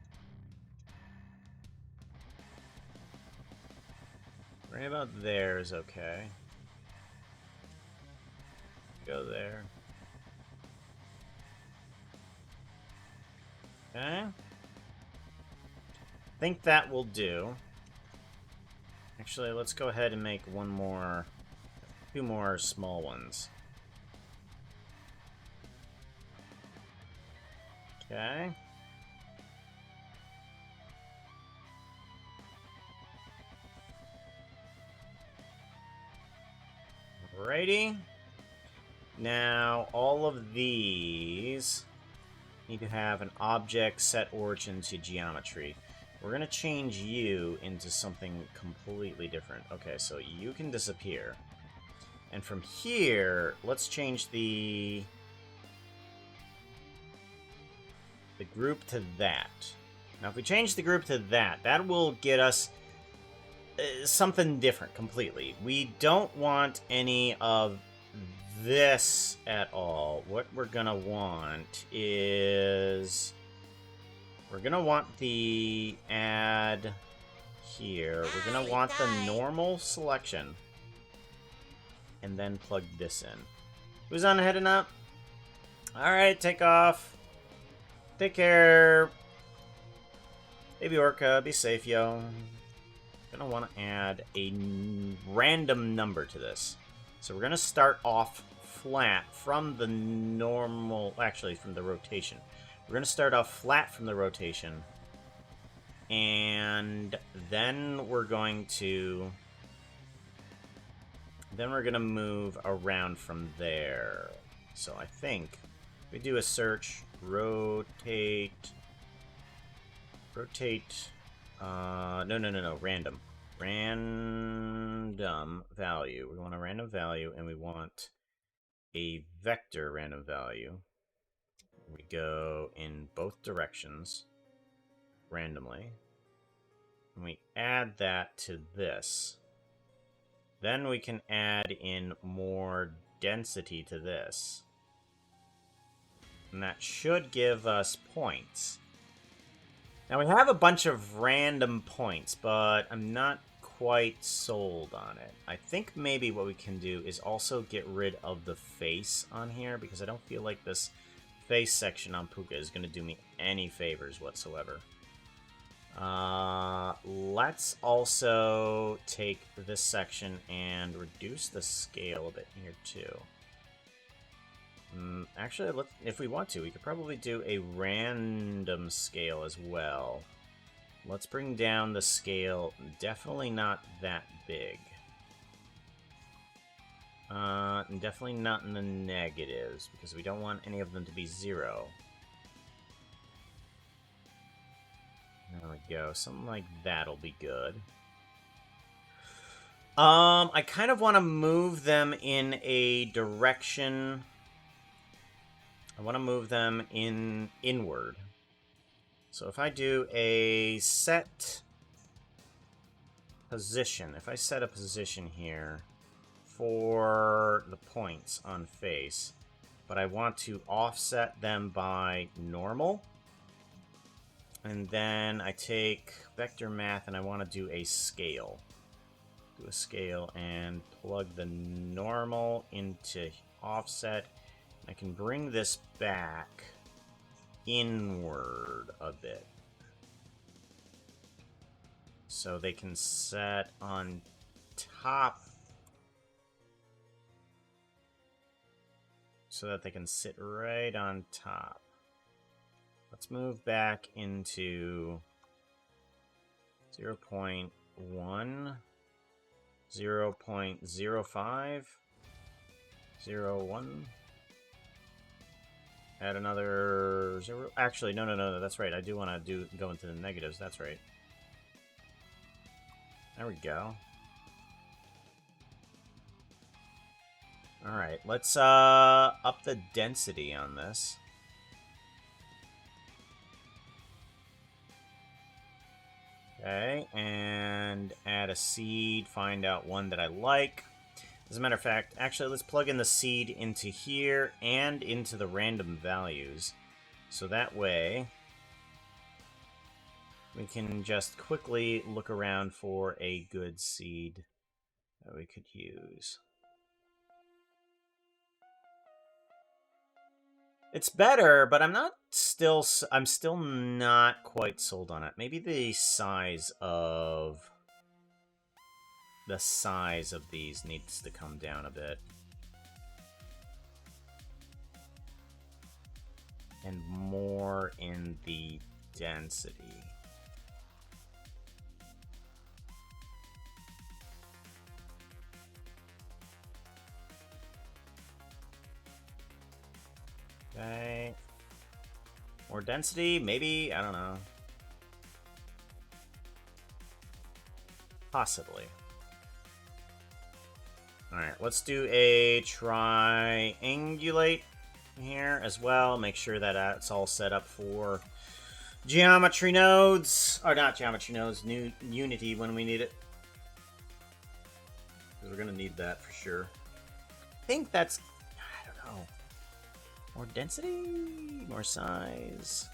Speaker 1: Right about there is okay. Go there. Okay. I think that will do. Actually, let's go ahead and make two more small ones. Okay. Alrighty. Now, all of these need to have an object set origin to geometry. We're going to change you into something completely different. Okay, so you can disappear. And from here, let's change the group to that. Now, if we change the group to that, that will get us something different completely. We don't want any of this at all. What we're gonna want is we're gonna want the add here. We're gonna want the normal selection and then plug this in. Who's on heading up? Alright, take off. Take care. Baby Orca, be safe, yo. Gonna want to add a random number to this. So we're gonna start off flat from the normal, actually from the rotation. We're gonna start off flat from the rotation, and then we're going to move around from there. So I think we do a search, rotate. No, random. Random value. We want a random value, and we want a vector random value. We go in both directions, randomly. And we add that to this. Then we can add in more density to this. And that should give us points. Now, we have a bunch of random points, but I'm not quite sold on it. I think maybe what we can do is also get rid of the face on here, because I don't feel like this face section on Pooka is going to do me any favors whatsoever. Let's also take this section and reduce the scale a bit here, too. Actually, if we want to, we could probably do a random scale as well. Let's bring down the scale. Definitely not that big. And definitely not in the negatives, because we don't want any of them to be 0. There we go. Something like that'll be good. I kind of want to move them in a direction. I want to move them inward. So if I do a set position, if I set a position here for the points on face, but I want to offset them by normal, and then I take vector math and I want to do a scale. Do a scale and plug the normal into offset. I can bring this back inward a bit, so they can set on top, so that they can sit right on top. Let's move back into 0.1, 0.05, 0.1. Add another 0. Actually, no, that's right. I do want to go into the negatives. That's right. There we go. Alright, let's up the density on this. Okay, and add a seed, find out one that I like. As a matter of fact, actually, let's plug in the seed into here and into the random values. So that way, we can just quickly look around for a good seed that we could use. It's better, but I'm still not quite sold on it. Maybe the size of these needs to come down a bit. And more in the density. Okay. More density, maybe? I don't know. Possibly. Alright, let's do a triangulate here as well. Make sure that it's all set up for geometry nodes. Or not geometry nodes, new Unity when we need it. Because we're going to need that for sure. I think that's... I don't know. More density? More size?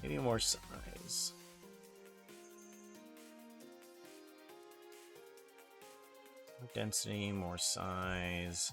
Speaker 1: Maybe more size. More density, more size.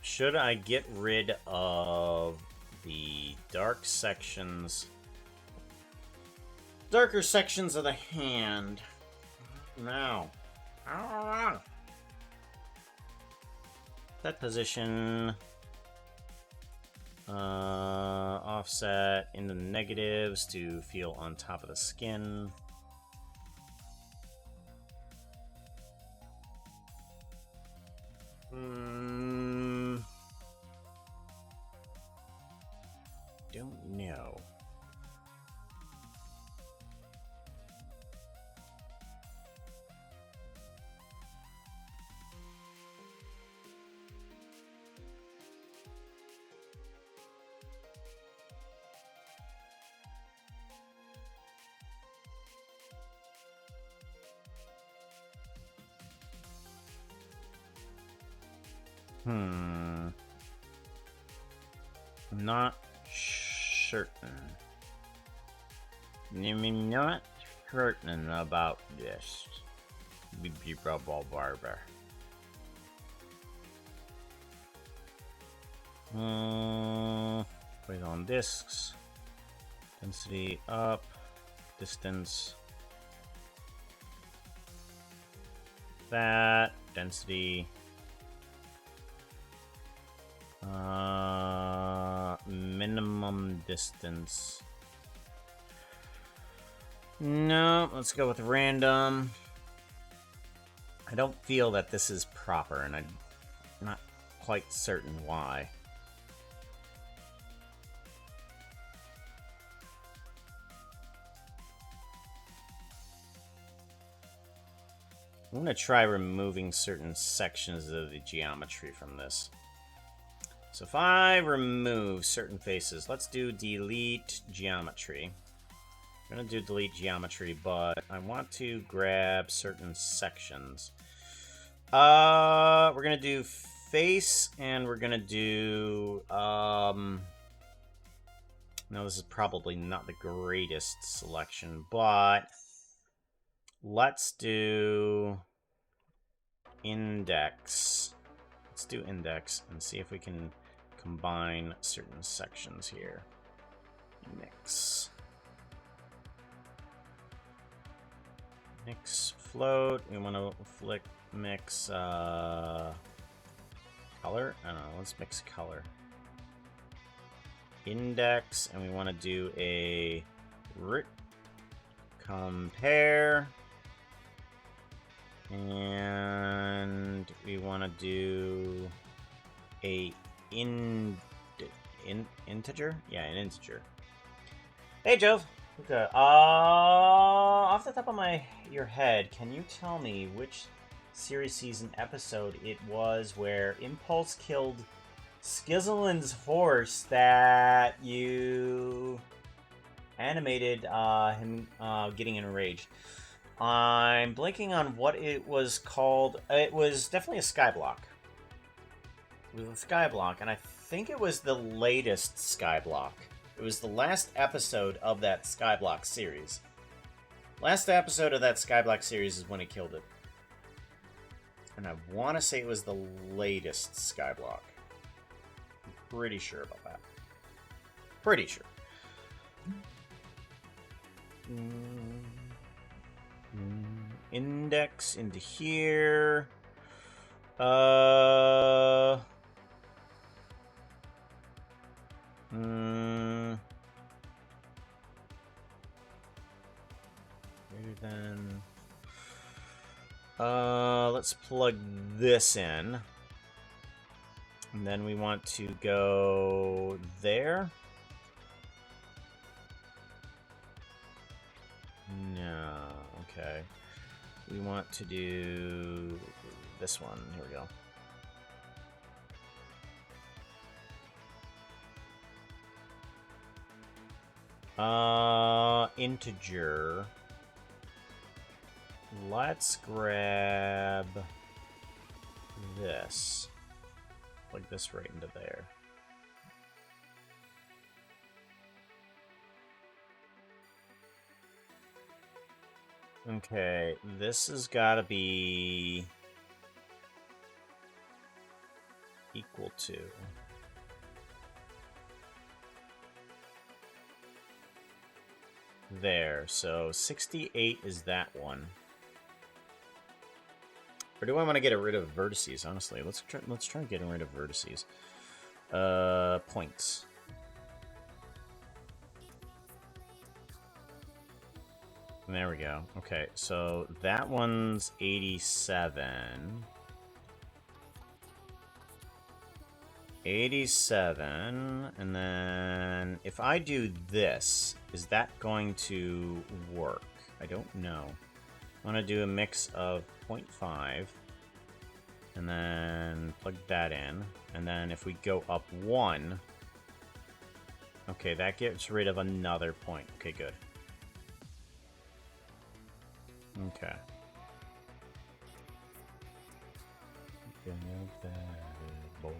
Speaker 1: Should I get rid of the darker sections of the hand? No. I don't know. That position. Offset in the negatives to feel on top of the skin. Don't know. I'm not certain. I'm not certain about this. Barber. Put it on discs. Density up. Distance. That. Density. Minimum distance. No, let's go with random. I don't feel that this is proper, and I'm not quite certain why. I'm going to try removing certain sections of the geometry from this. So if I remove certain faces, let's do delete geometry. I'm going to do delete geometry, but I want to grab certain sections. We're going to do face, and we're going to do... No, this is probably not the greatest selection, but... Let's do index. Let's do index and see if we can combine certain sections here. Mix. Mix float. We want to mix color. I don't know. Let's mix color. Index, and we want to do a compare. And we want to do a integer? Yeah, an integer. Hey, Jove. Okay. Off the top of your head, can you tell me which series season episode it was where Impulse killed Skizzlin's horse that you animated him getting enraged? I'm blanking on what it was called. It was definitely a skyblock. It was a skyblock, and I think it was the latest skyblock. It was the last episode of that skyblock series. Last episode of that skyblock series is when it killed it. And I want to say it was the latest skyblock. I'm pretty sure about that. Pretty sure. Index into here. Greater than. Let's plug this in. And then we want to go there. No, okay. We want to do this one. Here we go. Integer. Let's grab this. Plug this right into there. Okay, this has got to be equal to there. So 68 is that one. Or do I want to get rid of vertices? Honestly, let's try getting rid of vertices. Points. There we go. Okay, so that one's 87. 87, and then if I do this, is that going to work? I don't know. I want to do a mix of 0.5, and then plug that in, and then if we go up 1, okay, that gets rid of another point. Okay, good. Okay. Boy.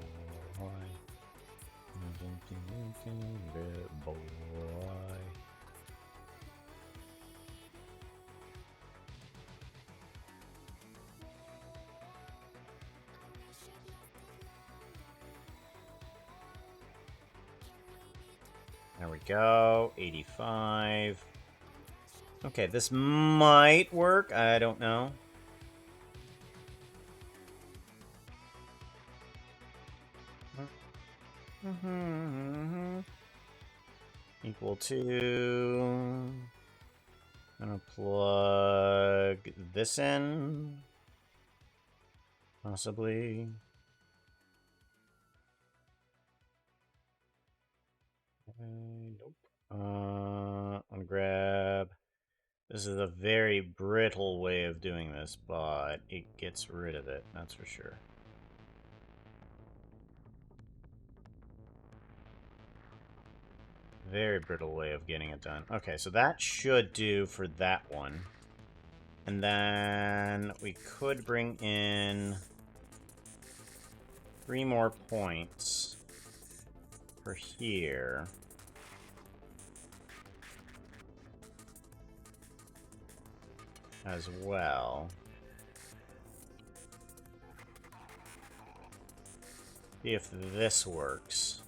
Speaker 1: There we go. 85. Okay, this might work. I don't know. Equal to I'm gonna plug this in. Possibly. Nope. I'm gonna grab... This is a very brittle way of doing this, but it gets rid of it, that's for sure. Very brittle way of getting it done. Okay, so that should do for that one. And then we could bring in 3 more points for here. As well. See if this works.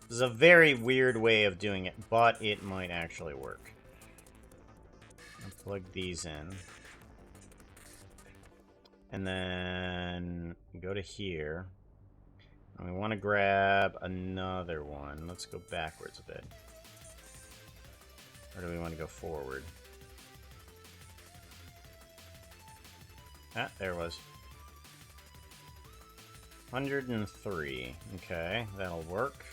Speaker 1: This is a very weird way of doing it, but it might actually work. I'll plug these in. And then go to here. And we want to grab another one. Let's go backwards a bit. Or do we want to go forward? Ah, there it was. 103. Okay, that'll work.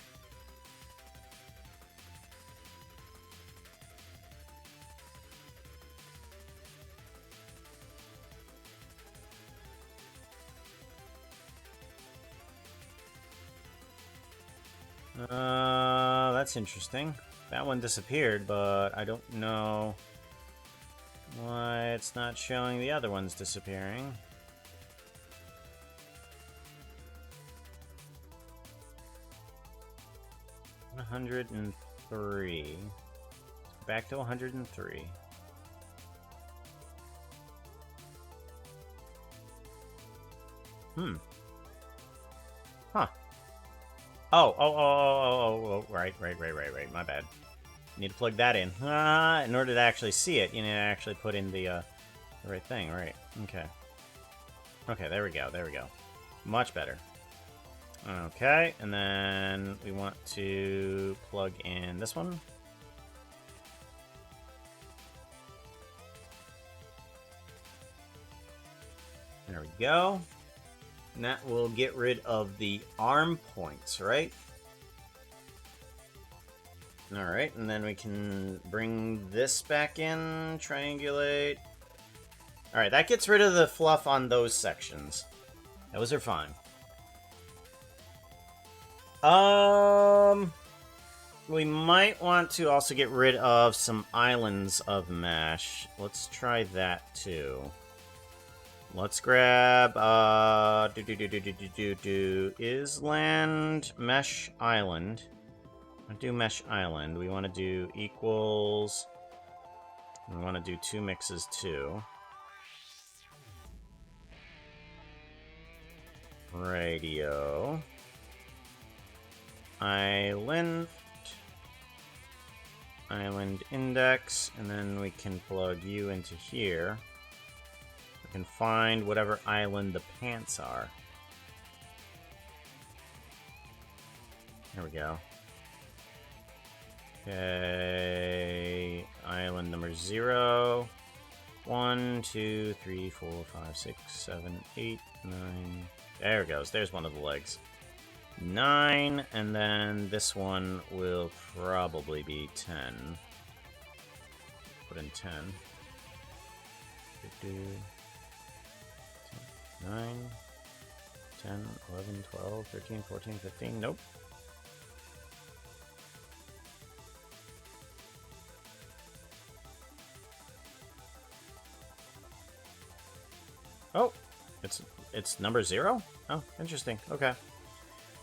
Speaker 1: That's interesting. That one disappeared, but I don't know why it's not showing the other ones disappearing. $103. Back to 103. Huh. Oh, right. My bad. Need to plug that in. In order to actually see it, you need to actually put in the right thing, right? Okay. Okay, there we go. Much better. Okay, and then we want to plug in this one. There we go. And that will get rid of the arm points, right? Alright, and then we can bring this back in, triangulate. Alright, that gets rid of the fluff on those sections. Those are fine. We might want to also get rid of some islands of mesh. Let's try that too. Let's grab, is land mesh island. I'll do mesh island. We want to do equals. We want to do 2 mixes too. Radio. Island. Island index. And then we can plug you into here. We can find whatever island the pants are. There we go. Okay, island number 0. 1, 2, 3, 4, 5, 6, 7, 8, 9. There it goes. There's one of the legs. 9, and then this one will probably be 10. Put in 10. 9, 10, 11, 12, 13, 14, 15. Nope. Oh, it's number 0? Oh, interesting. Okay.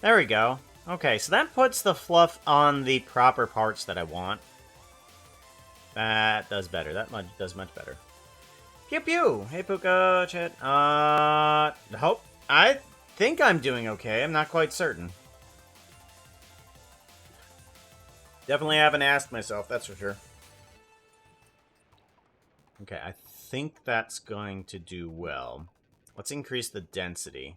Speaker 1: There we go. Okay, so that puts the fluff on the proper parts that I want. That does better. That does much better. Pew pew! Hey Pooka, chat. I think I'm doing okay. I'm not quite certain. Definitely haven't asked myself, that's for sure. Okay, I think that's going to do well. Let's increase the density.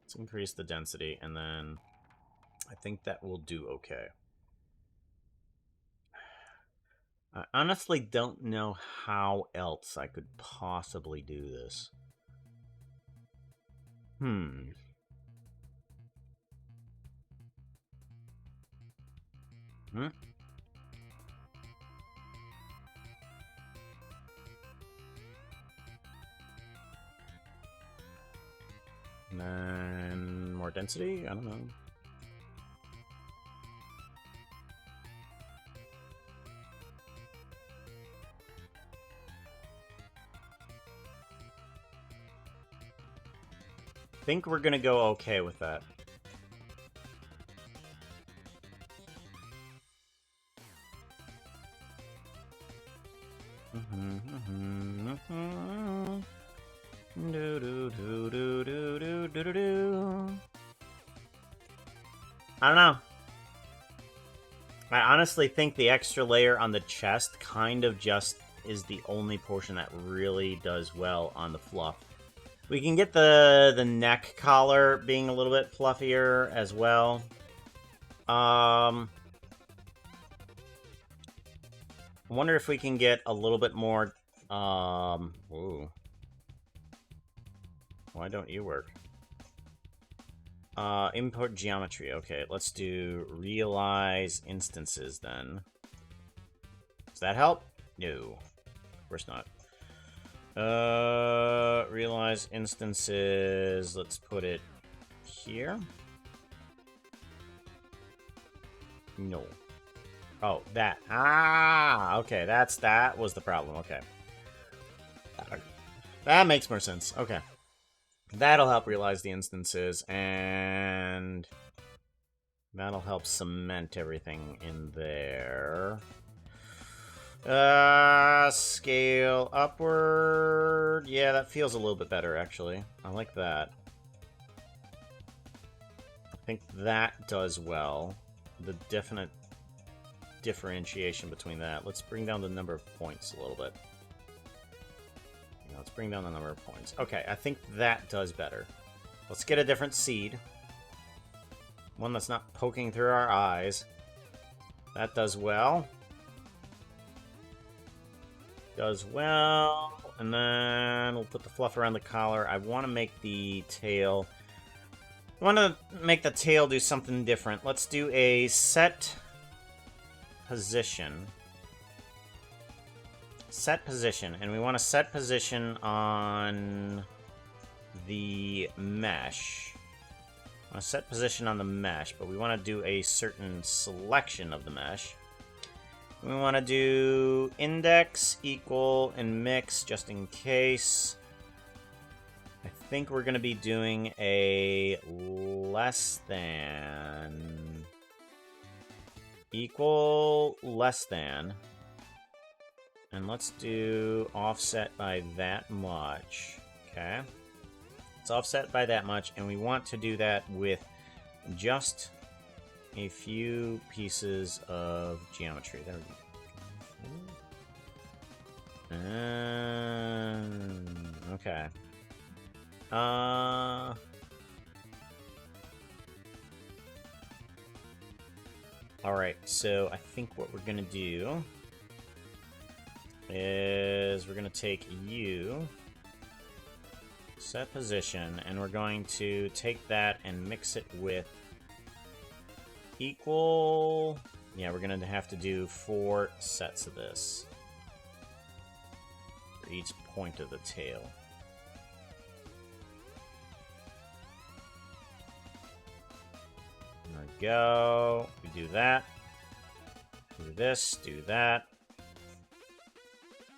Speaker 1: Let's increase the density, and then I think that will do okay. I honestly don't know how else I could possibly do this. Hmm. Hmm? And then more density? I don't know. I think we're gonna go okay with that. I don't know. I honestly think the extra layer on the chest kind of just is the only portion that really does well on the fluff. We can get the neck collar being a little bit fluffier as well. I wonder if we can get a little bit more. Ooh. Why don't you work? Import geometry. Okay, let's do realize instances then. Does that help? No. Of course not. Realize instances. Let's put it here. No. Oh, that. Ah, okay. That was the problem. Okay. That makes more sense. Okay. That'll help realize the instances, and that'll help cement everything in there. Scale upward. Yeah, that feels a little bit better, actually. I like that. I think that does well. The definite differentiation between that. Let's bring down the number of points a little bit. Let's bring down the number of points. Okay, I think that does better. Let's get a different seed. One that's not poking through our eyes. That does well. Does well. And then we'll put the fluff around the collar. I want to make the tail... I want to make the tail do something different. Let's do a set position. Set position, and we want to set position on the mesh. I want to set position on the mesh, but we want to do a certain selection of the mesh. We want to do index, equal, and mix, just in case. I think we're going to be doing a less than, equal, less than. And let's do offset by that much. Okay. It's offset by that much, and we want to do that with just a few pieces of geometry. There we go. Okay. Alright, so I think what we're gonna do is we're going to take you, set position, and we're going to take that and mix it with equal. Yeah, we're going to have to do 4 sets of this for each point of the tail. There we go. We do that. Do this, do that.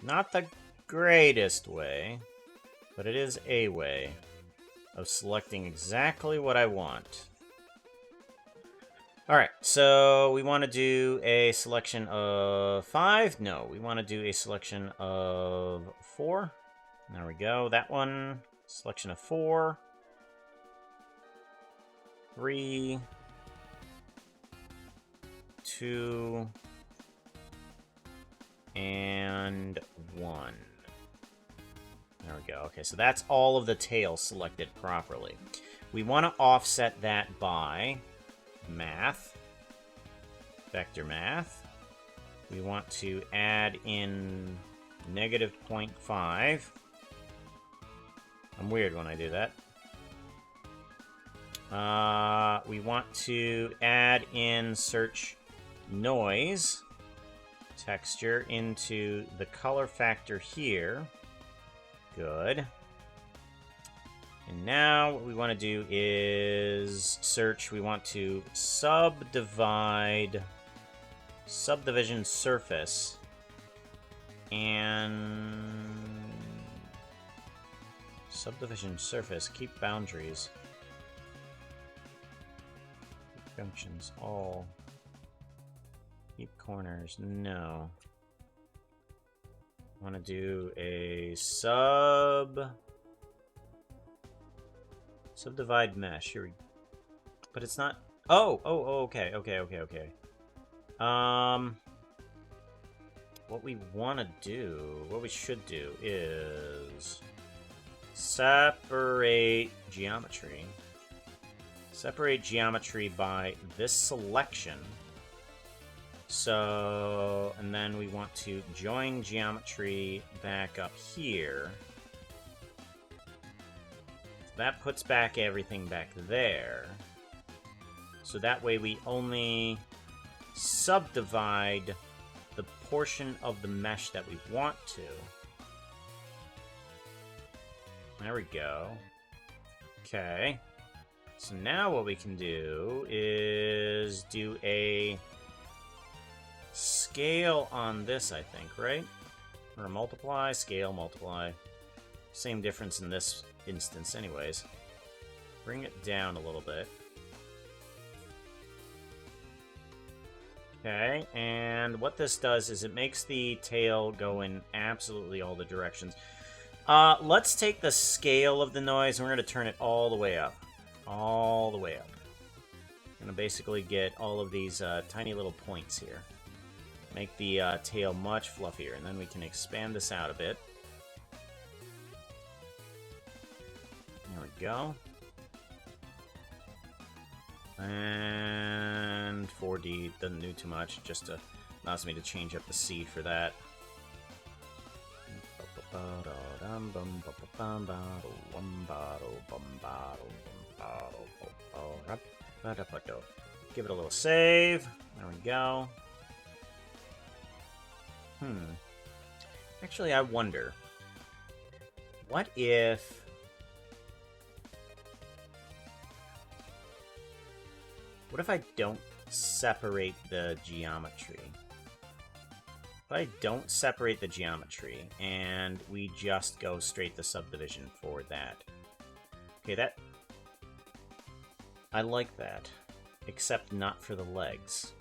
Speaker 1: Not the greatest way, but it is a way of selecting exactly what I want. Alright, so we want to do a selection of 5? No, we want to do a selection of 4. There we go, that one. Selection of 4. 3. 2. And 1. There we go. Okay, so that's all of the tail selected properly. We want to offset that by math, vector math, we want to add in negative 0.5. I'm weird when I do that. We want to add in search noise texture into the color factor here. Good. And now what we want to do is search. We want to subdivision surface and subdivision surface. Keep boundaries. Keep functions all. Keep corners. No. I want to do a subdivide mesh. Here we, but it's not. Oh, okay. What we want to do, what we should do is separate geometry. Separate geometry by this selection. So, and then we want to join geometry back up here. That puts back everything back there. So that way we only subdivide the portion of the mesh that we want to. There we go. Okay. So now what we can do is do a scale on this, I think, right? Or multiply, scale, multiply. Same difference in this instance anyways. Bring it down a little bit. Okay, and what this does is it makes the tail go in absolutely all the directions. Let's take the scale of the noise and we're going to turn it all the way up. All the way up. I'm going to basically get all of these tiny little points here. Make the tail much fluffier, and then we can expand this out a bit. There we go. And 4D doesn't do too much, just allows me to change up the seed for that. Give it a little save. There we go. Actually, I wonder, what if I don't separate the geometry? If I don't separate the geometry and we just go straight to subdivision for that. Okay, that I like that, except not for the legs.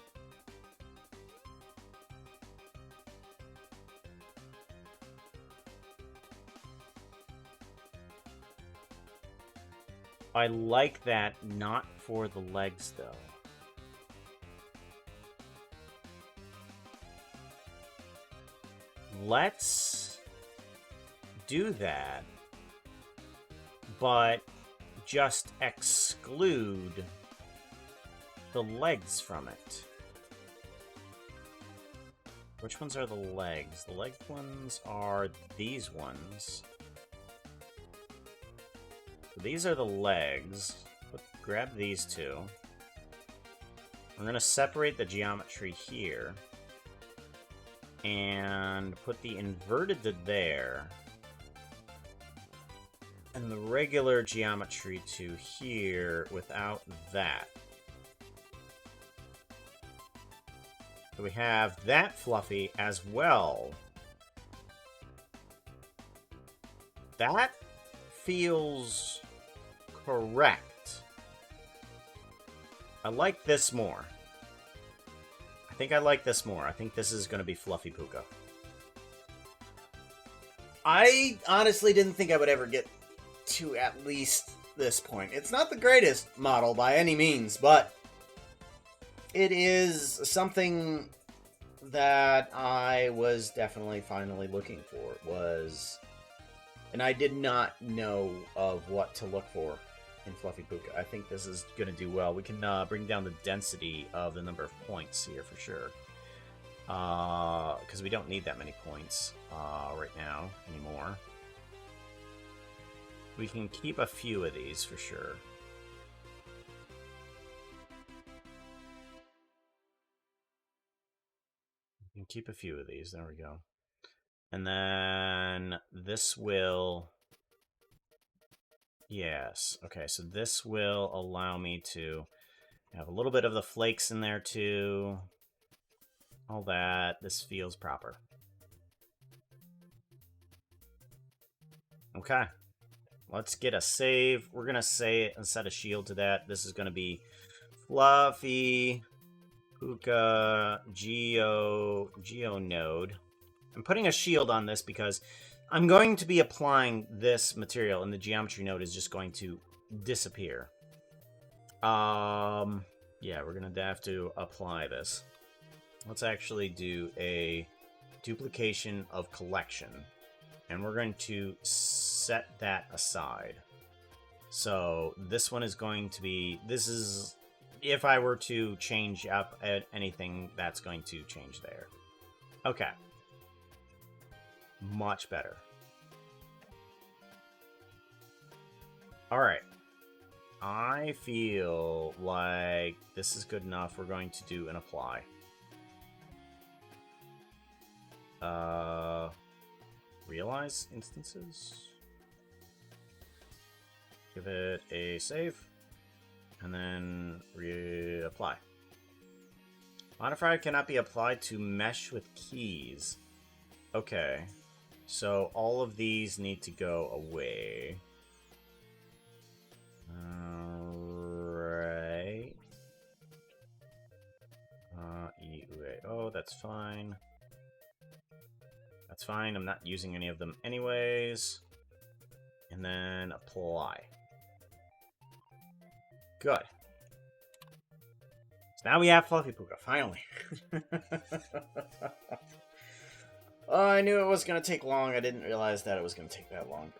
Speaker 1: I like that, not for the legs, though. Let's do that, but just exclude the legs from it. Which ones are the legs? The leg ones are these ones. These are the legs. Grab these two. I'm going to separate the geometry here. And put the inverted to there. And the regular geometry to here without that. So we have that fluffy as well. That feels correct. I like this more. I think I like this more. I think this is going to be Fluffy Pooka. I honestly didn't think I would ever get to at least this point. It's not the greatest model by any means, but it is something that I was definitely finally looking for. And I did not know of what to look for in Fluffy Pooka. I think this is going to do well. We can bring down the density of the number of points here for sure. Because we don't need that many points right now anymore. We can keep a few of these for sure. We can keep a few of these. There we go. And then this will... Yes. Okay, so this will allow me to have a little bit of the flakes in there too. All that. This feels proper. Okay. Let's get a save. We're going to say and set a shield to that. This is going to be Fluffy Pooka Geo Node. I'm putting a shield on this because I'm going to be applying this material, and the geometry node is just going to disappear. Yeah, we're going to have to apply this. Let's actually do a duplication of collection, and we're going to set that aside. So this one is going to be, this is, if I were to change up anything, that's going to change there. Okay. Much better. Alright. I feel like this is good enough. We're going to do an apply. Realize instances. Give it a save. And then reapply. Modifier cannot be applied to mesh with keys. Okay. So all of these need to go away. Alright. Oh, that's fine. That's fine. I'm not using any of them anyways. And then apply. Good. So now we have Fluffy Pooka, finally. Oh, I knew it was going to take long. I didn't realize that it was going to take that long.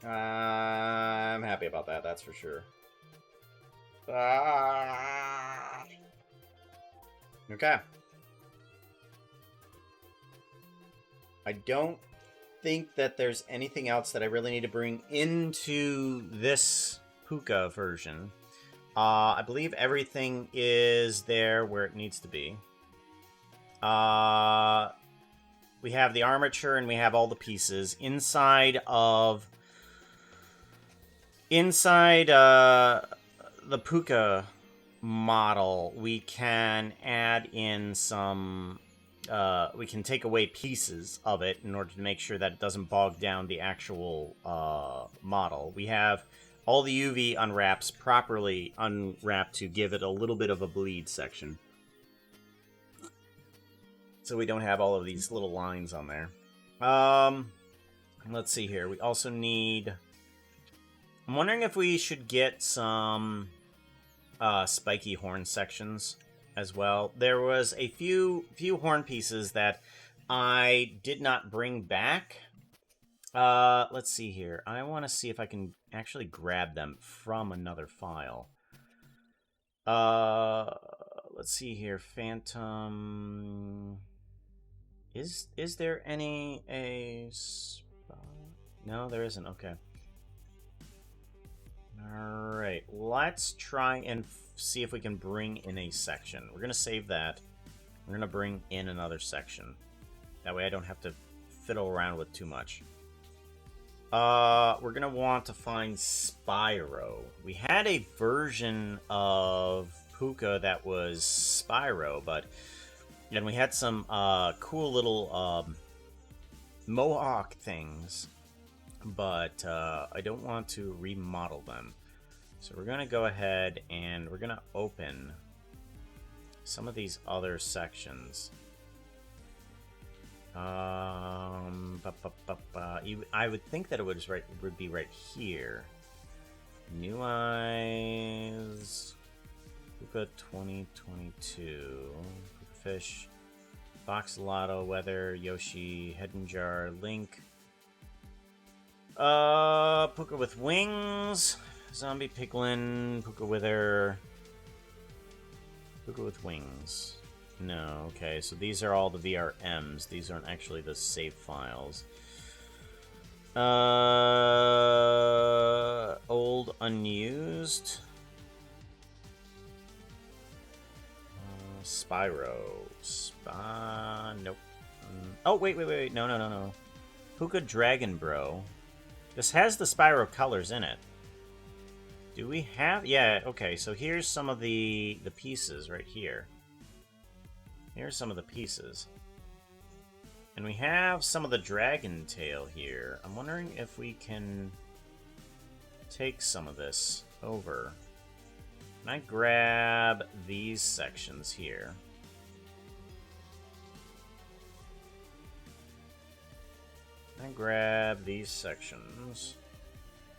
Speaker 1: I'm happy about that, that's for sure. Okay. I don't think that there's anything else that I really need to bring into this Pooka version. I believe everything is there where it needs to be. We have the armature and we have all the pieces inside the Pooka model. We can add in some. We can take away pieces of it in order to make sure that it doesn't bog down the actual model. We have all the UV unwraps properly unwrapped to give it a little bit of a bleed section. So we don't have all of these little lines on there. Let's see here. We also need... I'm wondering if we should get some spiky horn sections as well. There was a few horn pieces that I did not bring back. Let's see here. I want to see if I can actually grab them from another file. Let's see here. Phantom... Is there any... No, there isn't. Okay. Alright. Let's try and see if we can bring in a section. We're going to save that. We're going to bring in another section. That way I don't have to fiddle around with too much. We're going to want to find Spyro. We had a version of Pooka that was Spyro, but... And we had some cool little mohawk things, but I don't want to remodel them. So we're going to go ahead and we're going to open some of these other sections. I would think that it would be right here. New Eyes, Pooka 2022. Fish, Box Lotto, Weather, Yoshi, Head Jar, Link, Pooka with Wings, Zombie Piglin, Pooka Wither, Pooka with Wings. No, okay, so these are all the VRMs. These aren't actually the save files. Old unused. Spyro. Nope. Oh, wait. No. Pooka Dragon Bro. This has the Spyro colors in it. Do we have... Yeah, okay, so here's some of the pieces right here. Here's some of the pieces. And we have some of the Dragon Tail here. I'm wondering if we can take some of this over. Can I grab these sections here? Can I grab these sections?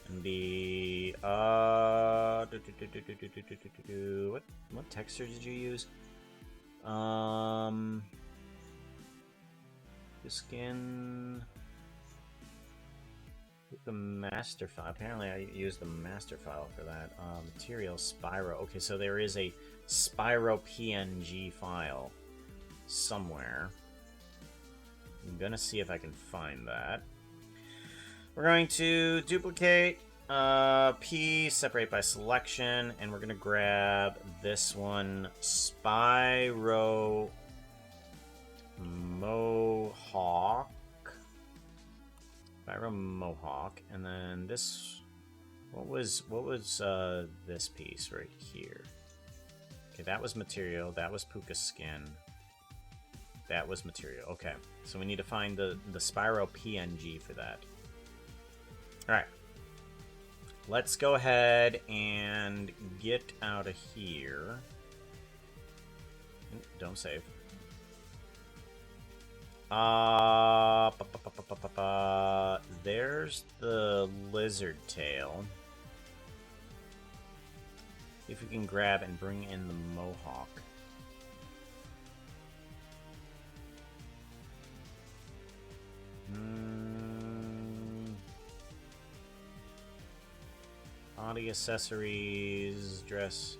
Speaker 1: And the what texture did you use? The skin. The master file. Apparently, I used the master file for that. Material Spyro. Okay, so there is a Spyro PNG file somewhere. I'm gonna see if I can find that. We're going to duplicate P, separate by selection, and we're gonna grab this one, Spyro Mohawk. Spyro Mohawk, and then this. What was this piece right here? Okay, that was material. That was Pooka's skin. That was material. Okay, so we need to find the Spyro PNG for that. All right, let's go ahead and get out of here. Don't save. There's the lizard tail. See if we can grab and bring in the Mohawk. Body accessories, dress,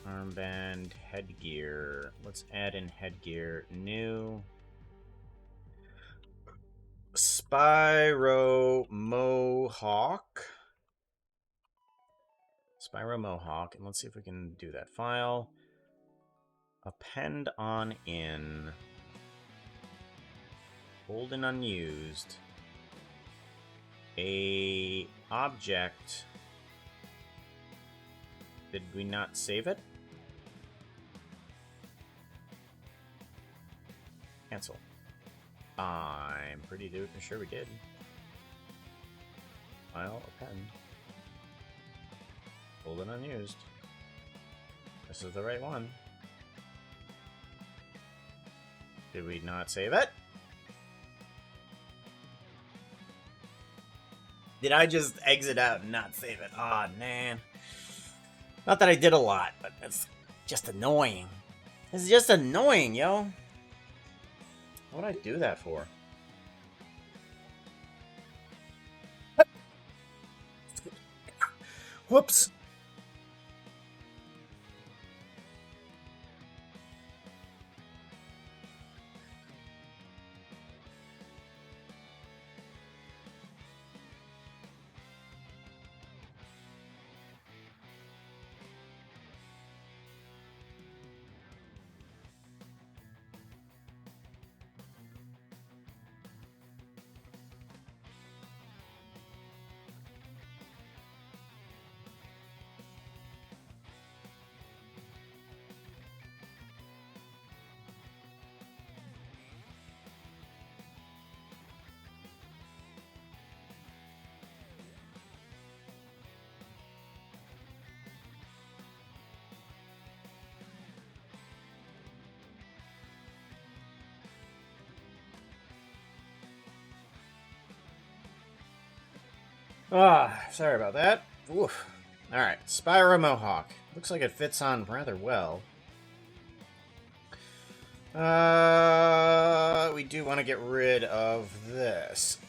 Speaker 1: armband, headgear. Let's add in headgear. New. Spyro Mohawk. Spyro Mohawk. And let's see if we can do that. File. Append on in. Old and unused. A object. Did we not save it? Cancel. I'm pretty sure we did. File, append. Old and unused. This is the right one. Did we not save it? Did I just exit out and not save it? Aw, oh, man. Not that I did a lot, but it's just annoying. It's just annoying, yo. What would I do that for? Whoops. Sorry about that. Oof. Alright, Spyro Mohawk. Looks like it fits on rather well. We do want to get rid of this.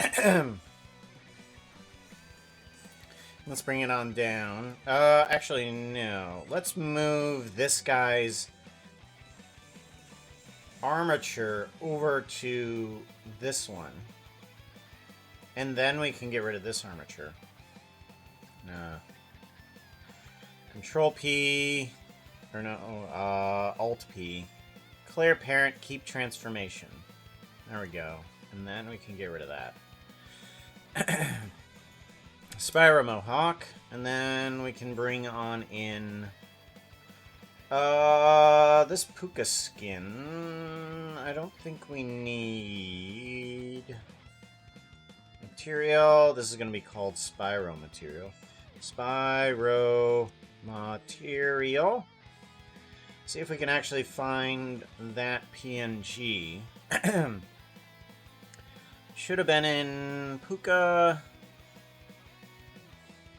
Speaker 1: Let's bring it on down. Actually, no. Let's move this guy's armature over to this one. And then we can get rid of this armature. Control P, or no, Alt P. Clear parent, keep transformation. There we go. And then we can get rid of that. Spyro Mohawk, and then we can bring on in this Pooka skin. I don't think we need material. This is going to be called Spyro material. Spyro material. See if we can actually find that PNG. Should have been in Pooka.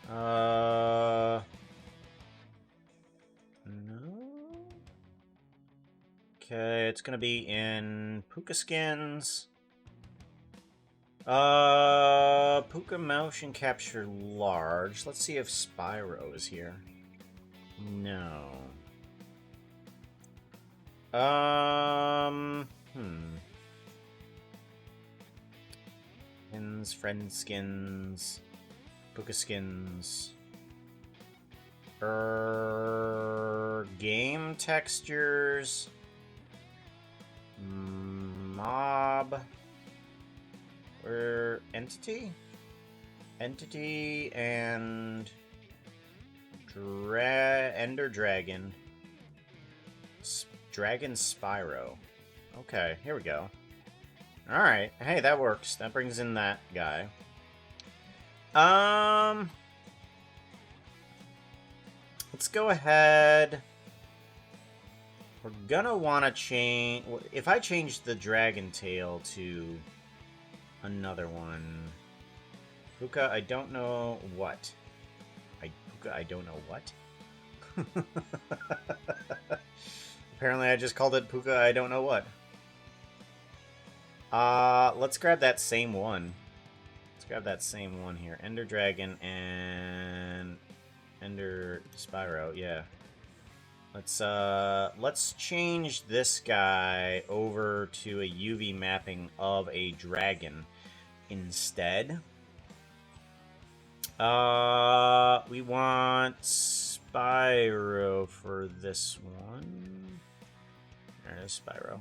Speaker 1: No. Okay, it's gonna be in Pooka skins. Pooka motion capture large. Let's see if Spyro is here. No. Skins, friend skins, Pooka skins. Game textures. Mob. Or entity? Entity and Ender Dragon. Dragon Spyro. Okay, here we go. Alright, hey, that works. That brings in that guy. Let's go ahead. We're gonna want to change... If I change the Dragon Tail to another one... Pooka, I don't know what. Pooka, I don't know what? Apparently I just called it Pooka, I don't know what. Let's grab that same one. Let's grab that same one here. Ender Dragon and Ender Spyro, yeah. Let's change this guy over to a UV mapping of a dragon instead. We want Spyro for this one. There's Spyro.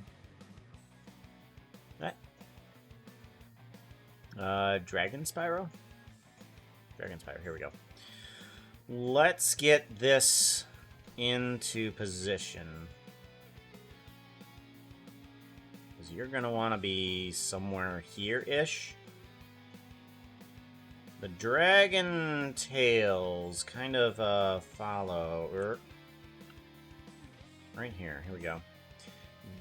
Speaker 1: Dragon Spyro? Dragon Spyro, here we go. Let's get this into position. Because you're going to want to be somewhere here-ish. The dragon tails kind of follow. Right here. Here we go.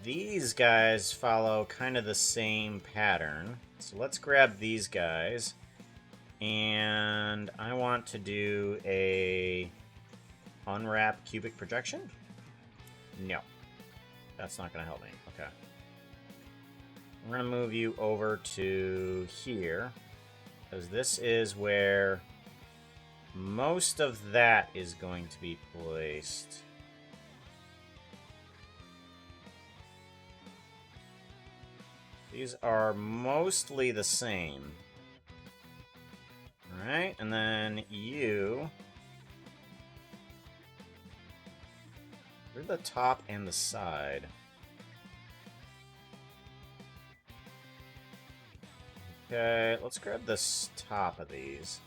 Speaker 1: These guys follow kind of the same pattern. So let's grab these guys. And I want to do a unwrap cubic projection? No. That's not going to help me. Okay. We're going to move you over to here. Because this is where most of that is going to be placed. These are mostly the same. Alright, and then you... You're the top and the side. Okay, let's grab this top of these.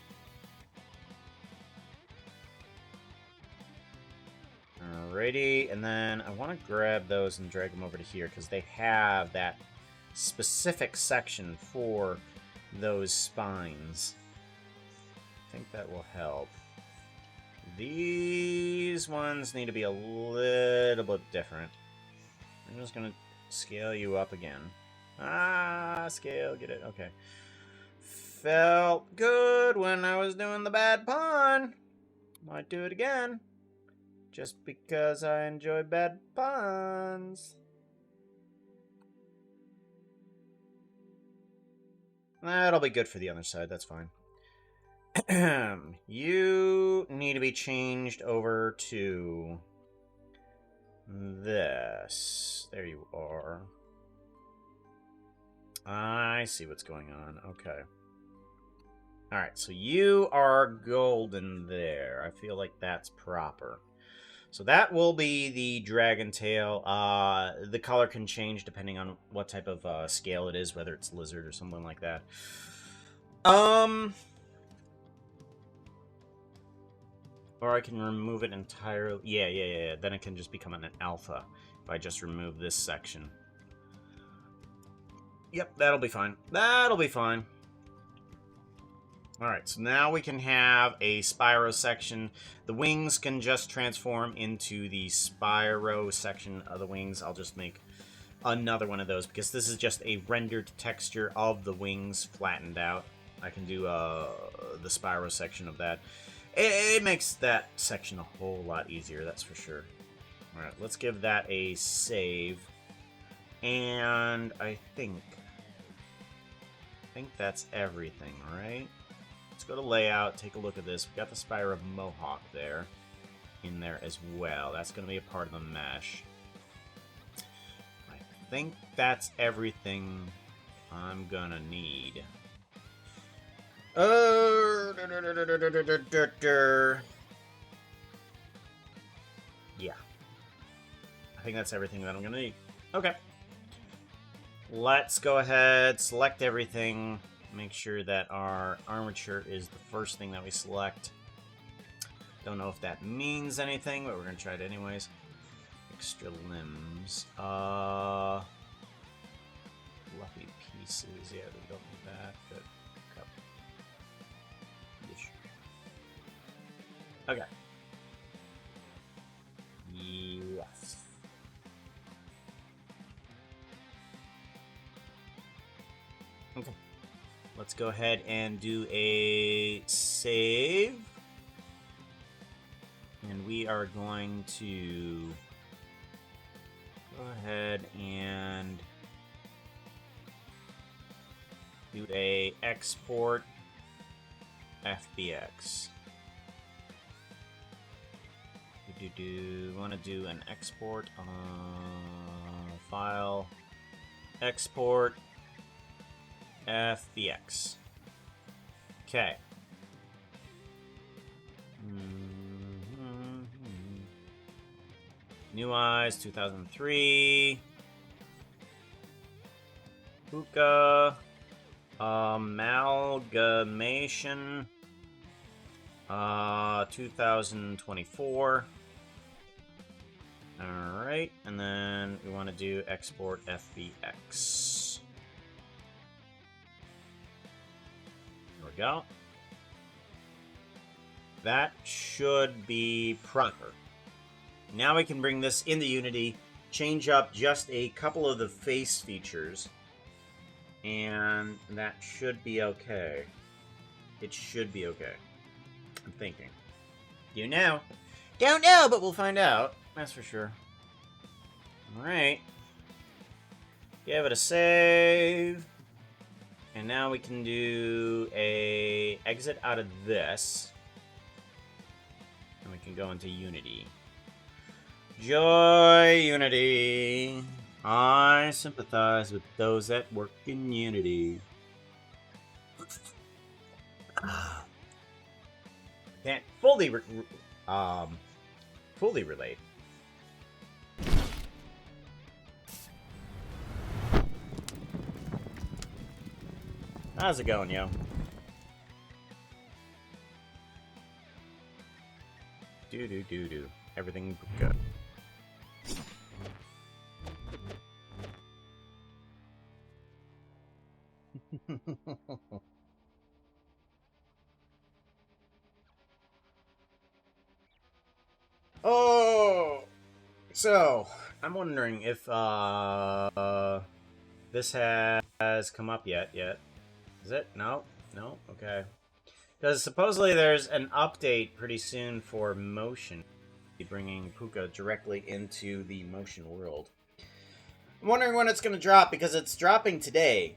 Speaker 1: Alrighty, and then I want to grab those and drag them over to here because they have that specific section for those spines. I think that will help. These ones need to be a little bit different. I'm just going to scale you up again. Scale, get it, okay. Felt good when I was doing the bad pun. Might do it again. Just because I enjoy bad puns. That'll be good for the other side, that's fine. You need to be changed over to this. There you are. I see what's going on. Okay. Alright, so you are golden there. I feel like that's proper. So that will be the dragon tail. The color can change depending on what type of scale it is, whether it's lizard or something like that. Or I can remove it entirely. Yeah. Then it can just become an alpha if I just remove this section. Yep, that'll be fine. That'll be fine. Alright, so now we can have a Spyro section. The wings can just transform into the Spyro section of the wings. I'll just make another one of those because this is just a rendered texture of the wings flattened out. I can do the Spyro section of that. It makes that section a whole lot easier, that's for sure. Alright, let's give that a save. And I think that's everything, right? Let's go to layout, take a look at this. We got the Spyro Mohawk there, in there as well. That's going to be a part of the mesh. I think that's everything I'm going to need. Yeah. I think that's everything that I'm going to need. Okay. Let's go ahead, select everything. Make sure that our armature is the first thing that we select. Don't know if that means anything, but we're going to try it anyways. Extra limbs. Fluffy pieces. Yeah, we don't need that. Good. Cup. Okay. Yes. Okay. Let's go ahead and do a save. And we are going to go ahead and do a export FBX. Want to do an export file export FBX. Okay. New Eyes 2003. Pooka Amalgamation 2024. Alright, and then we want to do export FBX. There we go. That should be proper. Now we can bring this into Unity, change up just a couple of the face features, and that should be okay. It should be okay. I'm thinking. You know. Don't know, but we'll find out. That's for sure. Alright. Give it a save. And now we can do a exit out of this. And we can go into Unity. Joy Unity. I sympathize with those that work in Unity. Can't fully relate. How's it going, yo? Do. Everything good. Oh, so I'm wondering if this has come up yet. Is it? No? Okay. Because supposedly there's an update pretty soon for motion, bringing Pooka directly into the motion world. I'm wondering when it's going to drop, because it's dropping today.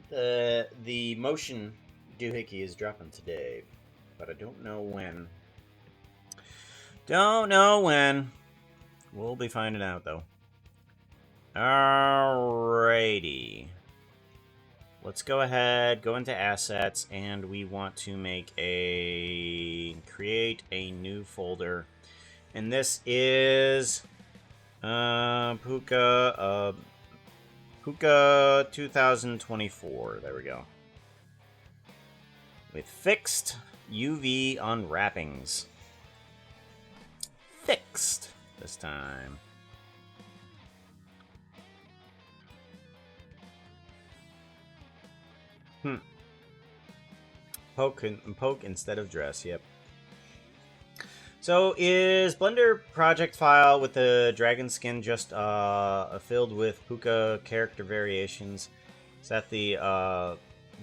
Speaker 1: The motion doohickey is dropping today, but I don't know when. Don't know when. We'll be finding out, though. Alrighty. let's go ahead, go into assets, and we want to create a new folder. And this is Pooka 2024. There we go. With fixed UV unwrappings. Fixed this time. Poke instead of dress, yep. So is Blender project file with the dragon skin just filled with Pooka character variations? Is that the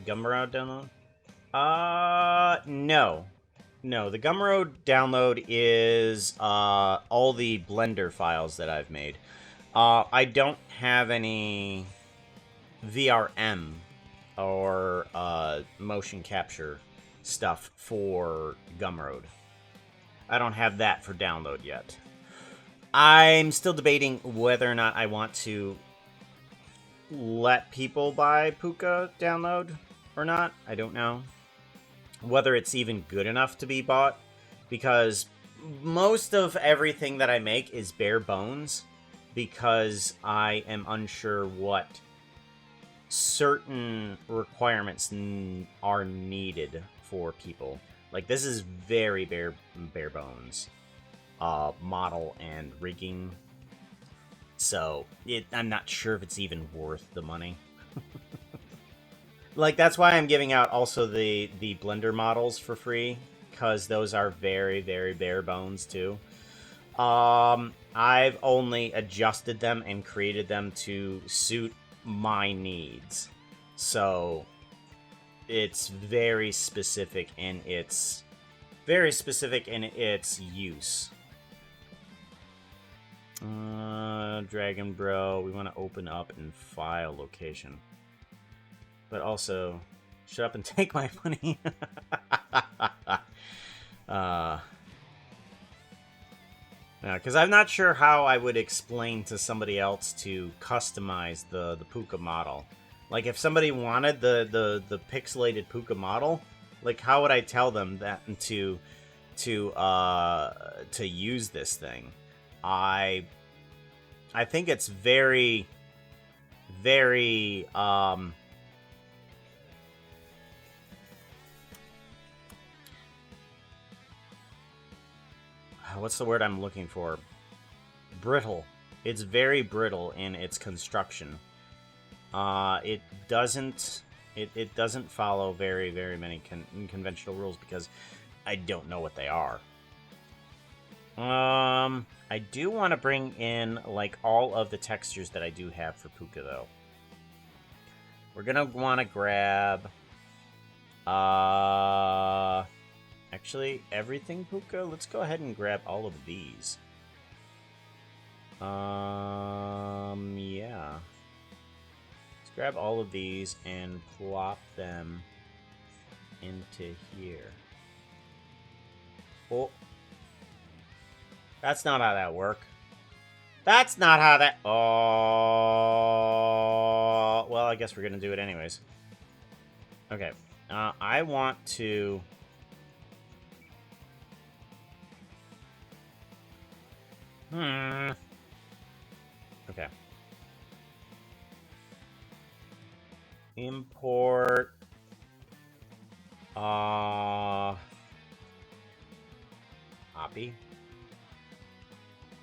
Speaker 1: Gumroad download? No. No, the Gumroad download is all the Blender files that I've made. I don't have any VRM or motion capture stuff for Gumroad. I don't have that for download yet. I'm still debating whether or not I want to let people buy Pooka download or not. I don't know whether it's even good enough to be bought, because most of everything that I make is bare bones, because I am unsure what certain requirements are needed for people. Like, this is very bare bones model and rigging, so I'm not sure if it's even worth the money. Like, that's why I'm giving out also the Blender models for free, because those are very, very bare bones too. I've only adjusted them and created them to suit my needs, so it's very specific in its use. Dragon Bro, we want to open up in file location, but also shut up and take my money. Because I'm not sure how I would explain to somebody else to customize the Pooka model. Like, if somebody wanted the pixelated Pooka model, like, how would I tell them that to use this thing? I think it's very, very what's the word I'm looking for? Brittle. It's very brittle in its construction. It doesn't follow very, very many conventional rules, because I don't know what they are. I do want to bring in, like, all of the textures that I do have for Pooka, though. We're gonna want to grab actually, everything Pooka. Let's go ahead and grab all of these. Yeah. Let's grab all of these and plop them into here. Oh. That's not how that works. That's not how that... Oh... Well, I guess we're gonna do it anyways. Okay. I want to... Okay. Import. Copy.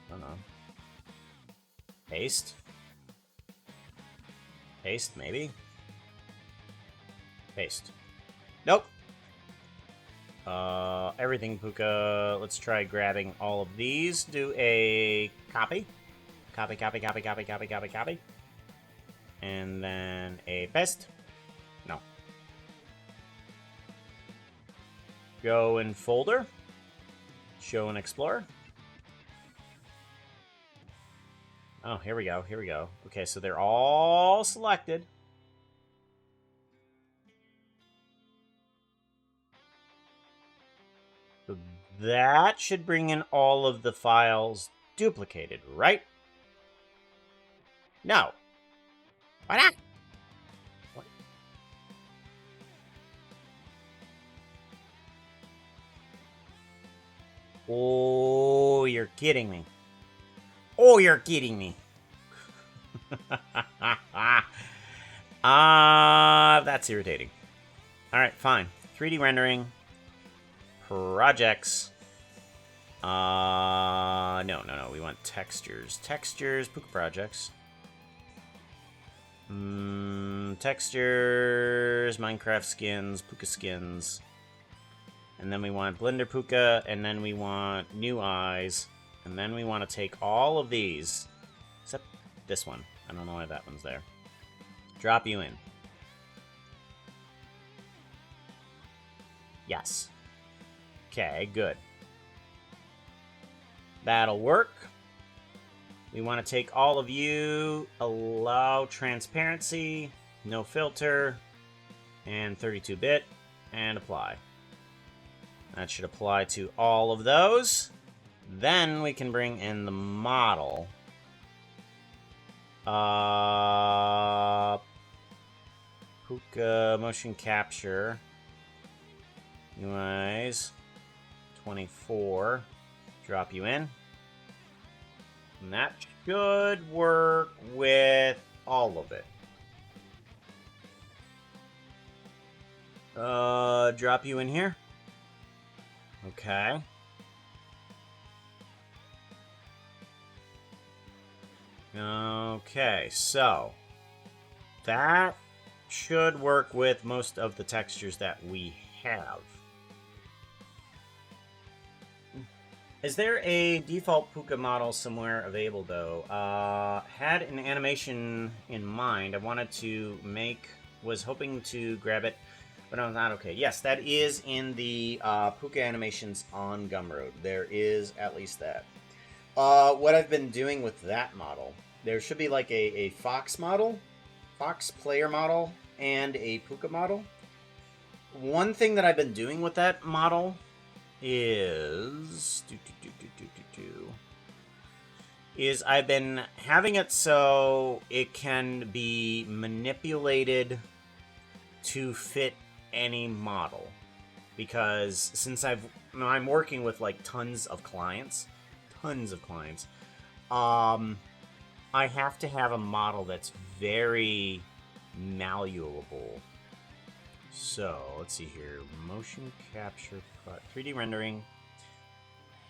Speaker 1: I don't know. Paste. Paste, maybe? Paste. Nope. Everything Pooka. Let's try grabbing all of these. Do a copy. Copy, copy, copy, copy, copy, copy, copy. And then a paste. No. Go in folder. Show and explore. Oh, here we go. Here we go. Okay, so they're all selected. So that should bring in all of the files duplicated, right? No. Why not? What? Oh, you're kidding me. Oh, you're kidding me. That's irritating. Alright, fine. 3D rendering. Projects. No. We want textures. Textures, Pooka projects. Textures, Minecraft skins, Pooka skins. And then we want Blender Pooka, and then we want new eyes. And then we want to take all of these, except this one. I don't know why that one's there. Drop you in. Yes. Okay, good. That'll work. We want to take all of you, allow transparency, no filter, and 32-bit, and apply. That should apply to all of those. Then we can bring in the model. Pooka motion capture. Anyways, 24. Drop you in. And that should work with all of it. Drop you in here. Okay. Okay, so that should work with most of the textures that we have. Is there a default Pooka model somewhere available, though? Had an animation in mind. I wanted to was hoping to grab it, but I was not okay. Yes, that is in the Pooka animations on Gumroad. There is at least that. What I've been doing with that model, there should be like a Fox model, Fox player model, and a Pooka model. One thing that I've been doing with that model is I've been having it so it can be manipulated to fit any model, because since I'm working with like tons of clients, I have to have a model that's very malleable. So, let's see here. Motion capture, 3D rendering,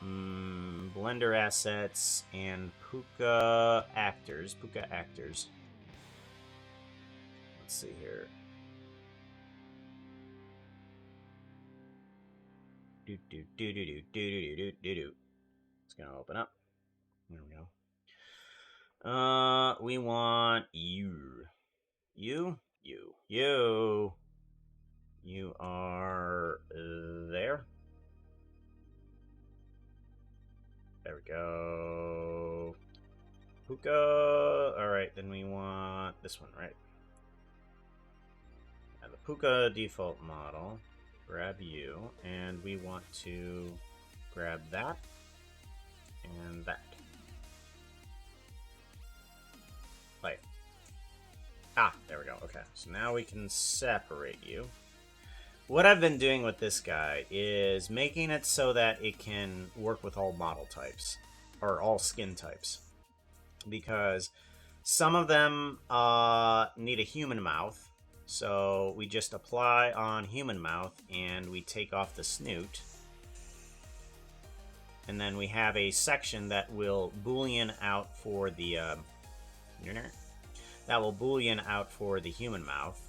Speaker 1: Blender assets, and Pooka actors. Let's see here. It's gonna open up. There we go. We want you. You are there. There we go. Pooka. Alright, then we want this one, right? And the Pooka default model. Grab you. And we want to grab that. And that. Play. Ah, there we go. Okay, so now we can separate you. What I've been doing with this guy is making it so that it can work with all model types, or all skin types, because some of them need a human mouth, so we just apply on human mouth and we take off the snoot, and then we have a section that will boolean out for the human mouth.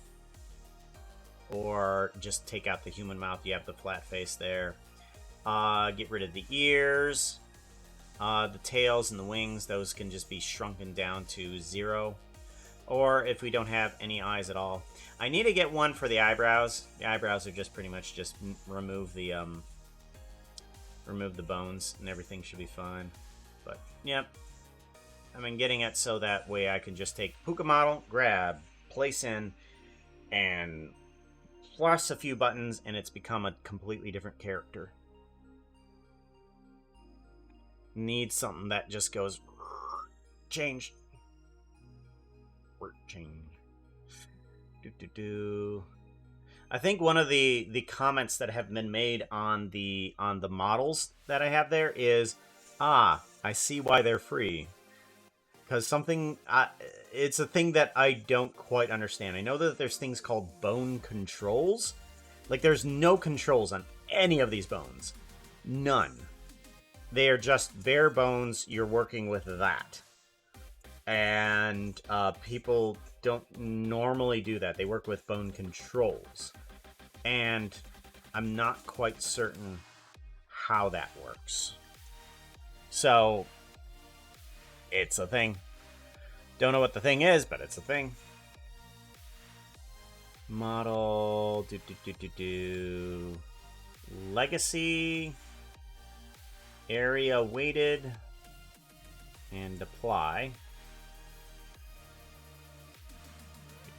Speaker 1: Or just take out the human mouth. You have the flat face there. Get rid of the ears. The tails and the wings, those can just be shrunken down to 0. Or if we don't have any eyes at all. I need to get one for the eyebrows. The eyebrows are just pretty much just remove the bones and everything should be fine. But, yep. I've been getting it so that way I can just take Pooka model, grab, place in, and plus a few buttons, and it's become a completely different character. Need something that just goes change. I think one of the comments that have been made on the models that I have there is, I see why they're free. Because it's a thing that I don't quite understand. I know that there's things called bone controls. Like, there's no controls on any of these bones. None. They are just bare bones. You're working with that. And people don't normally do that. They work with bone controls. And I'm not quite certain how that works. So, it's a thing. Don't know what the thing is, but it's a thing. Model, legacy, area weighted, and apply.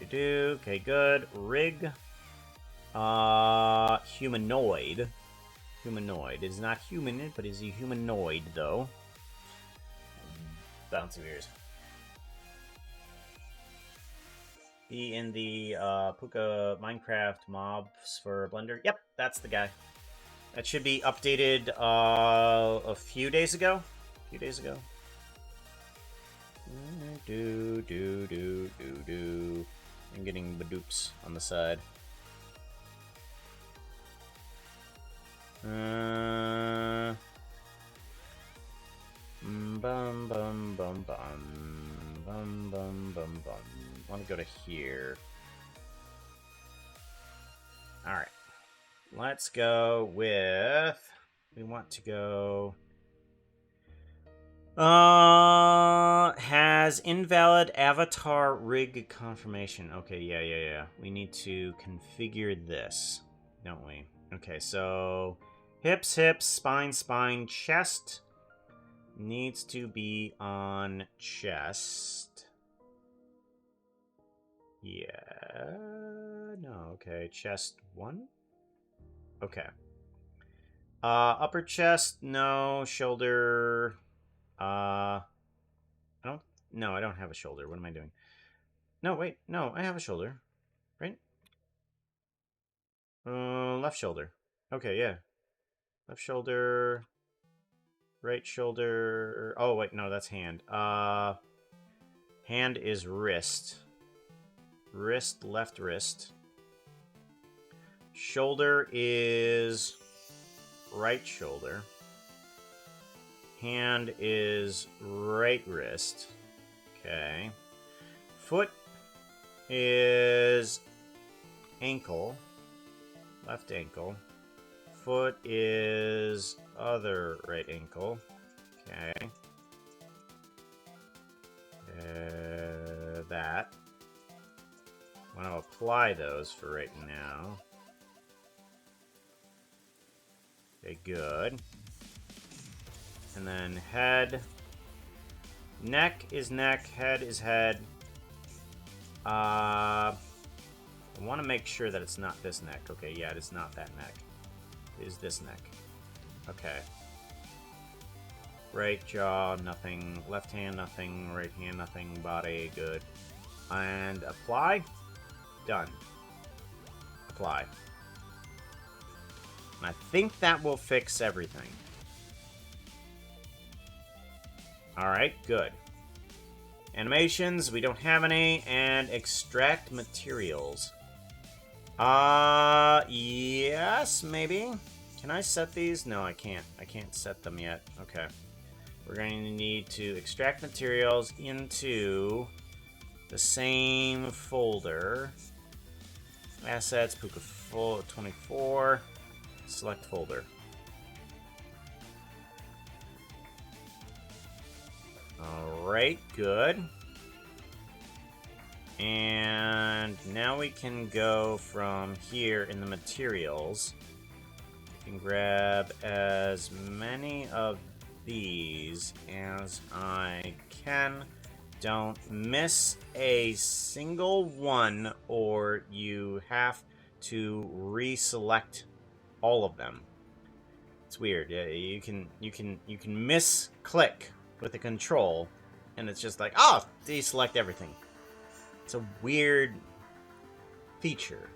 Speaker 1: Okay, good. Rig, humanoid. Humanoid is not human, but is a humanoid though. Bouncy ears. Be in the Pooka Minecraft mobs for Blender. Yep, that's the guy. That should be updated a few days ago. I'm getting badoops on the side. Bum bum bum bum bum bum bum bum. Want to go to here. All right, let's go with. We want to go. Has invalid avatar rig confirmation. Okay, yeah. We need to configure this, don't we? Okay, so hips, spine, chest needs to be on chest. Yeah, no, okay, chest 1? Okay. Upper chest, no, shoulder, I don't have a shoulder. What am I doing? No, wait, no, I have a shoulder, right? Left shoulder. Okay, yeah. Left shoulder, right shoulder. Oh, wait, no, that's hand. Hand is wrist. Wrist, left wrist. Shoulder is right shoulder. Hand is right wrist. Okay. Foot is ankle. Left ankle. Foot is other right ankle. Okay. That. I want to apply those for right now. Okay, good. And then head. Neck is neck, head is head. I want to make sure that it's not this neck. Okay, yeah, it is not that neck. It is this neck. Okay. Right jaw, nothing. Left hand, nothing. Right hand, nothing. Body, good. And apply. Done. Apply. And I think that will fix everything. Alright, good. Animations, we don't have any. And extract materials. Yes, maybe. Can I set these? No, I can't. I can't set them yet. Okay. We're going to need to extract materials into the same folder. Assets, Pooka 24. Select folder. Alright, good. And now we can go from here in the materials. We can grab as many of these as I can. Don't miss a single one, or you have to reselect all of them. It's weird. Yeah, you can misclick with a control, and it's just like, oh, deselect everything. It's a weird feature.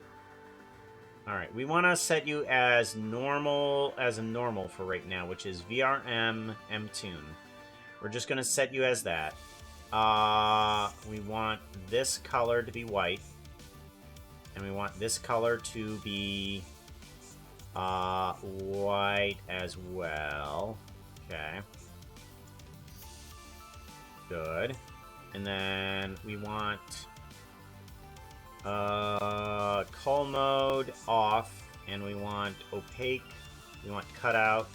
Speaker 1: Alright, we want to set you as normal, as a normal for right now, which is VRM M-Tune. We're just going to set you as that. We want this color to be white. And we want this color to be white as well. Okay. Good. And then we want cull mode off, and we want opaque, we want cutout,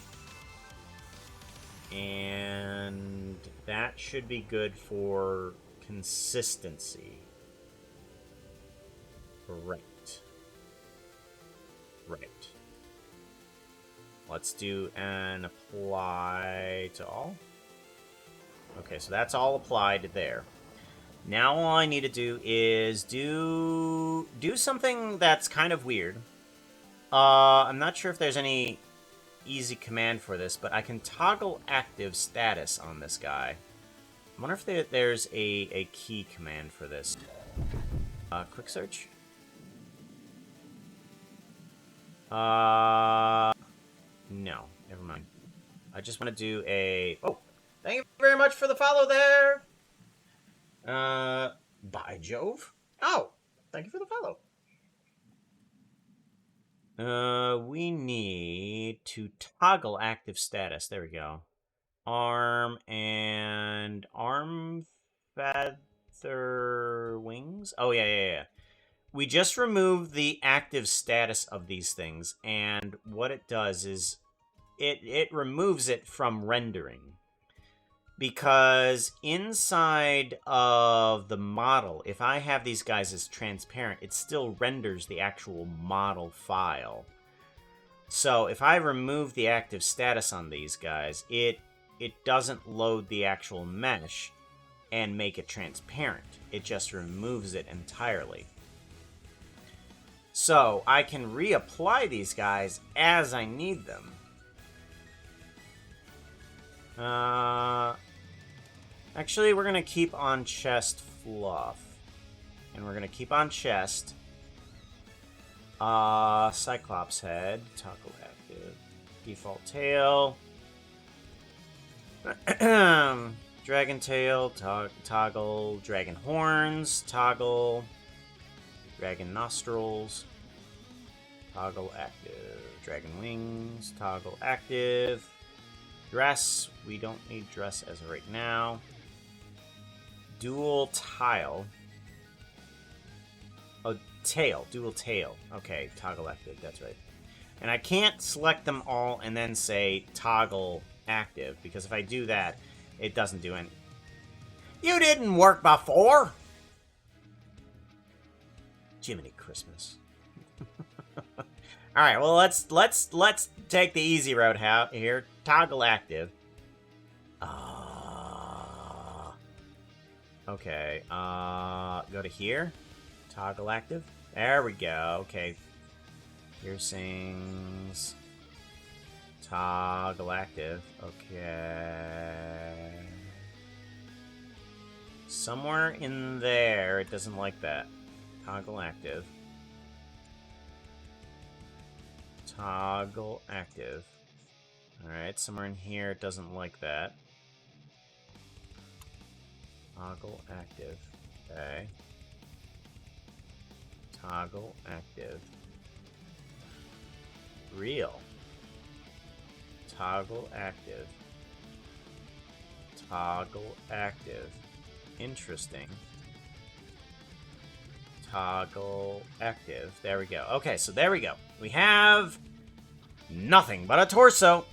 Speaker 1: and that should be good for consistency. Right. Right. Let's do an apply to all. Okay, so that's all applied there. Now all I need to do is do something that's kind of weird. I'm not sure if there's any easy command for this, but I can toggle active status on this guy. I wonder if there's a key command for this. Quick search. No, never mind. I just want to do a... Oh, thank you very much for the follow there. By Jove. Oh, thank you for the follow. We need to toggle active status. There we go. Arm and arm feather wings. Oh, yeah. We just removed the active status of these things, and what it does is it removes it from rendering. Because inside of the model, if I have these guys as transparent, it still renders the actual model file. So if I remove the active status on these guys, it doesn't load the actual mesh and make it transparent. It just removes it entirely. So I can reapply these guys as I need them. Actually, we're going to keep on chest fluff. And we're going to keep on chest. Cyclops head. Toggle active. Default tail. Dragon tail. Toggle. Dragon horns. Toggle. Dragon nostrils. Toggle active. Dragon wings. Toggle active. Dress. We don't need dress as of right now. Dual tile. Oh, tail. Dual tail. Okay, toggle active. That's right. And I can't select them all and then say toggle active, because if I do that, it doesn't do any. You didn't work before! Jiminy Christmas. Alright, well, let's take the easy route here. Toggle active. Okay, go to here. Toggle active. There we go. Okay. Piercings. Toggle active. Okay. Somewhere in there, it doesn't like that. Toggle active. Toggle active. Alright, somewhere in here, it doesn't like that. Toggle active. Okay. Toggle active. Real. Toggle active. Toggle active. Interesting. Toggle active. There we go. Okay, so there we go. We have nothing but a torso.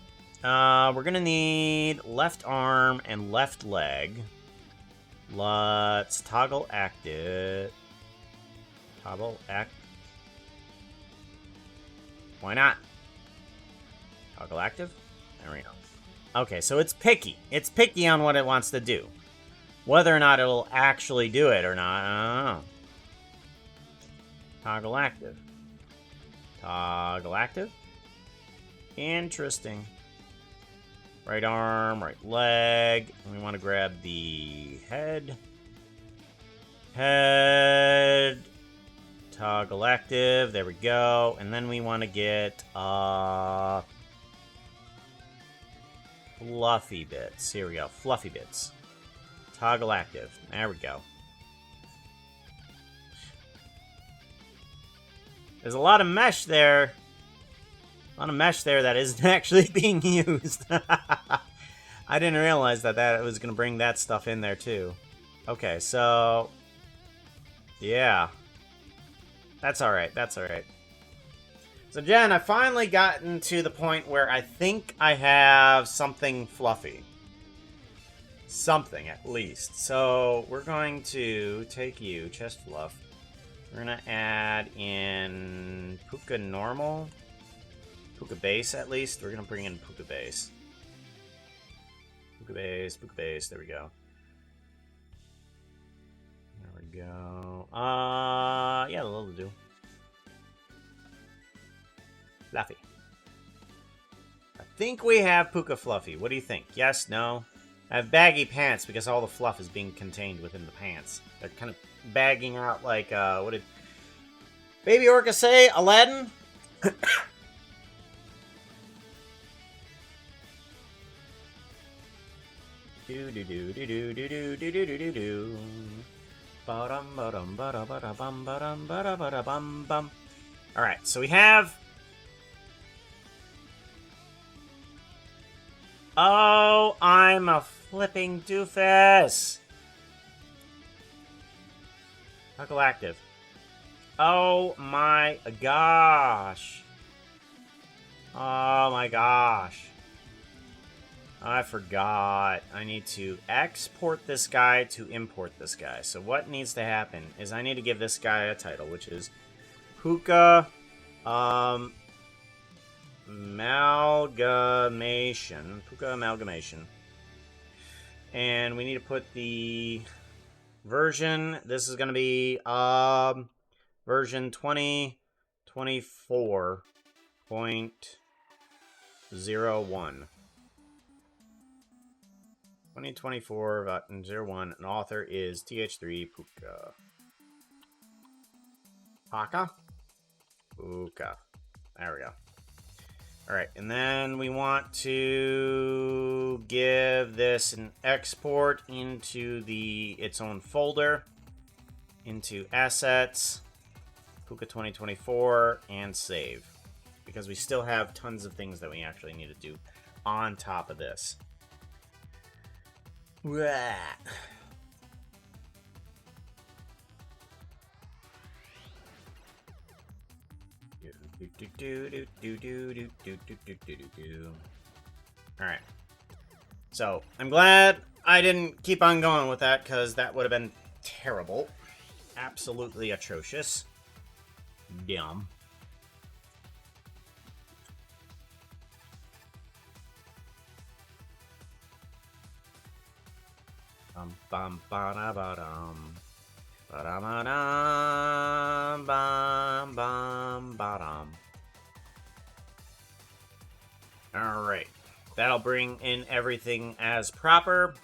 Speaker 1: We're gonna need left arm and left leg. Let's toggle active. Toggle act. Why not? Toggle active. There we go. Okay, so it's picky. It's picky on what it wants to do. Whether or not it'll actually do it or not, I don't know. Toggle active. Toggle active. Interesting. Right arm, right leg. We want to grab the head. Head. Toggle active. There we go. And then we want to get fluffy bits. Here we go. Fluffy bits. Toggle active. There we go. There's a lot of mesh there. A lot of mesh there that isn't actually being used. I didn't realize that it was going to bring that stuff in there too. Okay, so... yeah. That's alright, that's alright. So Jen, I've finally gotten to the point where I think I have something fluffy. Something, at least. So, we're going to take you, chest fluff. We're going to add in Pooka normal. Pooka base, at least. We're going to bring in Pooka base. Pooka base, there we go. There we go. Yeah, that'll do. Fluffy. I think we have Pooka Fluffy. What do you think? Yes? No? I have baggy pants because all the fluff is being contained within the pants. They're kind of bagging out like, what did Baby Orca say? Aladdin? Do do do do do do do do do do do do. Ba-dum ba-dum ba-da ba-da bum ba-dum ba-da ba-da bum bum. Alright, so we have... oh, I'm a flipping doofus! Toggle active. Oh my gosh. Oh my gosh. I forgot. I need to export this guy to import this guy. So what needs to happen is I need to give this guy a title, which is Pooka Amalgamation. Pooka Amalgamation. And we need to put the version. This is going to be version 2024.01. 2024.01, and author is TH3 Pooka. Paka? Pooka. There we go. Alright, and then we want to give this an export into its own folder, into Assets, Pooka 2024, and Save. Because we still have tons of things that we actually need to do on top of this. Right. Alright. So, I'm glad I didn't keep on going with that, because that would have been terrible. Absolutely atrocious. Dumb. Bum ba da ba dum. Ba da ba dum. Bum bum ba dum. Alright. That'll bring in everything as proper.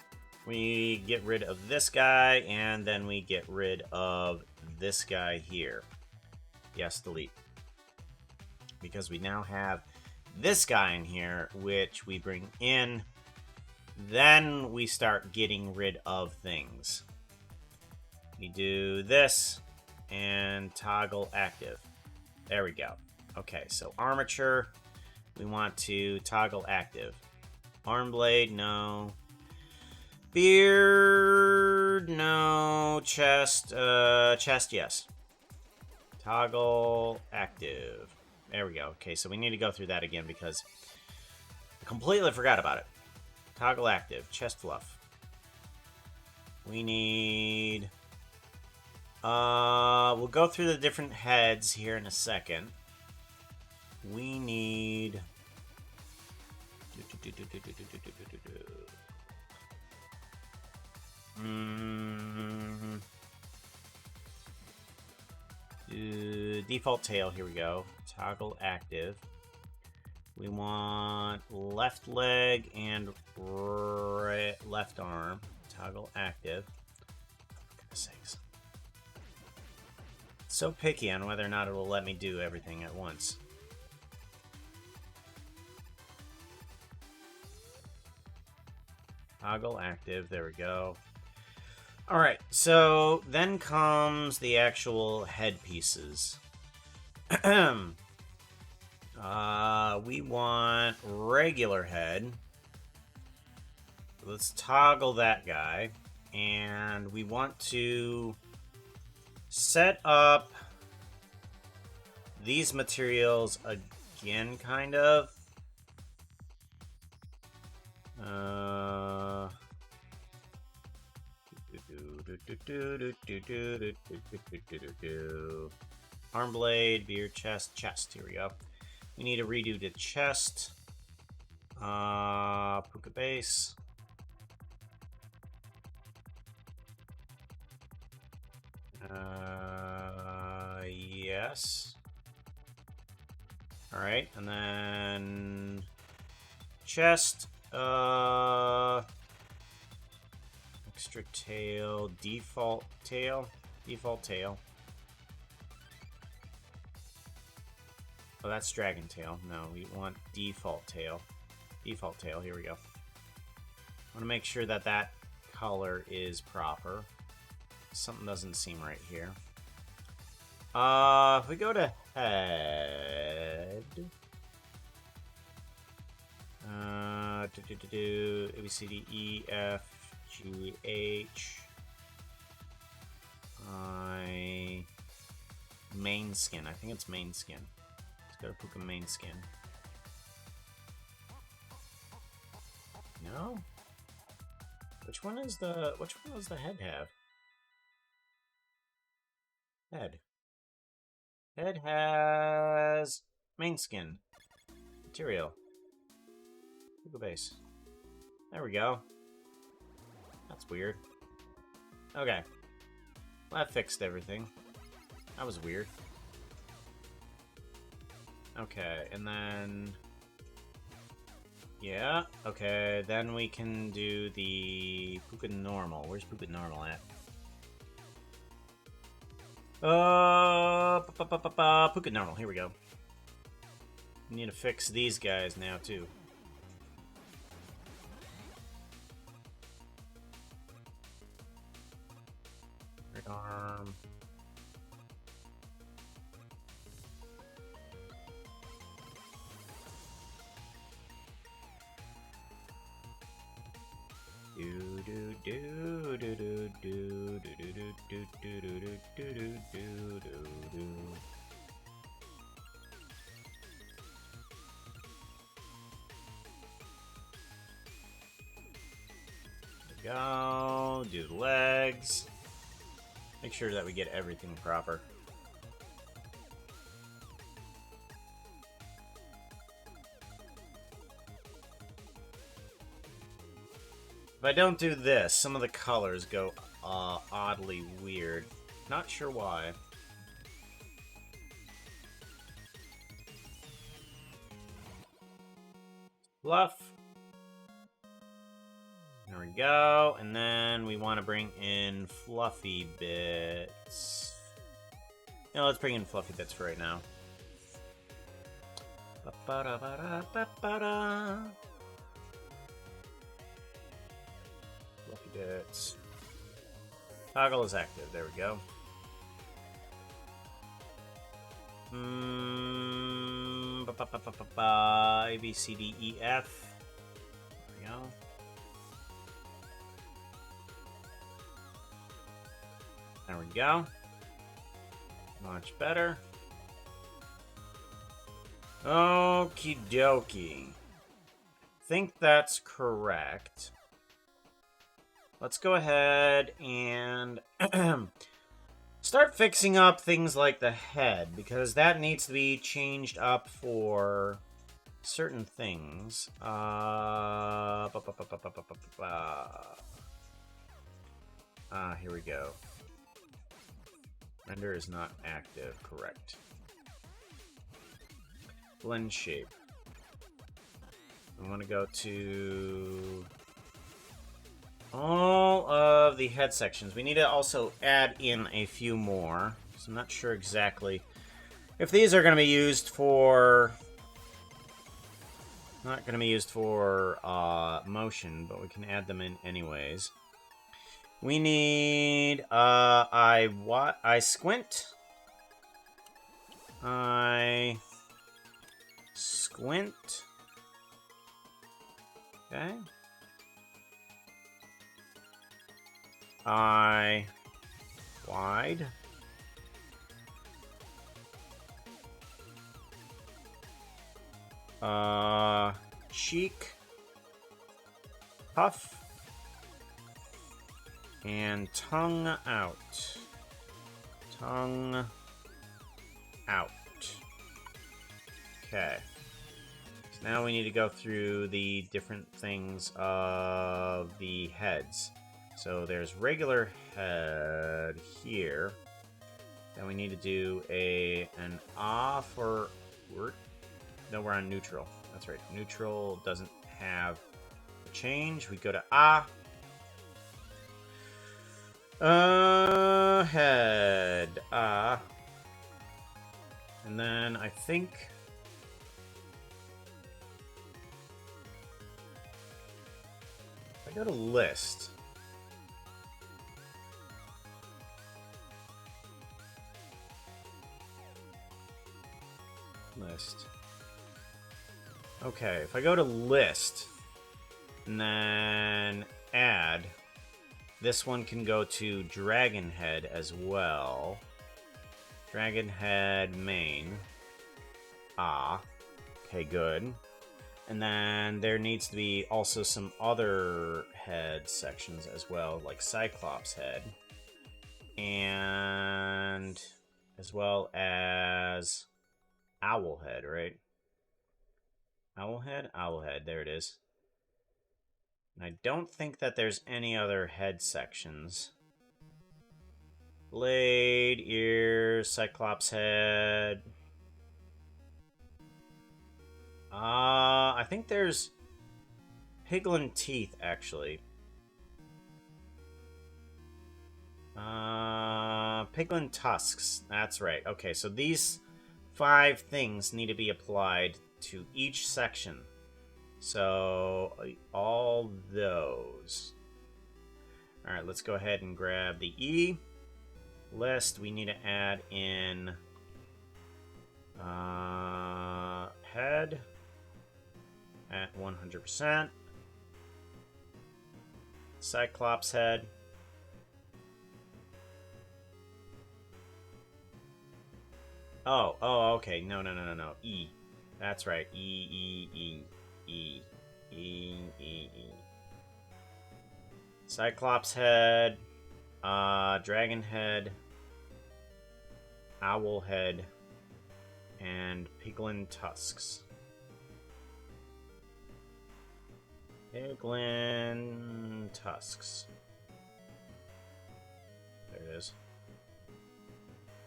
Speaker 1: We get rid of this guy, and then we get rid of this guy here. Yes, delete. Because we now have this guy in here, which we bring in. Then we start getting rid of things. We do this and toggle active. There we go. Okay, so armature, we want to toggle active. Arm blade, no. Beard, no. Chest, yes. Toggle active. There we go. Okay, so we need to go through that again because I completely forgot about it. Toggle active. Chest fluff. We need... we'll go through the different heads here in a second. We need... default tail, here we go. Toggle active. We want left leg and left arm. Toggle active. For goodness sakes. So picky on whether or not it will let me do everything at once. Toggle active, there we go. Alright, so then comes the actual head pieces. We want regular head. Let's toggle that guy. And we want to set up these materials again, kind of. Arm blade, beer, chest. Here we go. We need to redo the chest. Pooka base. Yes. Alright, and then chest, extra tail, default tail. Oh, that's dragon tail. No, we want default tail. Default tail, here we go. I want to make sure that that color is proper. Something doesn't seem right here. If we go to head... A, B, C, D, E, F, G, H... main skin. I think it's main skin. Let's go to Pooka main skin. No? Which one does the head have? Head. Head has main skin. Material. Pooka base. There we go. That's weird. Okay. Well, that fixed everything. That was weird. Okay, and then... yeah, okay, then we can do the Pooka normal. Where's Pooka normal at? Pooka normal, here we go. We need to fix these guys now, too. Right arm. Go, do the legs. Make sure that we get everything proper. If I don't do this, some of the colors go oddly weird. Not sure why. Fluff. There we go. And then we want to bring in fluffy bits. No, let's bring in fluffy bits for right now. Ba-ba-da-ba-da-ba-ba-da. Fluffy bits. Toggle is active. There we go. A, B, C, D, E, F. There we go. There we go. Much better. Okie dokie. Think that's correct. Let's go ahead and start fixing up things like the head, because that needs to be changed up for certain things. Here we go. Render is not active, correct. Blend shape. I want to go to all of the head sections. We need to also add in a few more. So I'm not sure exactly if these are going to be used for... Not going to be used for motion, but we can add them in anyways. We need I squint. I squint. Okay. I wide. Cheek. Puff. And tongue out. Tongue out. Okay. So now we need to go through the different things of the heads. So there's regular head here. Then we need to do an ah for... No, we're on neutral. That's right. Neutral doesn't have a change. We go to ah. Head. Ah. And then I think... I go to list. List. Okay, if I go to list and then add, this one can go to Dragon Head as well. Dragon Head main. Ah. Okay, good. And then there needs to be also some other head sections as well, like Cyclops Head. And as well as Owl Head, right? Owl Head? Owl Head, there it is. And I don't think that there's any other head sections. Blade, ears, Cyclops Head. I think there's Piglin teeth, actually. Piglin tusks. That's right. Okay, so these 5 things need to be applied to each section. So, all those. Alright, let's go ahead and grab the E. List, we need to add in head at 100%. Cyclops head. Oh, okay. No. E. That's right. E. Cyclops head. Dragon head. Owl head. And Piglin tusks. Piglin tusks. There it is.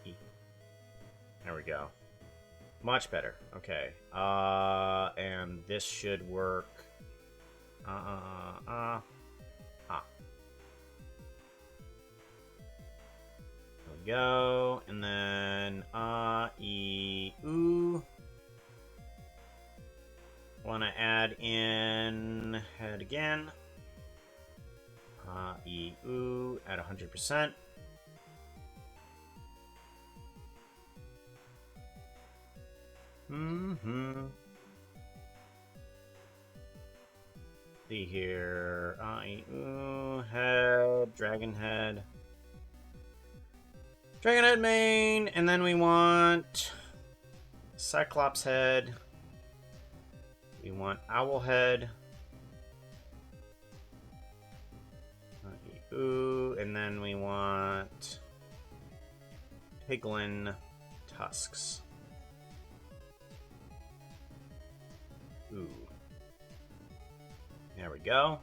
Speaker 1: E. There we go. Much better. Okay. And this should work. There we go. And then, E, oo. Want to add in head again. E, oo, at 100%. See here. E, oo, head, dragon head. Dragon head main, and then we want Cyclops head. We want owl head. Ooh, and then we want Piglin tusks. Ooh. There we go.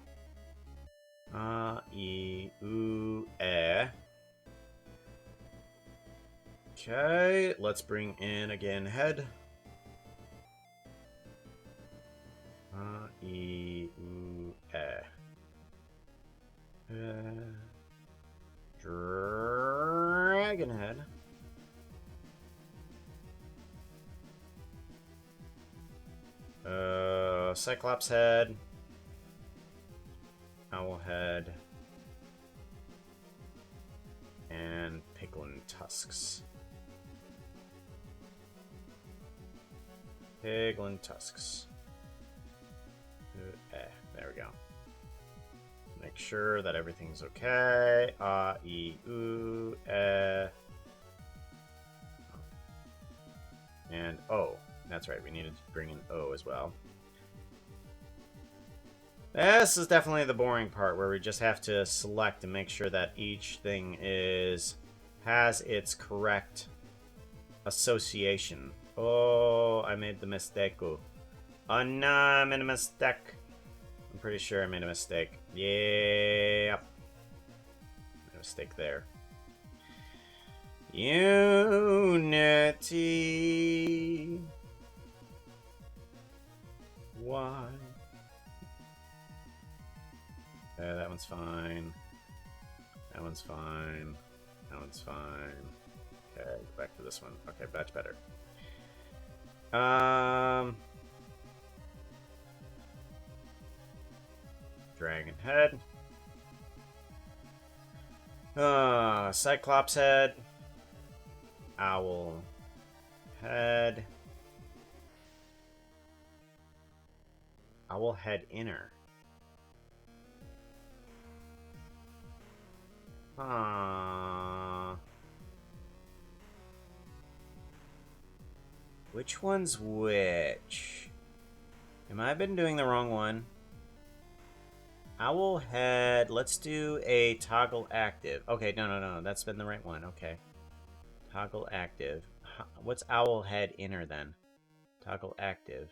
Speaker 1: Eh. Okay, let's bring in again head. Eh. Dragon head. Cyclops head. Owl head. And piglin tusks. Piglin tusks. There we go. Make sure that everything's okay. And O. That's right, we needed to bring in O as well. This is definitely the boring part where we just have to select and make sure that each thing has its correct association. Oh, I made the mistake. Oh no, I made a mistake. I'm pretty sure I made a mistake. Yeah. Made a mistake there. Unity. Why? That one's fine. That one's fine. That one's fine. Okay, go back to this one. Okay, much better. Dragon head. Cyclops head. Owl head. Owl head inner. Which one's which? Am I been doing the wrong one? Owl head. Let's do a toggle active. Okay, no. That's been the right one. Okay. Toggle active. What's owl head inner then? Toggle active.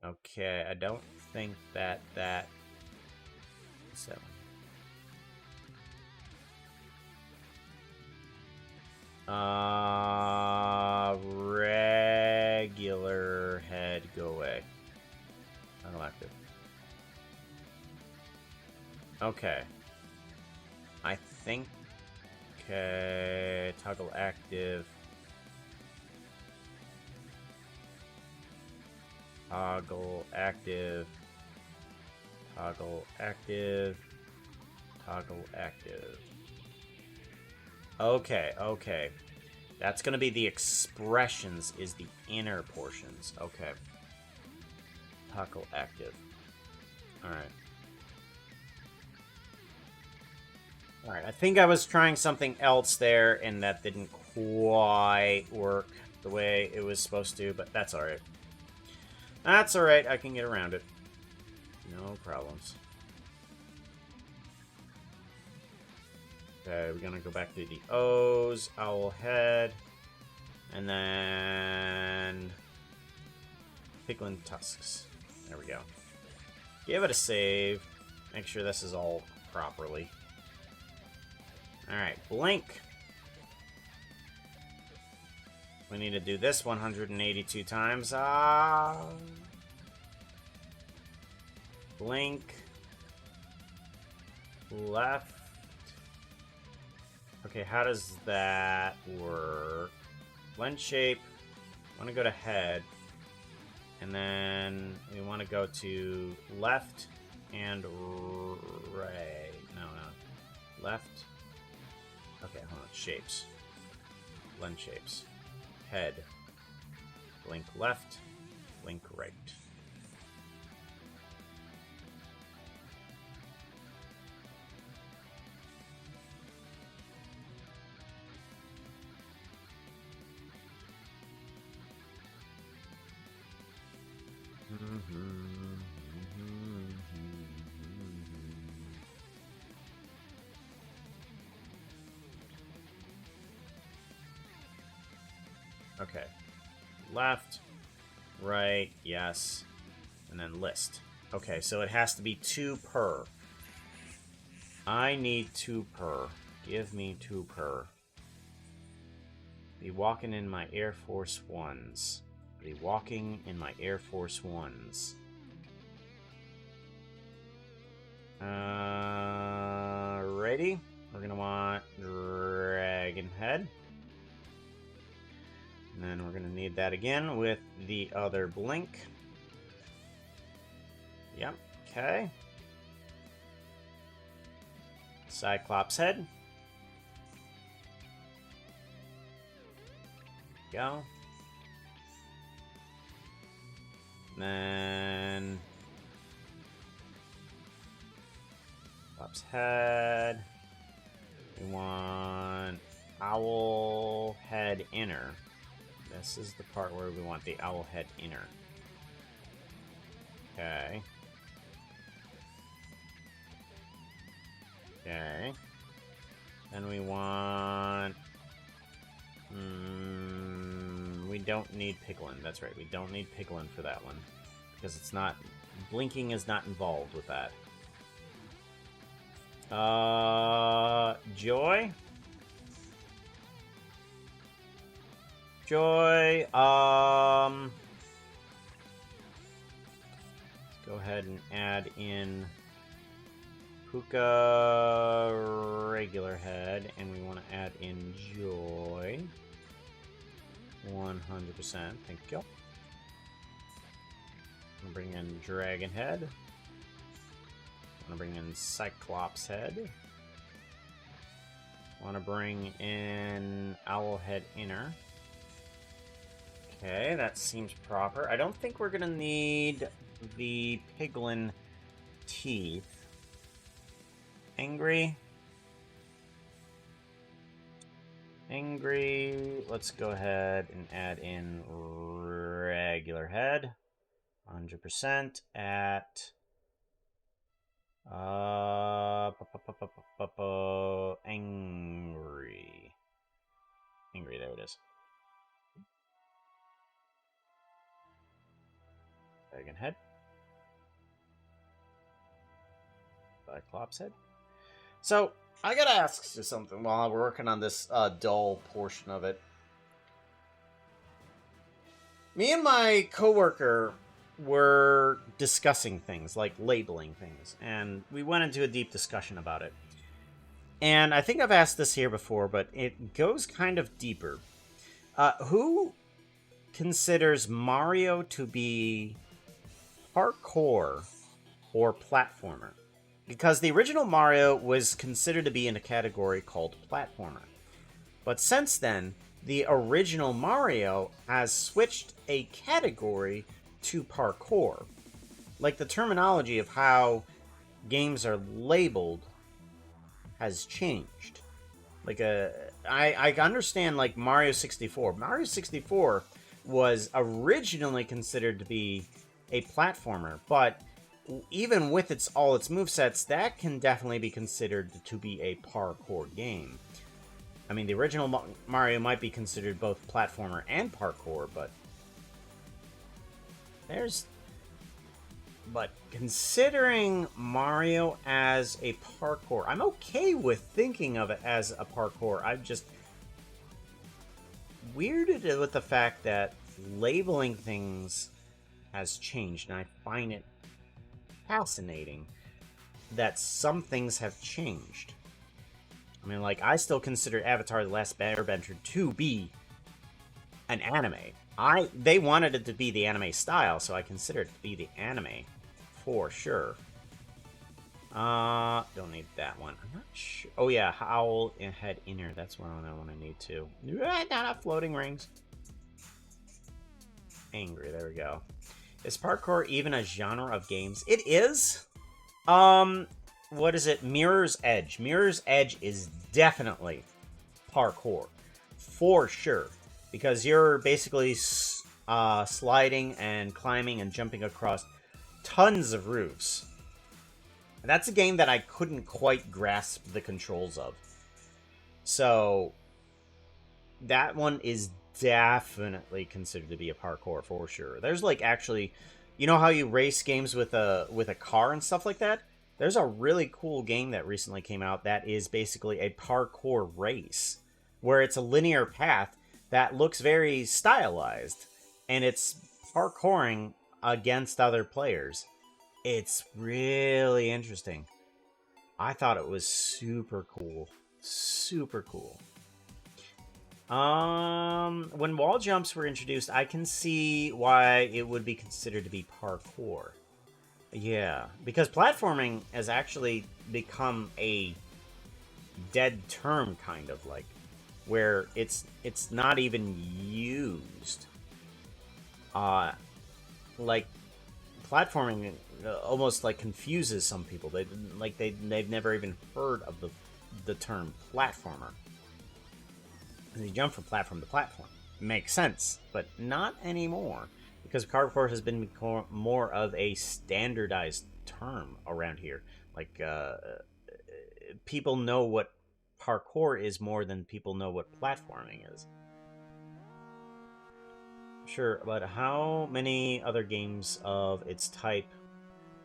Speaker 1: Okay, I don't think that. So. Regular head, go away. Toggle active. Okay. I think. Okay, toggle active. Toggle active. Toggle active. Toggle active. Okay. That's gonna be the expressions is the inner portions. Okay. Toggle active. Alright. Alright, I think I was trying something else there and that didn't quite work the way it was supposed to, but that's alright. That's alright, I can get around it. No problems. Okay, we're gonna go back to the O's, owl head, and then piglin tusks. There we go. Give it a save. Make sure this is all properly. Alright, blink. We need to do this 182 times. Blink. Left. Okay, how does that work? Blend shape. Want to go to head. And then we want to go to left and right. No. Left. Okay, hold on. Shapes. Blend shapes. Head. Blink left. Blink right. Okay. Left, right, yes, and then list. Okay, so it has to be 2 per. I need 2 per. Give me 2 per. Be walking in my Air Force Ones. Be walking in my Air Force Ones. Ready? We're gonna want Dragon Head. And then we're going to need that again with the other blink. Yep, okay. Cyclops head. Go. Then Cyclops head. We want owl head inner. This is the part where we want the owl head inner. Okay. Okay. Then we want... we don't need Piglin. That's right, we don't need Piglin for that one. Because it's not... Blinking is not involved with that. Joy? Joy, let's go ahead and add in Pooka regular head, and we want to add in Joy. 100%, thank you. I'm gonna bring in Dragon Head. I'm gonna bring in Cyclops Head. I want to bring in Owl Head Inner. Okay, that seems proper. I don't think we're gonna need the Piglin teeth. Angry. Angry. Let's go ahead and add in regular head. 100% at angry. Angry, there it is. Dragon head. Cyclops head. So, I gotta ask you something while we're working on this dull portion of it. Me and my coworker were discussing things, like labeling things, and we went into a deep discussion about it. And I think I've asked this here before, but it goes kind of deeper. Who considers Mario to be parkour or platformer? Because the original Mario was considered to be in a category called platformer. But since then, the original Mario has switched a category to parkour. Like, the terminology of how games are labeled has changed. Like, I understand, like, Mario 64. Mario 64 was originally considered to be a platformer, but even with all its movesets, that can definitely be considered to be a parkour game. I mean, the original Mario might be considered both platformer and parkour, but But considering Mario as a parkour, I'm okay with thinking of it as a parkour. I'm just weirded with the fact that labeling things has changed, and I find it fascinating that some things have changed. I mean, like, I still consider Avatar: The Last Airbender to be an anime. They wanted it to be the anime style, so I consider it to be the anime for sure. Don't need that one. I'm not sure. Oh yeah, Howl and Head Inner. That's one I want to need too. Not floating rings. Angry. There we go. Is parkour even a genre of games? It is. What is it? Mirror's Edge. Mirror's Edge is definitely parkour, for sure, because you're basically sliding and climbing and jumping across tons of roofs. And that's a game that I couldn't quite grasp the controls of. So that one is definitely considered to be a parkour for sure. There's like actually, you know how you race games with a car and stuff like that? There's a really cool game that recently came out that is basically a parkour race, where it's a linear path that looks very stylized, and it's parkouring against other players. It's really interesting. I thought it was super cool. Super cool. When wall jumps were introduced, I can see why it would be considered to be parkour. Yeah, because platforming has actually become a dead term, kind of like, where it's not even used. Like platforming almost like confuses some people. They've never even heard of the term platformer. And you jump from platform to platform. Makes sense, but not anymore, because parkour has been more of a standardized term around here. Like people know what parkour is more than people know what platforming is. Sure, but how many other games of its type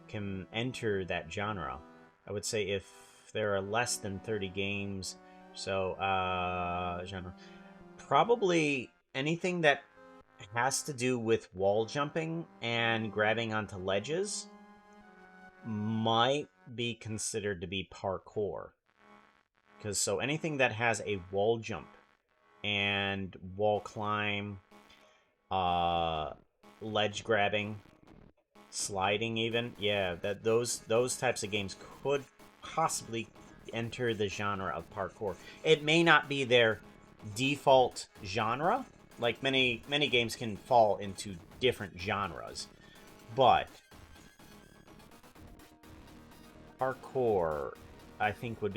Speaker 1: can enter that genre? I would say if there are less than 30 games, so genre, probably anything that has to do with wall jumping and grabbing onto ledges might be considered to be parkour. Because so anything that has a wall jump and wall climb, ledge grabbing, sliding, even, yeah, that those types of games could possibly enter the genre of parkour. It may not be their default genre. Like many games can fall into different genres, but parkour, I think, would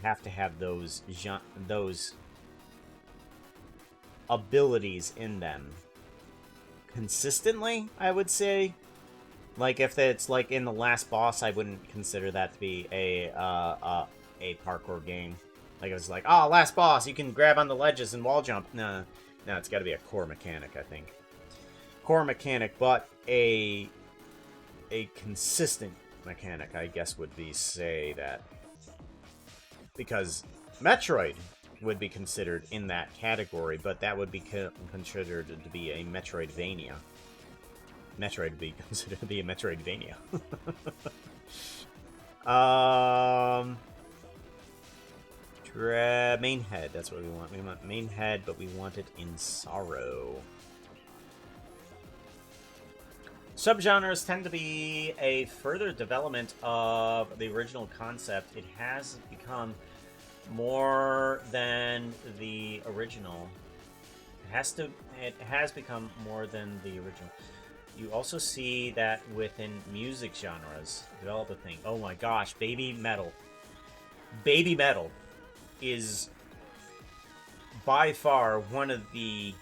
Speaker 1: have to have those abilities in them consistently, I would say. Like if it's like in the last boss, I wouldn't consider that to be a parkour game. Like it was like, oh, last boss, you can grab on the ledges and wall jump. No, it's got to be a core mechanic, I think. Core mechanic, but a consistent mechanic, I guess, would be say that, because Metroid would be considered in that category, but that would be considered to be a Metroidvania. Metroid would be considered to be a Metroidvania. Main head, that's what we want. We want main head, but we want it in sorrow. Subgenres tend to be a further development of the original concept. It has become more than the original. It has become more than the original. You also see that within music genres develop a thing. Oh my gosh, baby metal. Baby metal is by far one of the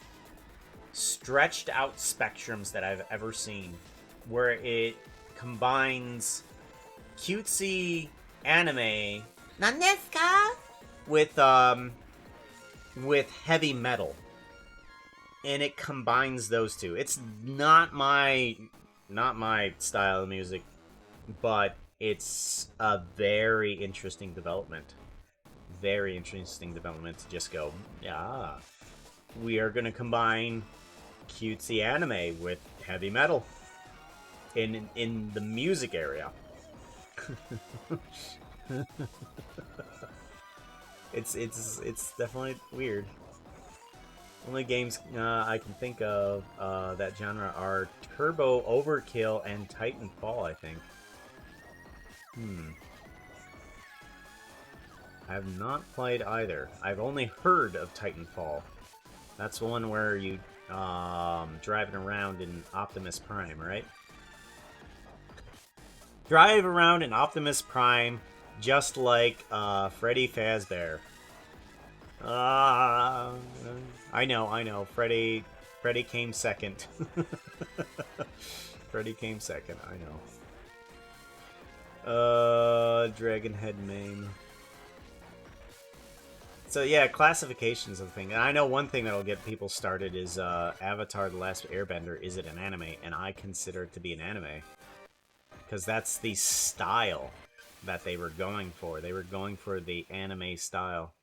Speaker 1: stretched out spectrums that I've ever seen, where it combines cutesy anime with heavy metal, and it combines those two. It's not my style of music, but it's a very interesting development. Very interesting development to just go, yeah, we are gonna combine cutesy anime with heavy metal in the music area. It's definitely weird. Only games I can think of that genre are Turbo Overkill and Titanfall, I think. I have not played either. I've only heard of Titanfall. That's the one where you driving around in Optimus Prime, right? Drive around in Optimus Prime, just like Freddy Fazbear. I know. Freddy came second. Freddy came second, I know. Dragon Head Mame. So yeah, classifications of the thing. And I know one thing that'll get people started is Avatar: The Last Airbender. Is it an anime? And I consider it to be an anime, because that's the style that they were going for. They were going for the anime style.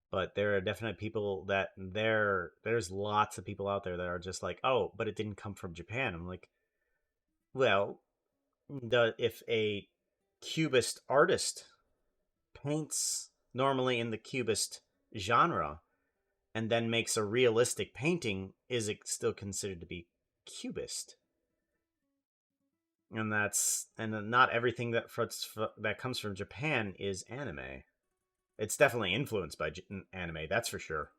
Speaker 1: But there are definitely people that there's lots of people out there that are just like, oh, but it didn't come from Japan. I'm like, well, if a cubist artist paints normally in the cubist genre, and then makes a realistic painting, is it still considered to be cubist? And not everything that comes from Japan is anime. It's definitely influenced by anime, that's for sure.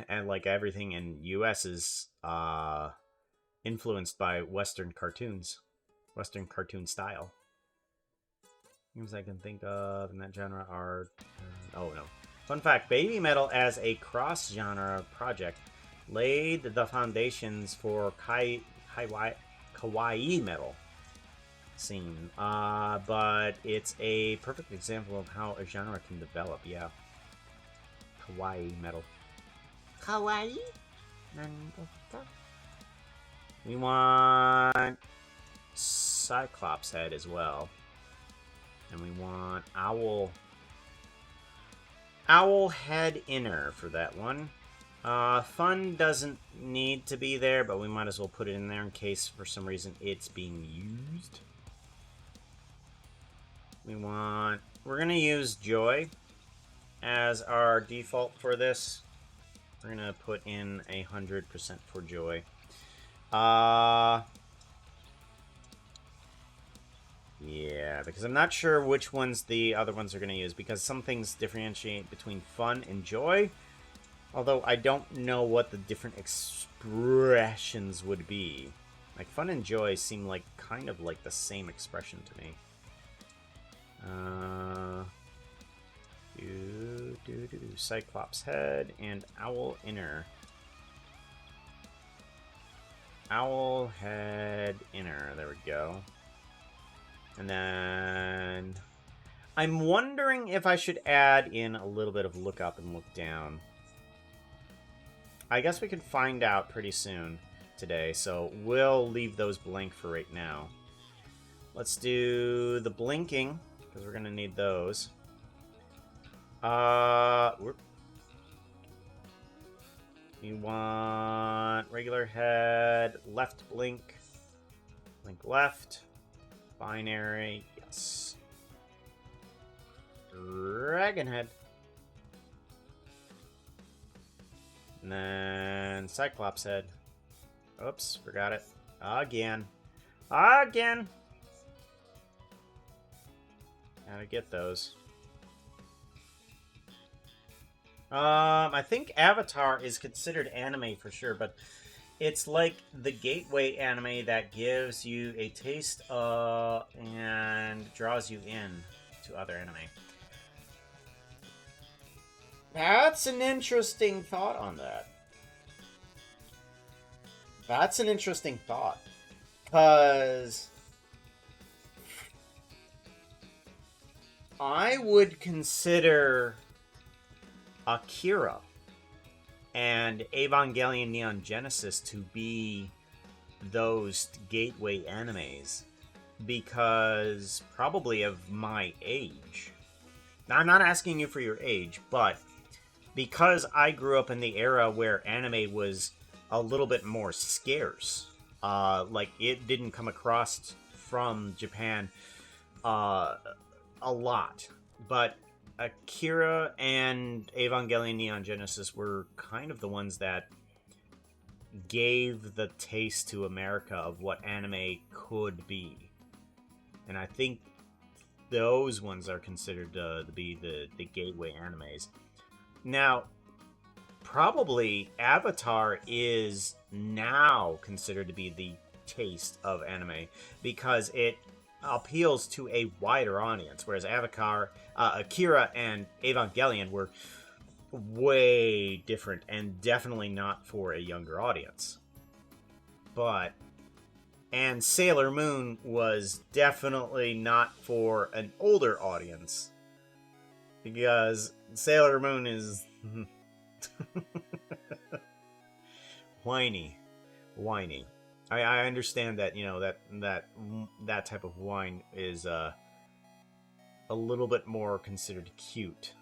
Speaker 1: And like everything in US is influenced by Western cartoons, Western cartoon style. Things I can think of in that genre are... oh, no. Fun fact, Baby Metal as a cross-genre project laid the foundations for kawaii metal scene. But it's a perfect example of how a genre can develop, yeah. Kawaii metal.
Speaker 2: Kawaii?
Speaker 1: We want Cyclops head as well. And we want Owl head inner for that one. Fun doesn't need to be there, but we might as well put it in there in case for some reason it's being used. We're gonna use Joy as our default for this. We're gonna put in 100% for Joy. Yeah, because I'm not sure which ones the other ones are going to use, because some things differentiate between fun and joy, although I don't know what the different expressions would be. Like, fun and joy seem like kind of like the same expression to me. Cyclops head and owl inner. Owl head inner, there we go. And then I'm wondering if I should add in a little bit of look up and look down. I guess we can find out pretty soon today, so we'll leave those blank for right now. Let's do the blinking, because we're going to need those. We want regular head, left blink, blink left. Binary, yes. Dragon head. And then Cyclops head. Oops, forgot it. Again. Gotta get those. I think Avatar is considered anime for sure, but it's like the gateway anime that gives you a taste and draws you in to other anime. That's an interesting thought on that. That's an interesting thought. Because I would consider Akira and Evangelion Neon Genesis to be those gateway animes because probably of my age. Now, I'm not asking you for your age, but because I grew up in the era where anime was a little bit more scarce, like it didn't come across from Japan a lot, but Akira and Evangelion Neon Genesis were kind of the ones that gave the taste to America of what anime could be. And I think those ones are considered to be the gateway animes. Now, probably Avatar is now considered to be the taste of anime because it appeals to a wider audience, whereas Akira and Evangelion were way different and definitely not for a younger audience. And Sailor Moon was definitely not for an older audience because Sailor Moon is whiny. I understand that, you know, that type of wine is a little bit more considered cute.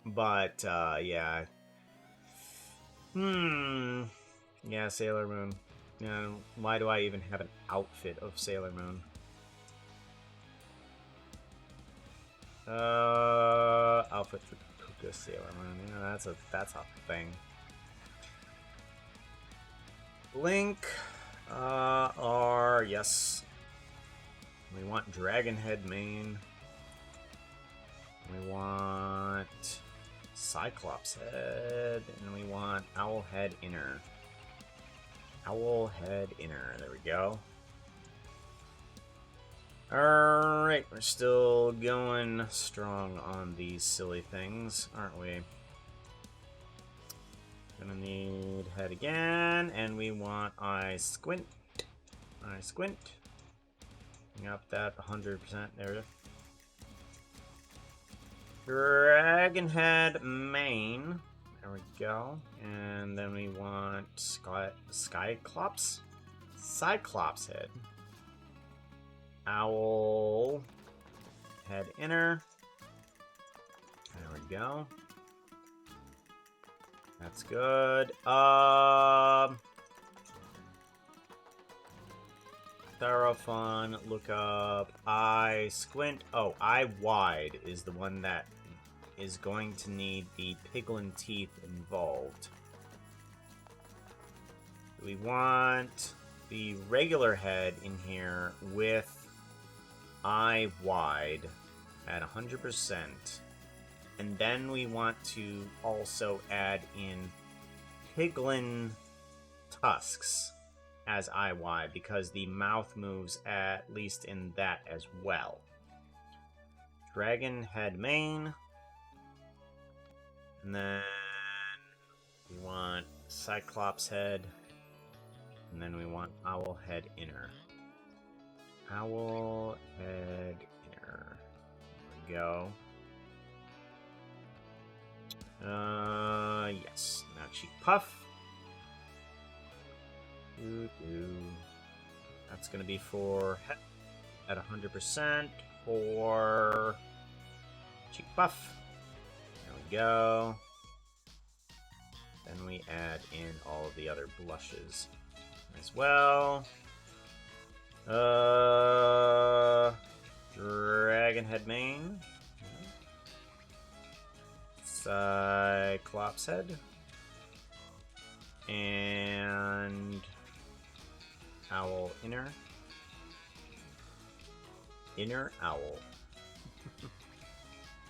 Speaker 1: But yeah. Yeah, Sailor Moon. Why do I even have an outfit of Sailor Moon? Outfit for Just Sailor Moon. Yeah, that's a thing. Link. Yes. We want Dragon Head main. We want Cyclops Head, and we want Owl Head Inner. Owl Head Inner. There we go. Alright, we're still going strong on these silly things, aren't we? Gonna need head again, and we want Eye Squint. Eye Squint. Got that 100%. There it is. Dragon Head main. There we go. And then we want Cyclops Head. Owl Head Inner. There we go. That's good. Therafun, look up Eye Squint. Oh, Eye Wide is the one that is going to need the piglin teeth involved. We want the regular head in here with Eye Wide at 100%. And then we want to also add in piglin tusks as Eye Wide, because the mouth moves at least in that as well. Dragon Head main. And then we want Cyclops Head. And then we want Owl Head Inner. Owl Head Inner. There we go. Yes. Now Cheek Puff. That's gonna be for head at 100% for Cheek Puff. There we go. Then we add in all of the other blushes as well. Dragon Head main. Cyclops Head. And Owl Inner. Inner Owl.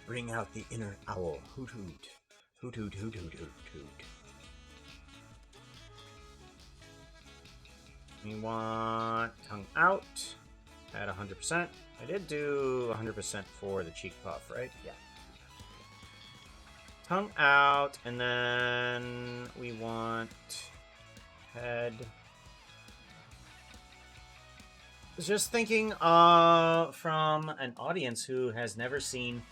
Speaker 1: Bring out the inner owl. Hoot hoot. Hoot hoot hoot hoot hoot hoot. We want tongue out at 100%. I did do 100% for the cheek puff, right? Yeah. Tongue out, and then we want head. I was just thinking from an audience who has never seen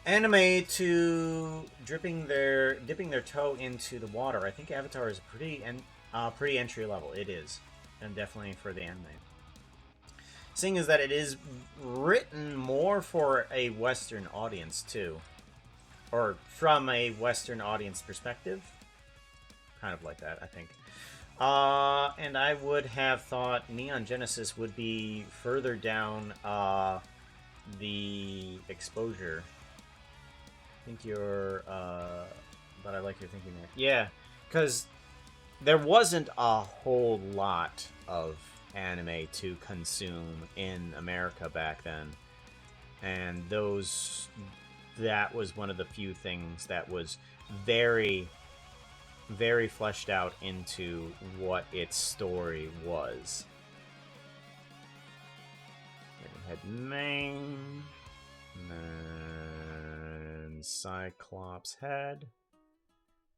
Speaker 1: anime to dipping their toe into the water. I think Avatar is pretty entry level. It is, and definitely for the anime. Seeing as that it is written more for a Western audience too, or from a Western audience perspective, kind of like that, I think. And I would have thought Neon Genesis would be further down the exposure. I think you're, but I like your thinking there. Yeah, because there wasn't a whole lot of anime to consume in America back then, and that was one of the few things that was very, very fleshed out into what its story was. Head main, and then Cyclops Head,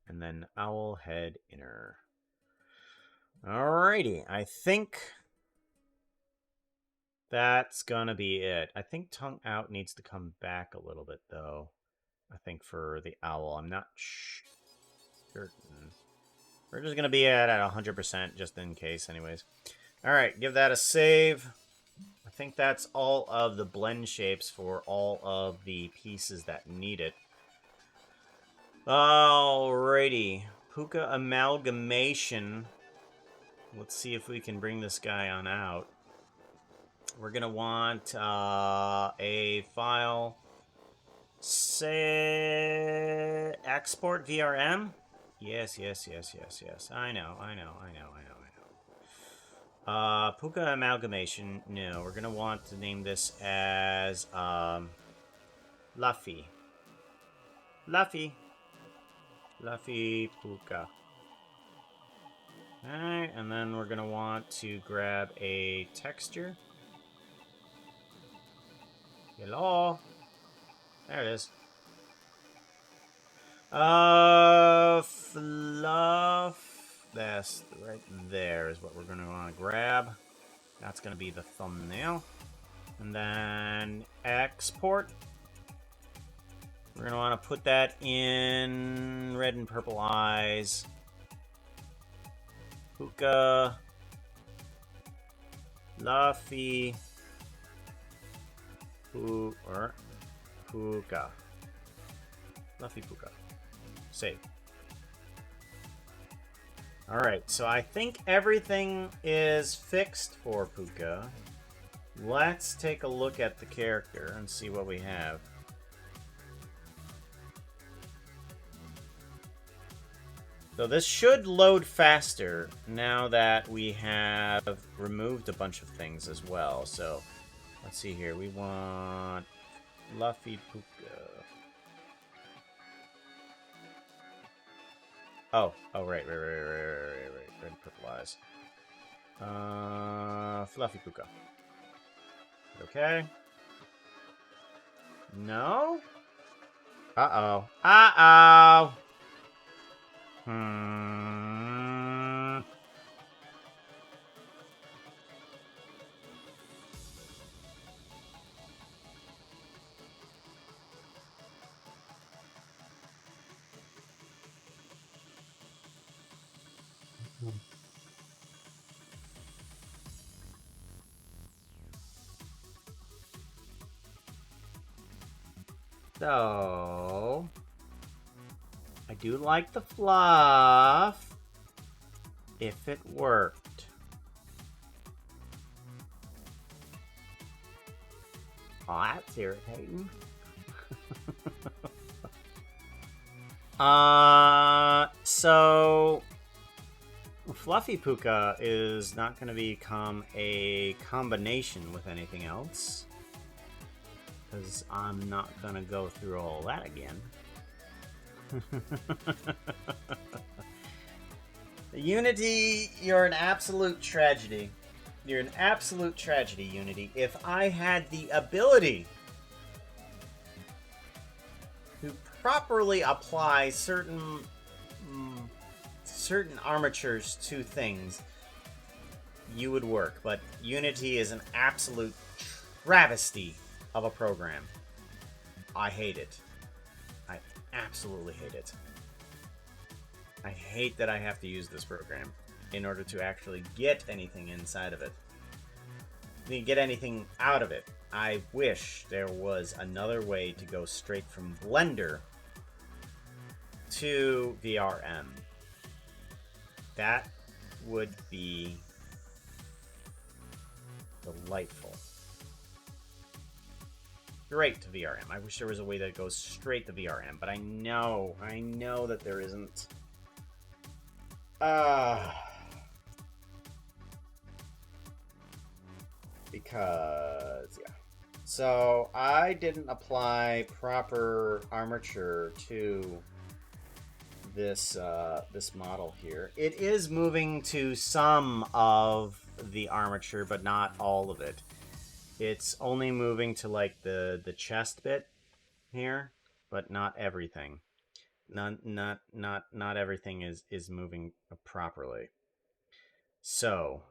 Speaker 1: and then Owl Head Inner. Alrighty, I think that's gonna be it. I think tongue out needs to come back a little bit, though. I think for the owl, I'm not certain. We're just gonna be at 100% just in case, anyways. Alright, give that a save. I think that's all of the blend shapes for all of the pieces that need it. Alrighty. Pooka Amalgamation. Let's see if we can bring this guy on out. We're going to want a file. Say export VRM. Yes. I know. Pooka amalgamation. No, we're gonna want to name this as Luffy. Luffy Pooka. Alright, and then we're gonna want to grab a texture. Hello. There it is. Fluff. That's right there is what we're gonna want to grab. That's gonna be the thumbnail. And then export. We're gonna want to put that in red and purple eyes. Pooka. Luffy. Pooka. Luffy Pooka. Save. Alright, so I think everything is fixed for Pooka. Let's take a look at the character and see what we have. So this should load faster now that we have removed a bunch of things as well. So let's see here. We want Luffy Pooka. Oh, right. Red and purple eyes. Fluffy Pooka. Okay. No? Uh-oh. Uh-oh! So, I do like the fluff, if it worked. Oh, that's irritating. So, Fluffy Pooka is not going to become a combination with anything else. Because I'm not going to go through all that again. Unity, you're an absolute tragedy. You're an absolute tragedy, Unity. If I had the ability to properly apply certain armatures to things, you would work. But Unity is an absolute travesty of a program. I hate it. I absolutely hate it. I hate that I have to use this program in order to actually get anything inside of it. Get anything out of it. I wish there was another way to go straight from Blender to VRM. That would be delightful. Straight to VRM. I wish there was a way that goes straight to VRM, but I know that there isn't. Because, yeah. So, I didn't apply proper armature to this, this model here. It is moving to some of the armature, but not all of it. It's only moving to, like, the chest bit here, but not everything. Not everything is moving properly. So,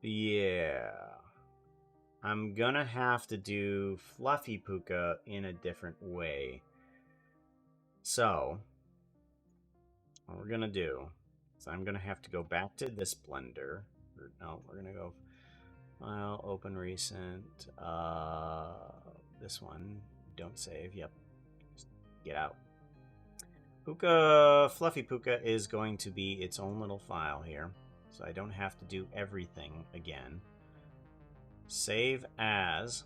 Speaker 1: yeah. I'm gonna have to do Fluffy Pooka in a different way. So, what we're gonna do is I'm gonna have to go back to this Blender. No, we're gonna go File, Open Recent. This one. Don't save. Yep. Just get out. Fluffy Pooka is going to be its own little file here. So I don't have to do everything again. Save as.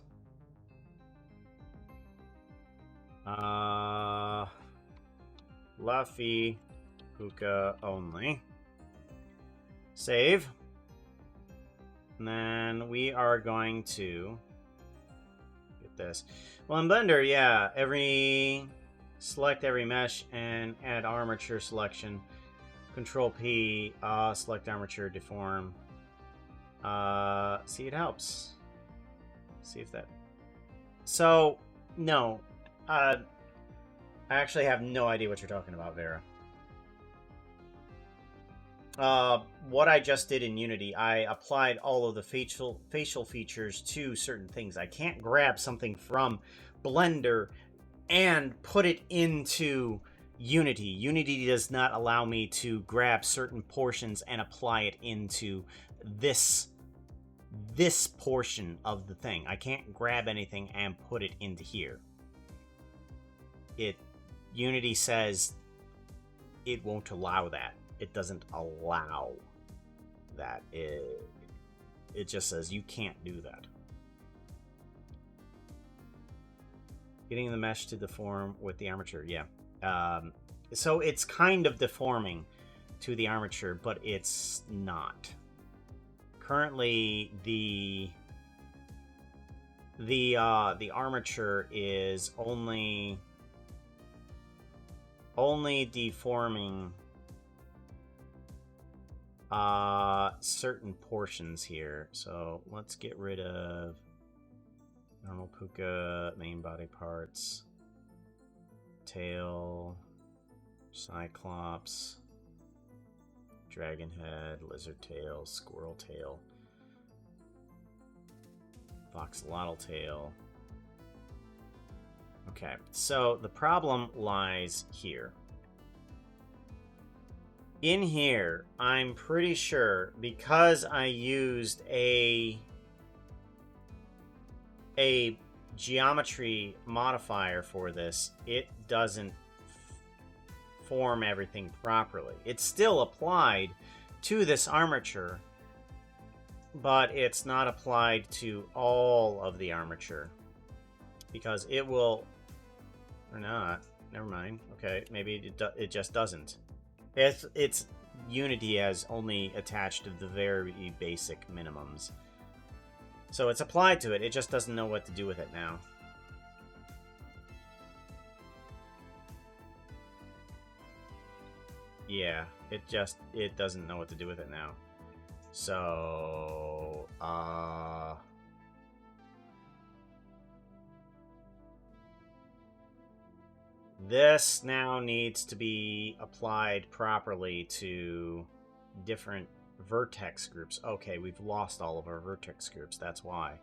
Speaker 1: Fluffy Pooka only. Save. And then we are going to get this. Well, in Blender, yeah, select every mesh and add armature selection. Control P, select armature, deform. See, it helps. See if that. So, no. I actually have no idea what you're talking about, Vera. What I just did in Unity, I applied all of the facial features to certain things. I can't grab something from Blender and put it into Unity. Unity does not allow me to grab certain portions and apply it into this portion of the thing. I can't grab anything and put it into here. Unity says it won't allow that. It doesn't allow that. It just says you can't do that. Getting the mesh to deform with the armature, yeah. So it's kind of deforming to the armature, but it's not. Currently, the armature is only deforming certain portions here. So let's get rid of normal Pooka, main body parts, tail, Cyclops, dragon head, lizard tail, squirrel tail, Foxlotl tail. Okay, so the problem lies here. In here, I'm pretty sure, because I used a geometry modifier for this, it doesn't form everything properly. It's still applied to this armature, but it's not applied to all of the armature, because it will, or not, never mind. Okay, maybe it just doesn't. It's Unity has only attached the very basic minimums. So it's applied to it, it just doesn't know what to do with it now. Yeah, it doesn't know what to do with it now. So, this now needs to be applied properly to different vertex groups. Okay, we've lost all of our vertex groups, that's why.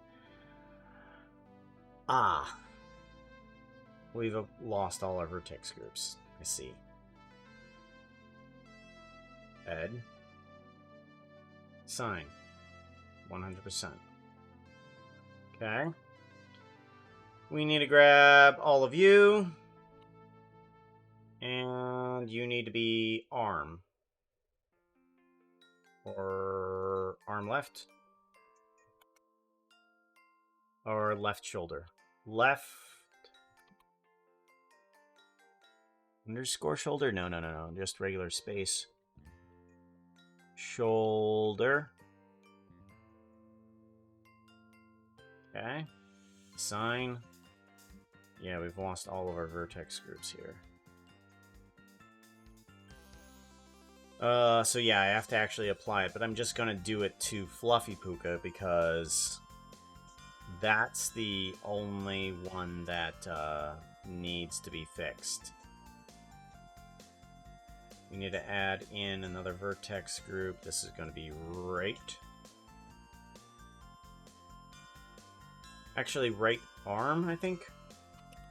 Speaker 1: We've lost all our vertex groups. I see. Ed. Sign. 100%. Okay. We need to grab all of you. And you need to be arm. Or arm left. Or left shoulder. Left. Underscore shoulder? No. Just regular space. Shoulder. Okay. Sign. Yeah, we've lost all of our vertex groups here. So yeah, I have to actually apply it, but I'm just gonna do it to Fluffy Pooka because that's the only one that needs to be fixed. We need to add in another vertex group. This is going to be right. Actually, right arm, I think.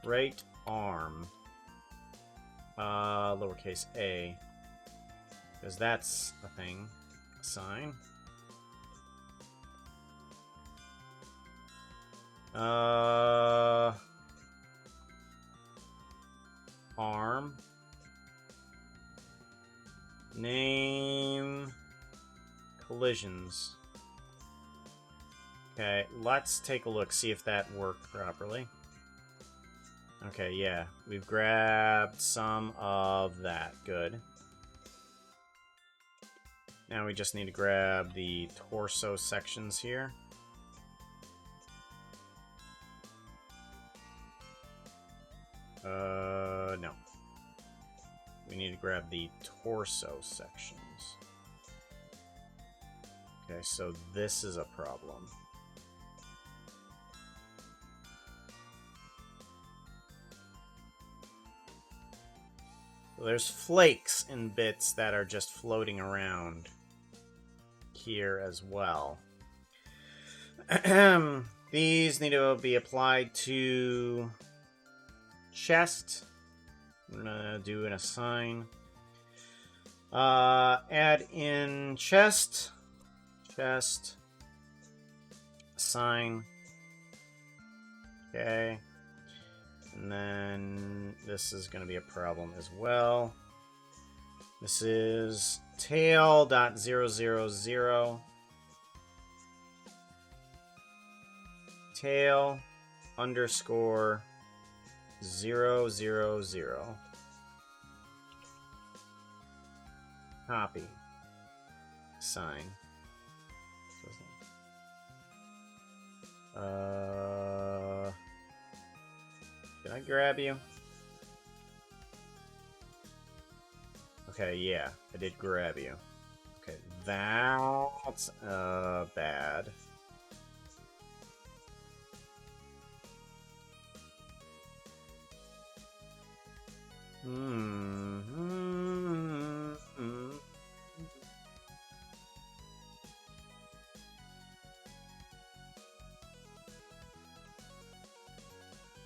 Speaker 1: Right arm. Lowercase a. Because that's a thing. Assign. Arm. Name. Collisions. Okay, let's take a look, see if that worked properly. Okay, yeah. We've grabbed some of that. Good. Now we just need to grab the torso sections here. No. We need to grab the torso sections. Okay, so this is a problem. So there's flakes and bits that are just floating around here as well. These need to be applied to chest. I'm gonna do an assign. Add in chest. Chest. Assign. Okay. And then this is gonna be a problem as well. This is tail.000. Tail underscore 000. Copy. Sign. Can I grab you? Okay, yeah, I did grab you. Okay, that's bad.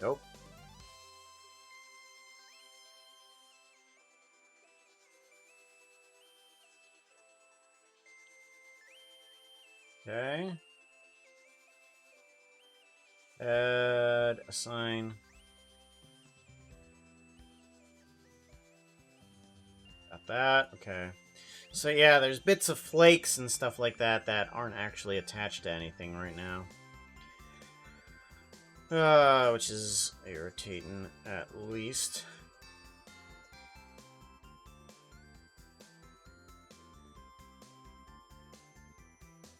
Speaker 1: Nope. Okay. Add, assign. Got that. Okay. So yeah, there's bits of flakes and stuff like that that aren't actually attached to anything right now. Which is irritating, at least.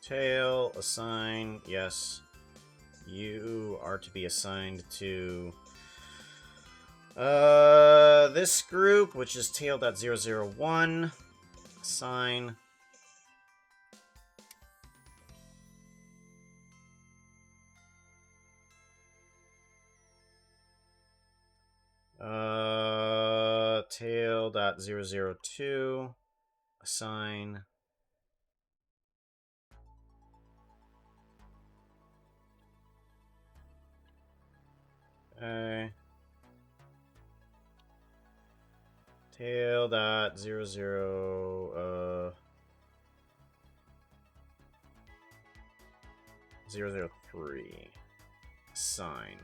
Speaker 1: Tail, assign, yes. You are to be assigned to this group, which is tail.001. Assign. Tail.002. Assign. Okay. Tail.00 003. Assign.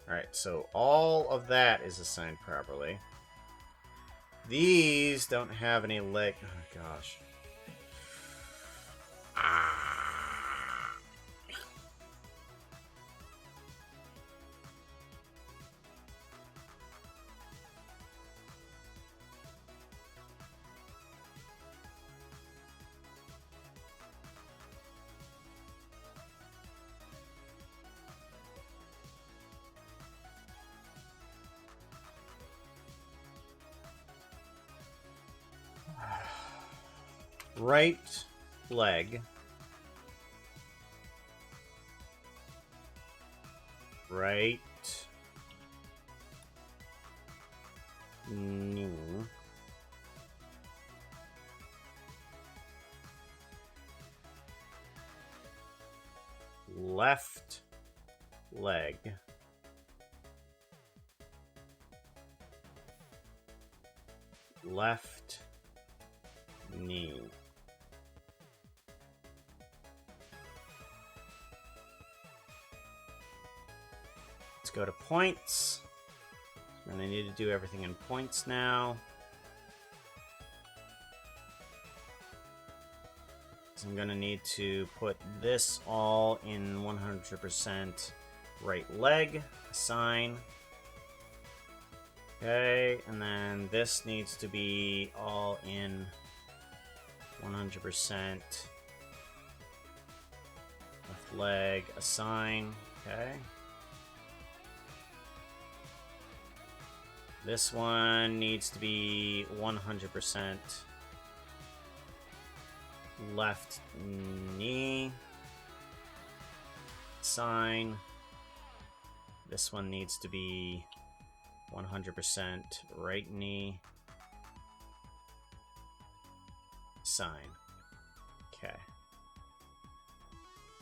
Speaker 1: Alright, so all of that is assigned properly. These don't have any leg. Oh, gosh. Right leg. Right knee. Left leg. Left knee. Let's go to points. And I need to do everything in points now. So I'm gonna need to put this all in 100%. right leg, assign. Okay, and then this needs to be all in 100%. Left leg, assign. Okay. This one needs to be 100% left knee. Assign. This one needs to be 100% right knee. Sign. Okay.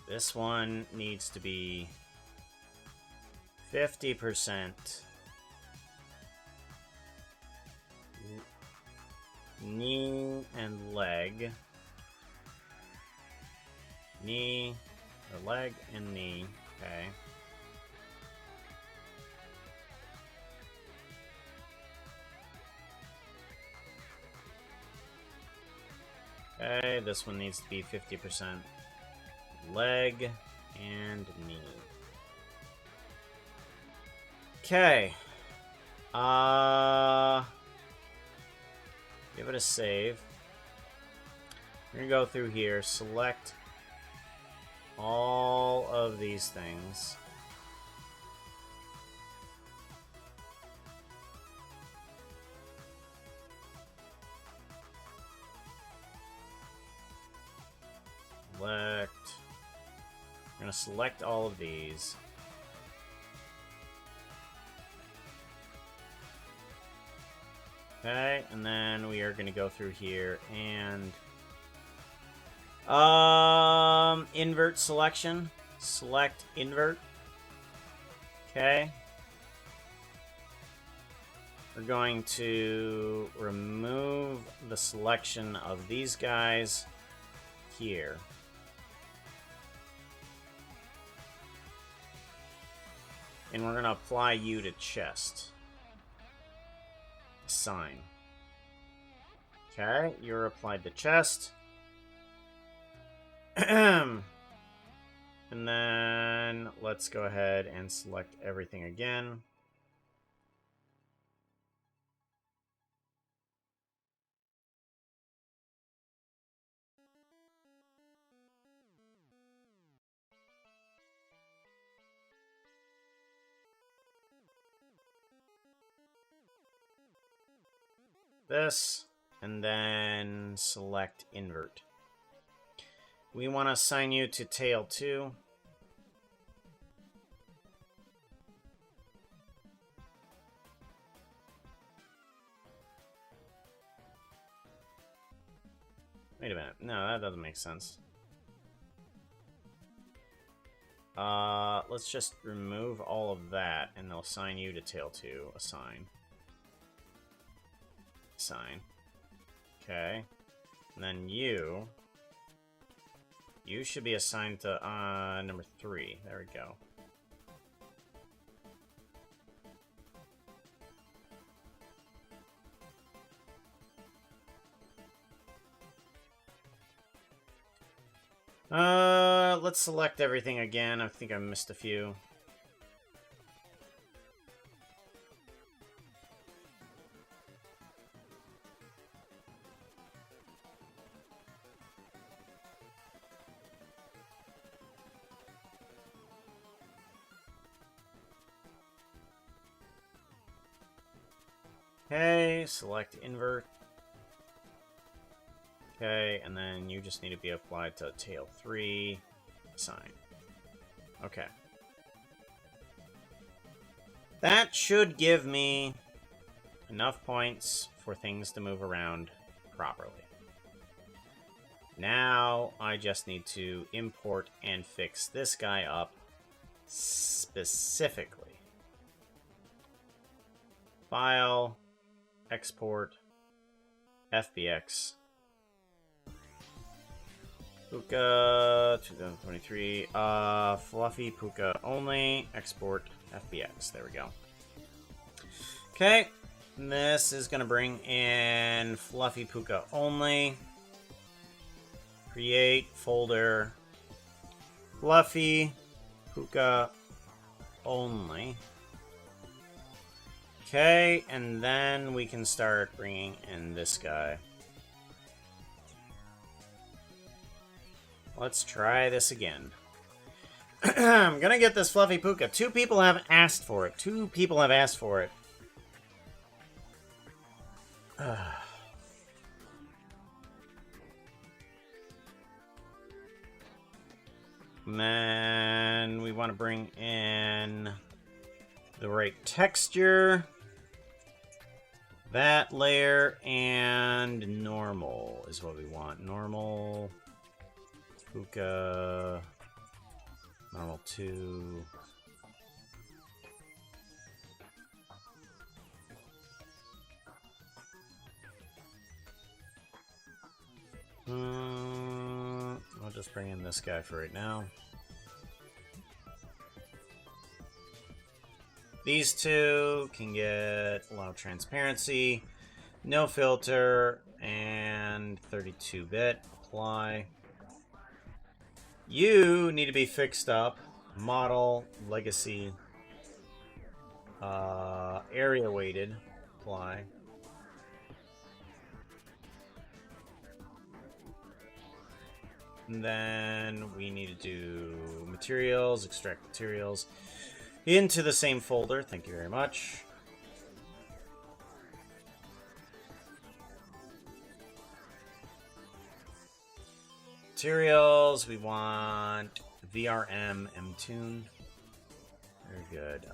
Speaker 1: This one needs to be 50% knee and leg. Knee, or leg and knee. Okay. Okay, this one needs to be 50% leg and knee. Okay. Give it a save. We're gonna go through here, select all of these things. Select. We're gonna select all of these. Okay, and then we are gonna go through here and invert selection. Select invert. Okay. We're going to remove the selection of these guys here. And we're going to apply you to chest. Assign. Okay, you're applied to chest. And then let's go ahead and select everything again. This, and then select invert. We want to assign you to tail 2. Wait a minute. No, that doesn't make sense. Let's just remove all of that, and they'll assign you to tail 2. Assign. Assign. Okay. And then you should be assigned to number 3. There we go. Let's select everything again. I think I missed a few. Okay, select invert. Okay, and then you just need to be applied to tail 3. Assign. Okay. That should give me enough points for things to move around properly. Now, I just need to import and fix this guy up specifically. File, export, FBX. Pooka 2023. Fluffy Pooka only. Export FBX. There we go. Okay. This is going to bring in Fluffy Pooka only. Create folder. Fluffy Pooka only. Okay, and then we can start bringing in this guy. Let's try this again. I'm gonna get this fluffy Pooka. 2 people have asked for it. 2 people have asked for it. Then we want to bring in the right texture. That layer and normal is what we want. Normal. Pooka. Normal 2. I'll just bring in this guy for right now. These 2 can get allow transparency, no filter, and 32-bit. Apply. You need to be fixed up. Model, legacy, area weighted. Apply. And then we need to do materials, extract materials into the same folder. Thank you very much. Materials, we want VRM Mtune. Very good.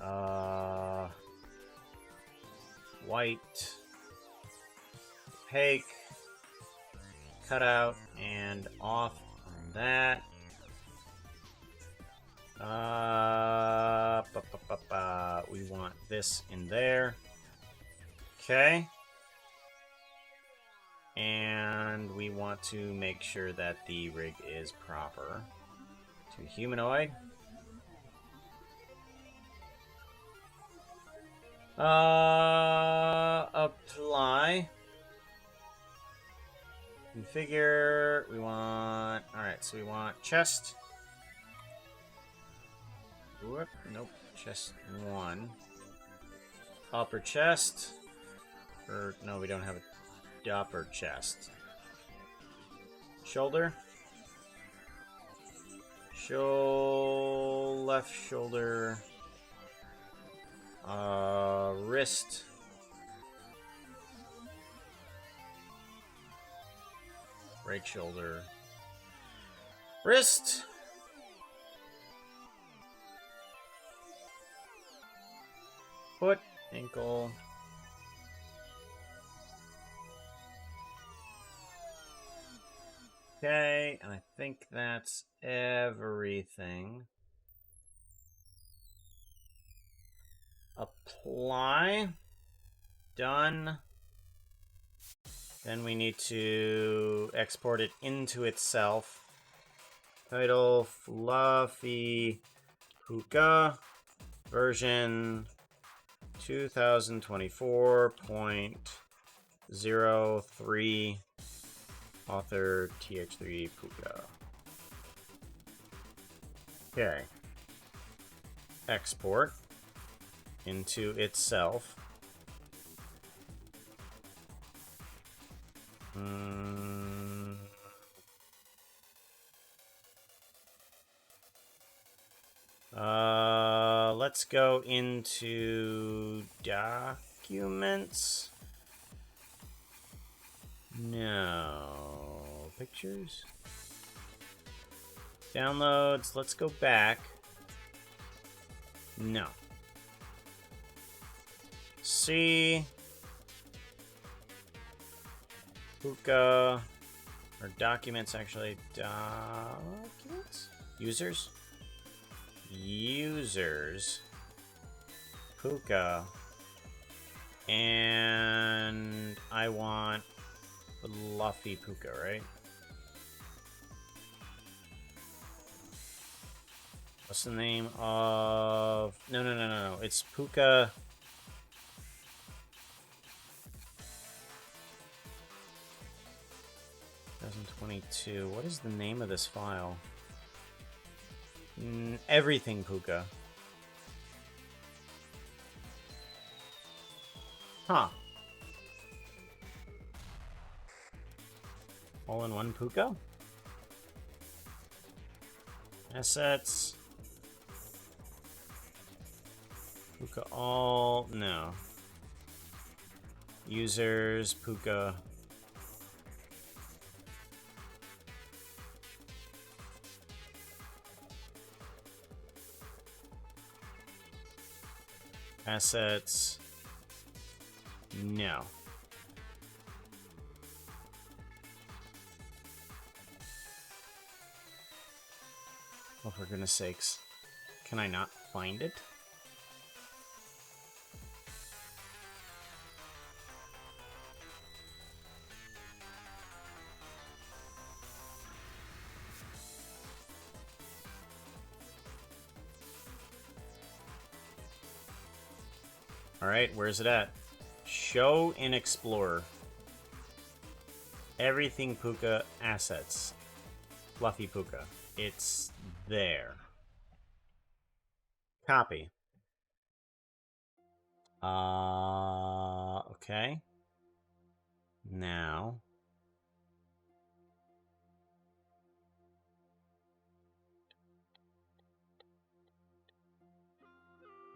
Speaker 1: White, opaque, cutout, and off on that. We want this in there. Okay. And we want to make sure that the rig is proper. To humanoid. Apply. Configure. We want... Alright, so we want chest. Whoop, nope. Chest 1. Upper chest. Or, no, we don't have a upper chest. Shoulder. Left shoulder. Wrist. Right shoulder. Wrist. Foot. Ankle. Okay, and I think that's everything. Apply. Done. Then we need to export it into itself. Title, Fluffy Pooka, version 2024.03, author TH3 Pooka. Okay. Export into itself. Let's go into documents. No. Pictures? Downloads. Let's go back. No. C. Pooka. Or documents, actually. Documents? Users? Users. Pooka. And I want Fluffy Pooka, right? What's the name of... No. It's Pooka... 2022. What is the name of this file? Everything Pooka. Huh. All in one Pooka? Assets. Pooka all. No. Users, Pooka. Assets. No. Oh, for goodness sakes. Can I not find it? Alright, where's it at? Show in Explorer. Everything Pooka assets. Fluffy Pooka. It's there. Copy. Okay. Now.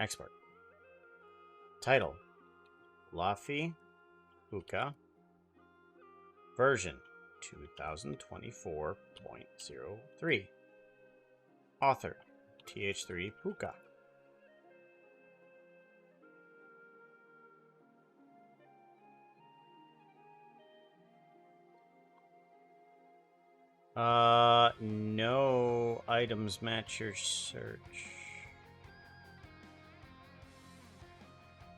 Speaker 1: Export. Title. Fluffy Pooka. Version 2024.03. Author TH3 Pooka. No items match your search.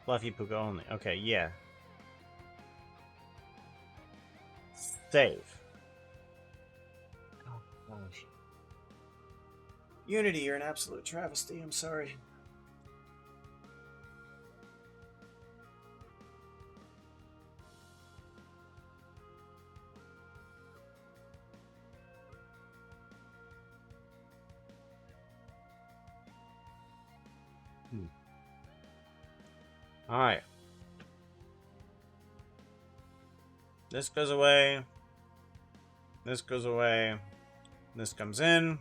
Speaker 1: Fluffy Pooka only. Okay, yeah. Save. Oh, gosh. Unity, you're an absolute travesty. I'm sorry. Alright. This goes away. This goes away. This comes in.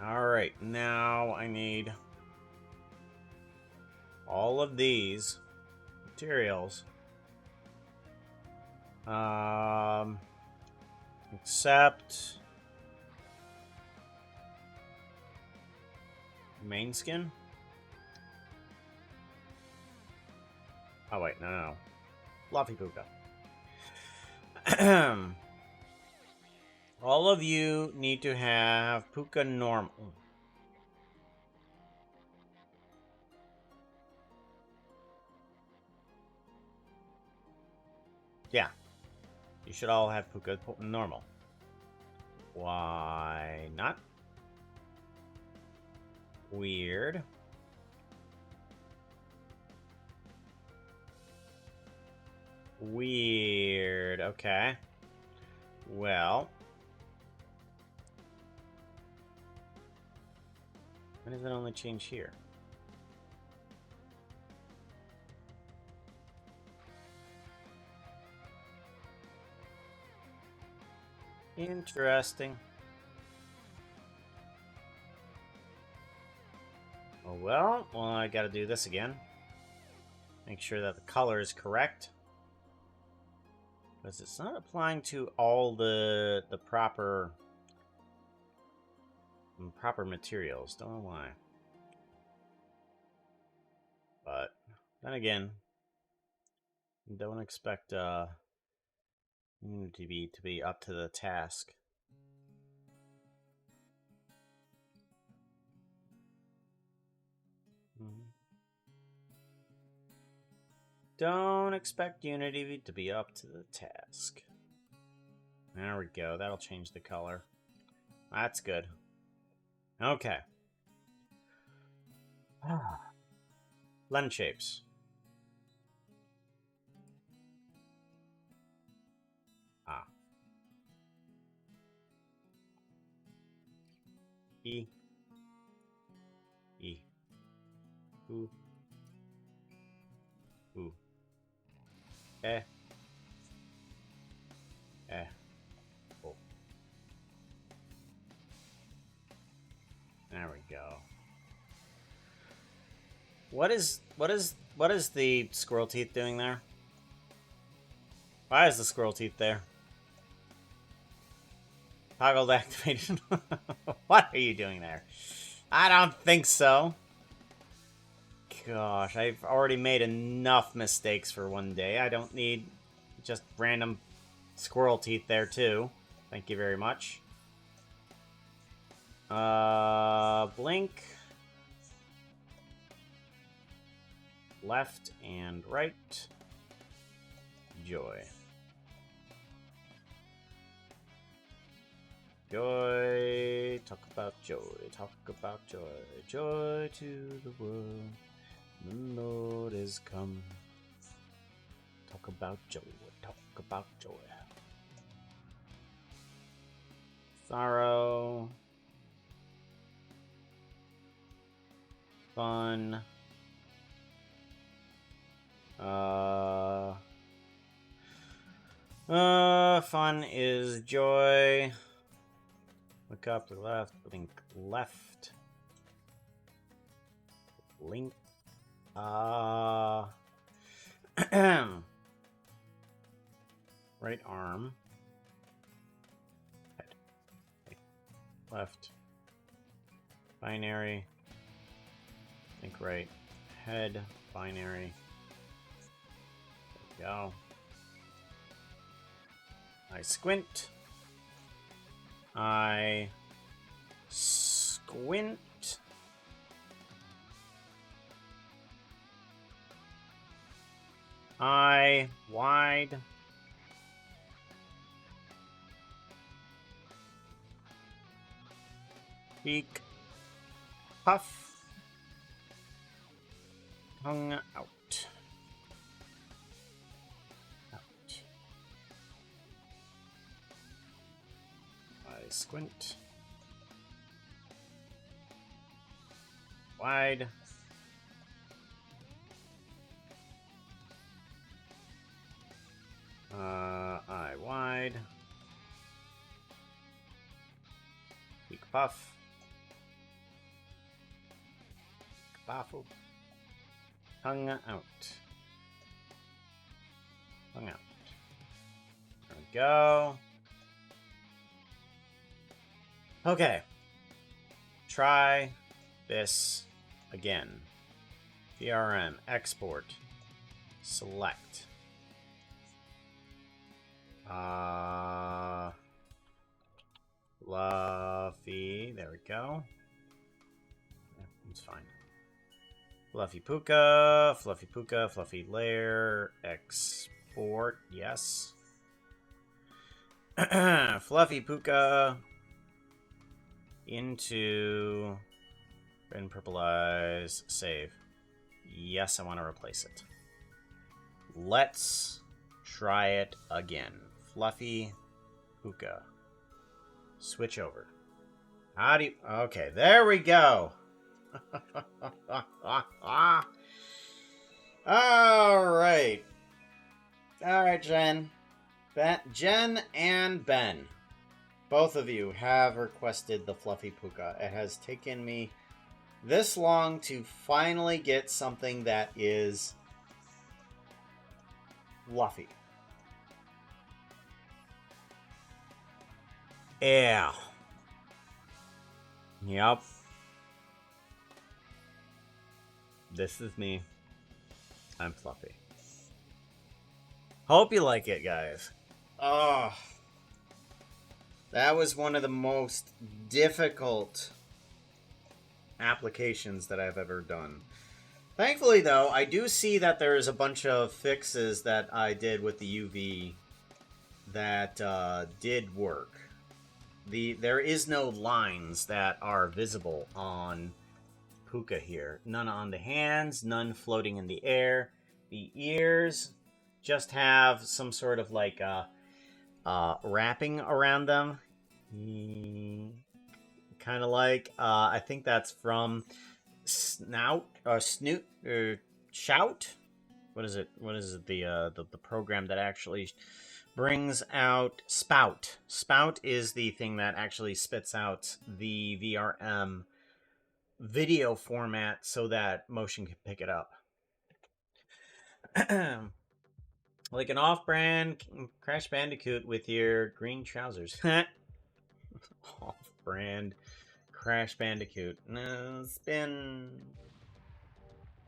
Speaker 1: Alright, now I need all of these materials. Except main skin. Oh wait, no. Fluffy Pooka. All of you need to have Pooka normal. Yeah. You should all have Pooka normal. Why not? Weird. Weird. Okay. Well. Why does it only change here? Interesting. Oh well, I gotta do this again. Make sure that the color is correct. Because it's not applying to all the proper materials. Don't know why. But then again, don't expect Unity to be up to the task. Don't expect Unity to be up to the task. There we go. That'll change the color. That's good. Okay. Lens shapes. E. E. Ooh. Ooh. Eh. Eh. Oh. There we go. What is the squirrel teeth doing there? Why is the squirrel teeth there? Toggled activation. What are you doing there? I don't think so. Gosh, I've already made enough mistakes for one day. I don't need just random squirrel teeth there too. Thank you very much. Blink. Left and right. Joy. Joy. Talk about joy. Talk about joy. Joy to the world. The Lord is come. Talk about joy. Talk about joy. Sorrow. Fun. Fun is joy. Look up, look left, blink left. Blink. Right arm. Head. Left. Binary. Think right. Head. Binary. There we go. I squint. I squint. I wide. Peak. Puff. Tongue out. Out. I squint. Wide. I wide. Peak puff. Baffle. Tongue out. Tongue out. There we go. Okay. Try this again. VRM. Export. Select. Fluffy. There we go. Yeah, it's fine. Fluffy Pooka, Fluffy Layer, export, yes. Fluffy Pooka into red and purple eyes, save. Yes, I want to replace it. Let's try it again. Fluffy Pooka. Switch over. How do you... Okay, there we go. Alright. Alright, Jen. Jen and Ben. Both of you have requested the Fluffy Pooka. It has taken me this long to finally get something that is fluffy. Yeah. Yep. This is me. I'm Fluffy. Hope you like it, guys. Oh. That was one of the most difficult applications that I've ever done. Thankfully, though, I do see that there's a bunch of fixes that I did with the UV that did work. There is no lines that are visible on Pooka here. None on the hands, none floating in the air. The ears just have some sort of like wrapping around them. Kind of like, I think that's from Shout. What is it? What is it? The program that actually brings out Spout. Spout is the thing that actually spits out the VRM video format so that motion can pick it up. Like an off-brand Crash Bandicoot with your green trousers. Off-brand Crash Bandicoot. No, spin.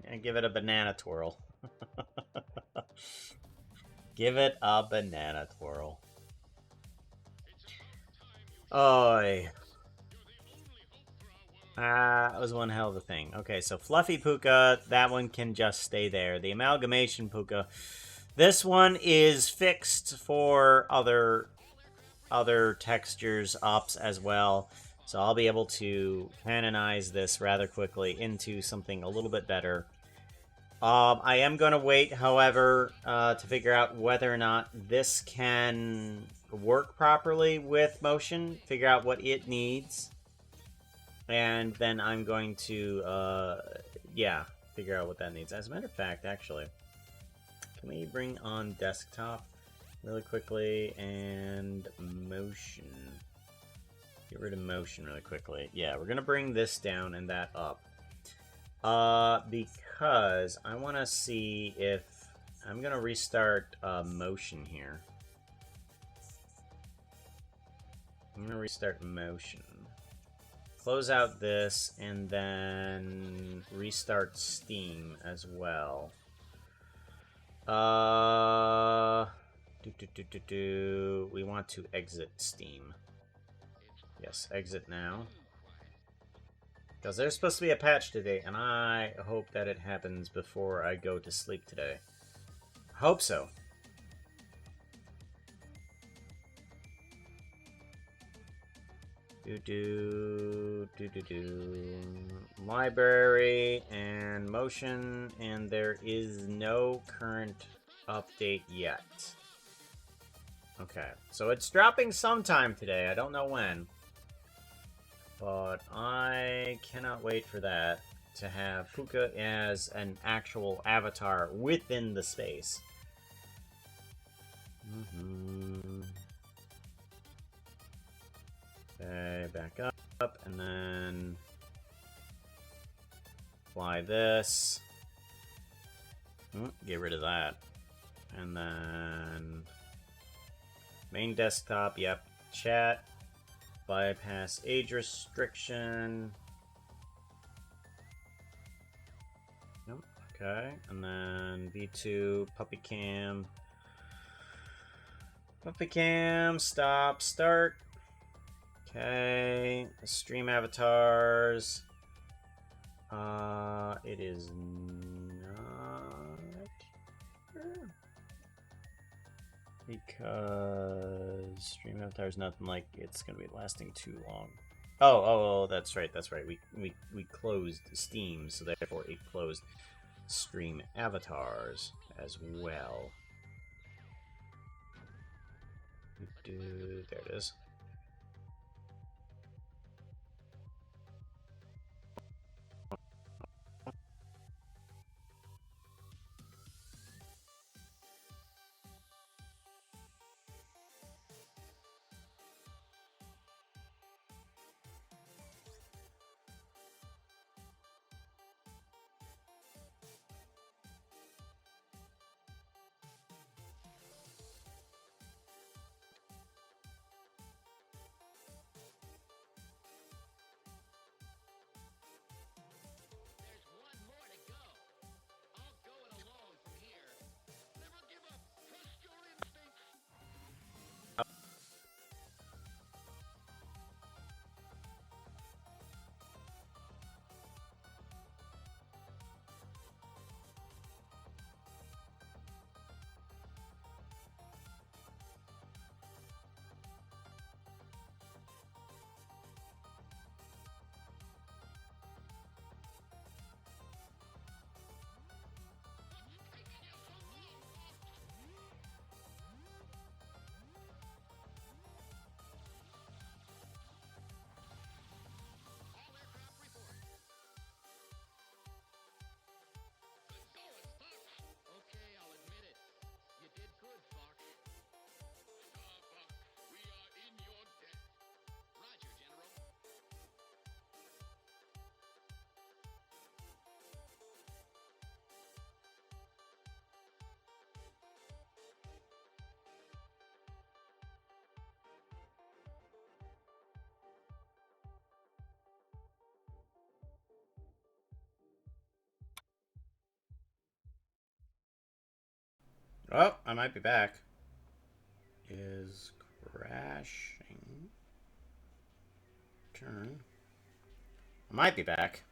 Speaker 1: Yeah, give it a banana twirl. Give it a banana twirl. Oi. That was one hell of a thing. Okay, so Fluffy Pooka, that one can just stay there. The Amalgamation Pooka, this one is fixed for other textures ups as well. So I'll be able to canonize this rather quickly into something a little bit better. I am going to wait, however, to figure out whether or not this can work properly with motion, figure out what it needs. And then I'm going to, yeah, figure out what that needs. As a matter of fact, actually, can we bring on desktop really quickly and motion? Get rid of motion really quickly. Yeah, we're going to bring this down and that up. Because I want to see if... I'm going to restart motion here. I'm going to restart motion. Close out this, and then restart Steam as well. We want to exit Steam. Yes, exit now. Because there's supposed to be a patch today, and I hope that it happens before I go to sleep today. Hope so. Library and motion, and there is no current update yet. Okay, so it's dropping sometime today. I don't know when. But I cannot wait for that, to have Pooka as an actual avatar within the space. Okay, back up, and then apply this. Get rid of that. And then main desktop, yep, chat. Bypass age restriction. Nope. Okay, and then V2 puppy cam. Puppy cam, stop, start. Okay, stream avatars. It is not here. Because stream avatar is nothing like it's gonna be lasting too long. Oh, that's right, that's right. We closed Steam, so therefore it closed stream avatars as well. There it is. Oh, I might be back. Is crashing. Turn. I might be back.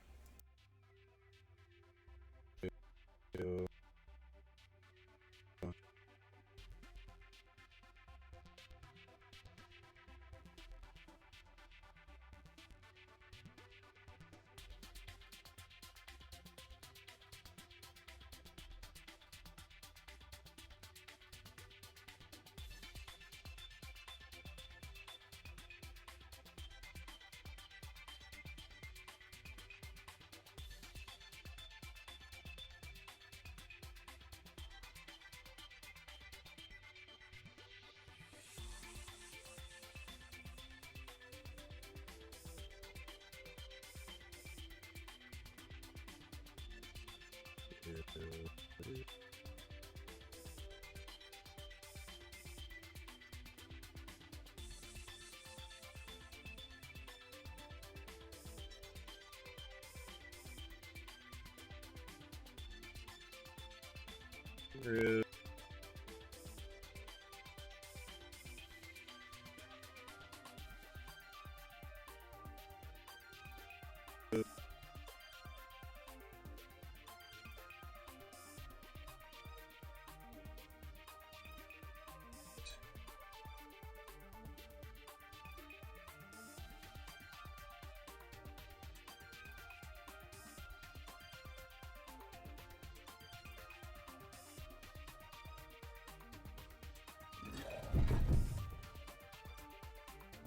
Speaker 1: Rude.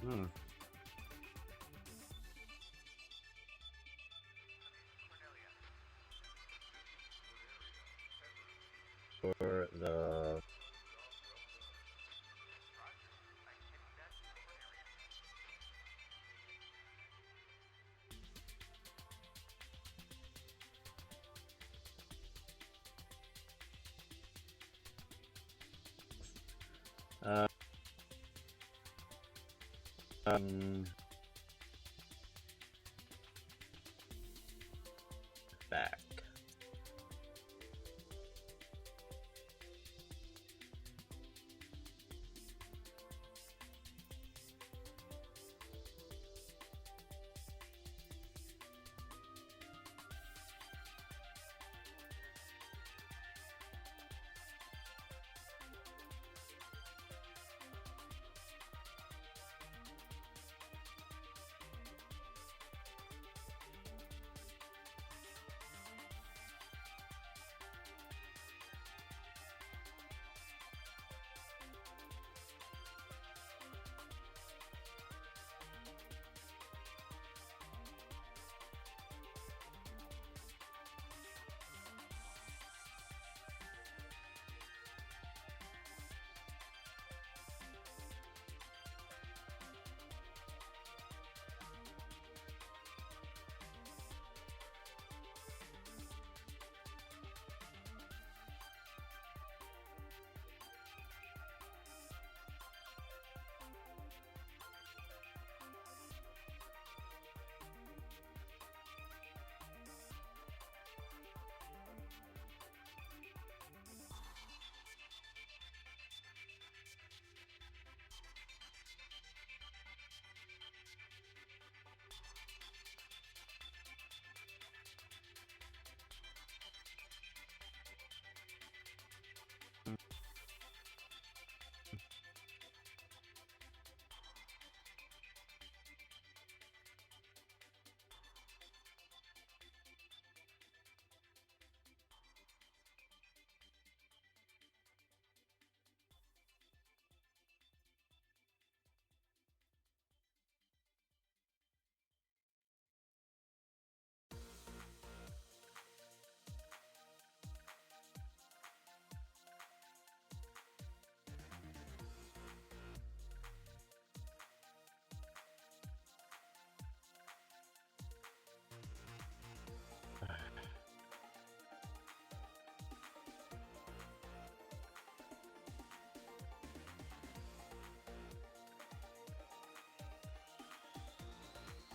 Speaker 1: Hmm. For the uh, um back.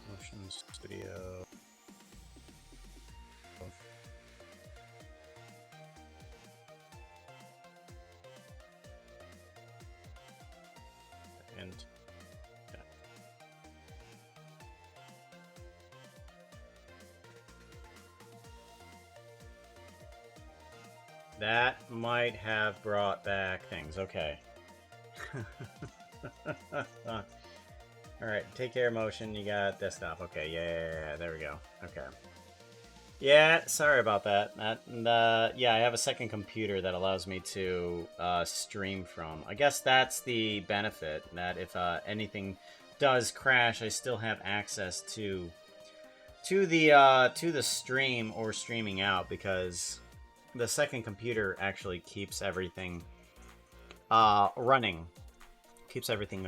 Speaker 1: Motion Studio. That might have brought back things. Okay. Alright, take care of motion. You got desktop. Okay, yeah, there we go. Okay. Yeah, sorry about that. Yeah, I have a second computer that allows me to stream from. I guess that's the benefit, that if anything does crash, I still have access to the stream or streaming out, because the second computer actually keeps everything running. Keeps everything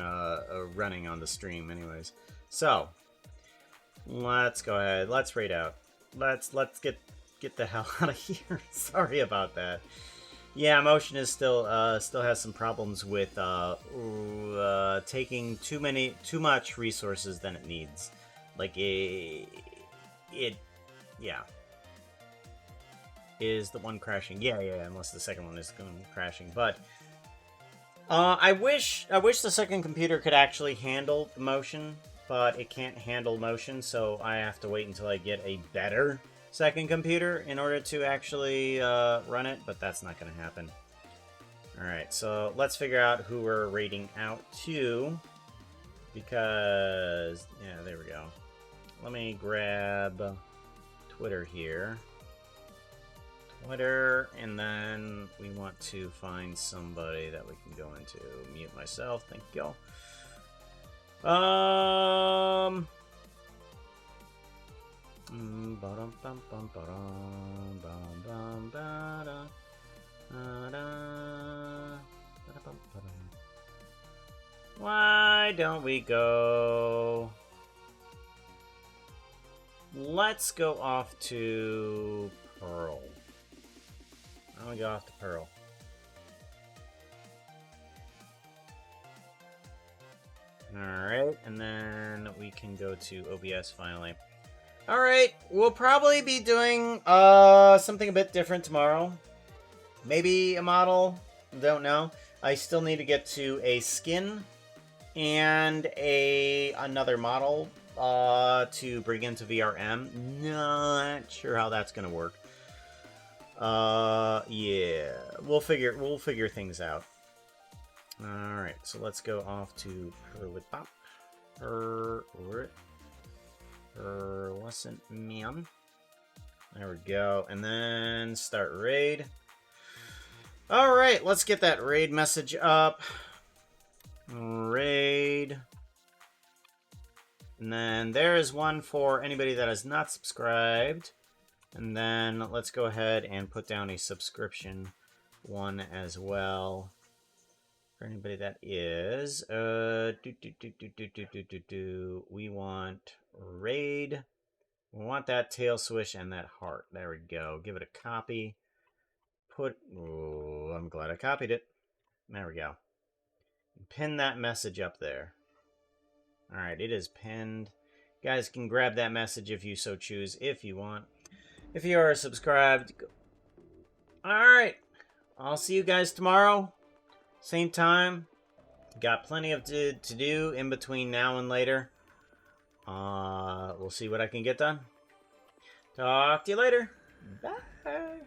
Speaker 1: running on the stream anyways. So, let's go ahead. Let's raid out. Let's get the hell out of here. Sorry about that. Yeah, Motion is still has some problems with taking too much resources than it needs. Like yeah. Is the one crashing? Yeah, unless the second one is crashing. But I wish the second computer could actually handle the motion, but it can't handle motion, so I have to wait until I get a better second computer in order to actually run it, but that's not going to happen. Alright, so let's figure out who we're raiding out to, because, yeah, there we go. Let me grab Twitter here. Twitter, and then we want to find somebody that we can go into. Mute myself, thank you. Why don't we go? Let's go off to Pearl. I'm gonna go off to Pearl. Alright, and then we can go to OBS finally. Alright, we'll probably be doing something a bit different tomorrow. Maybe a model, don't know. I still need to get to a skin and another model to bring into VRM. Not sure how that's gonna work. Yeah, we'll figure things out. Alright, so let's go off to Perlitop. Wasn't man. There we go. And then start raid. Alright, let's get that raid message up. Raid. And then there is one for anybody that has not subscribed. And then let's go ahead and put down a subscription one as well. For anybody that is, we want raid. We want that tail swish and that heart. There we go. Give it a copy. Oh, I'm glad I copied it. There we go. Pin that message up there. All right, it is pinned. You guys can grab that message if you so choose, if you want. If you are subscribed. All right, I'll see you guys tomorrow. Same time. Got plenty of to do in between now and later. We'll see what I can get done. Talk to you later. Bye.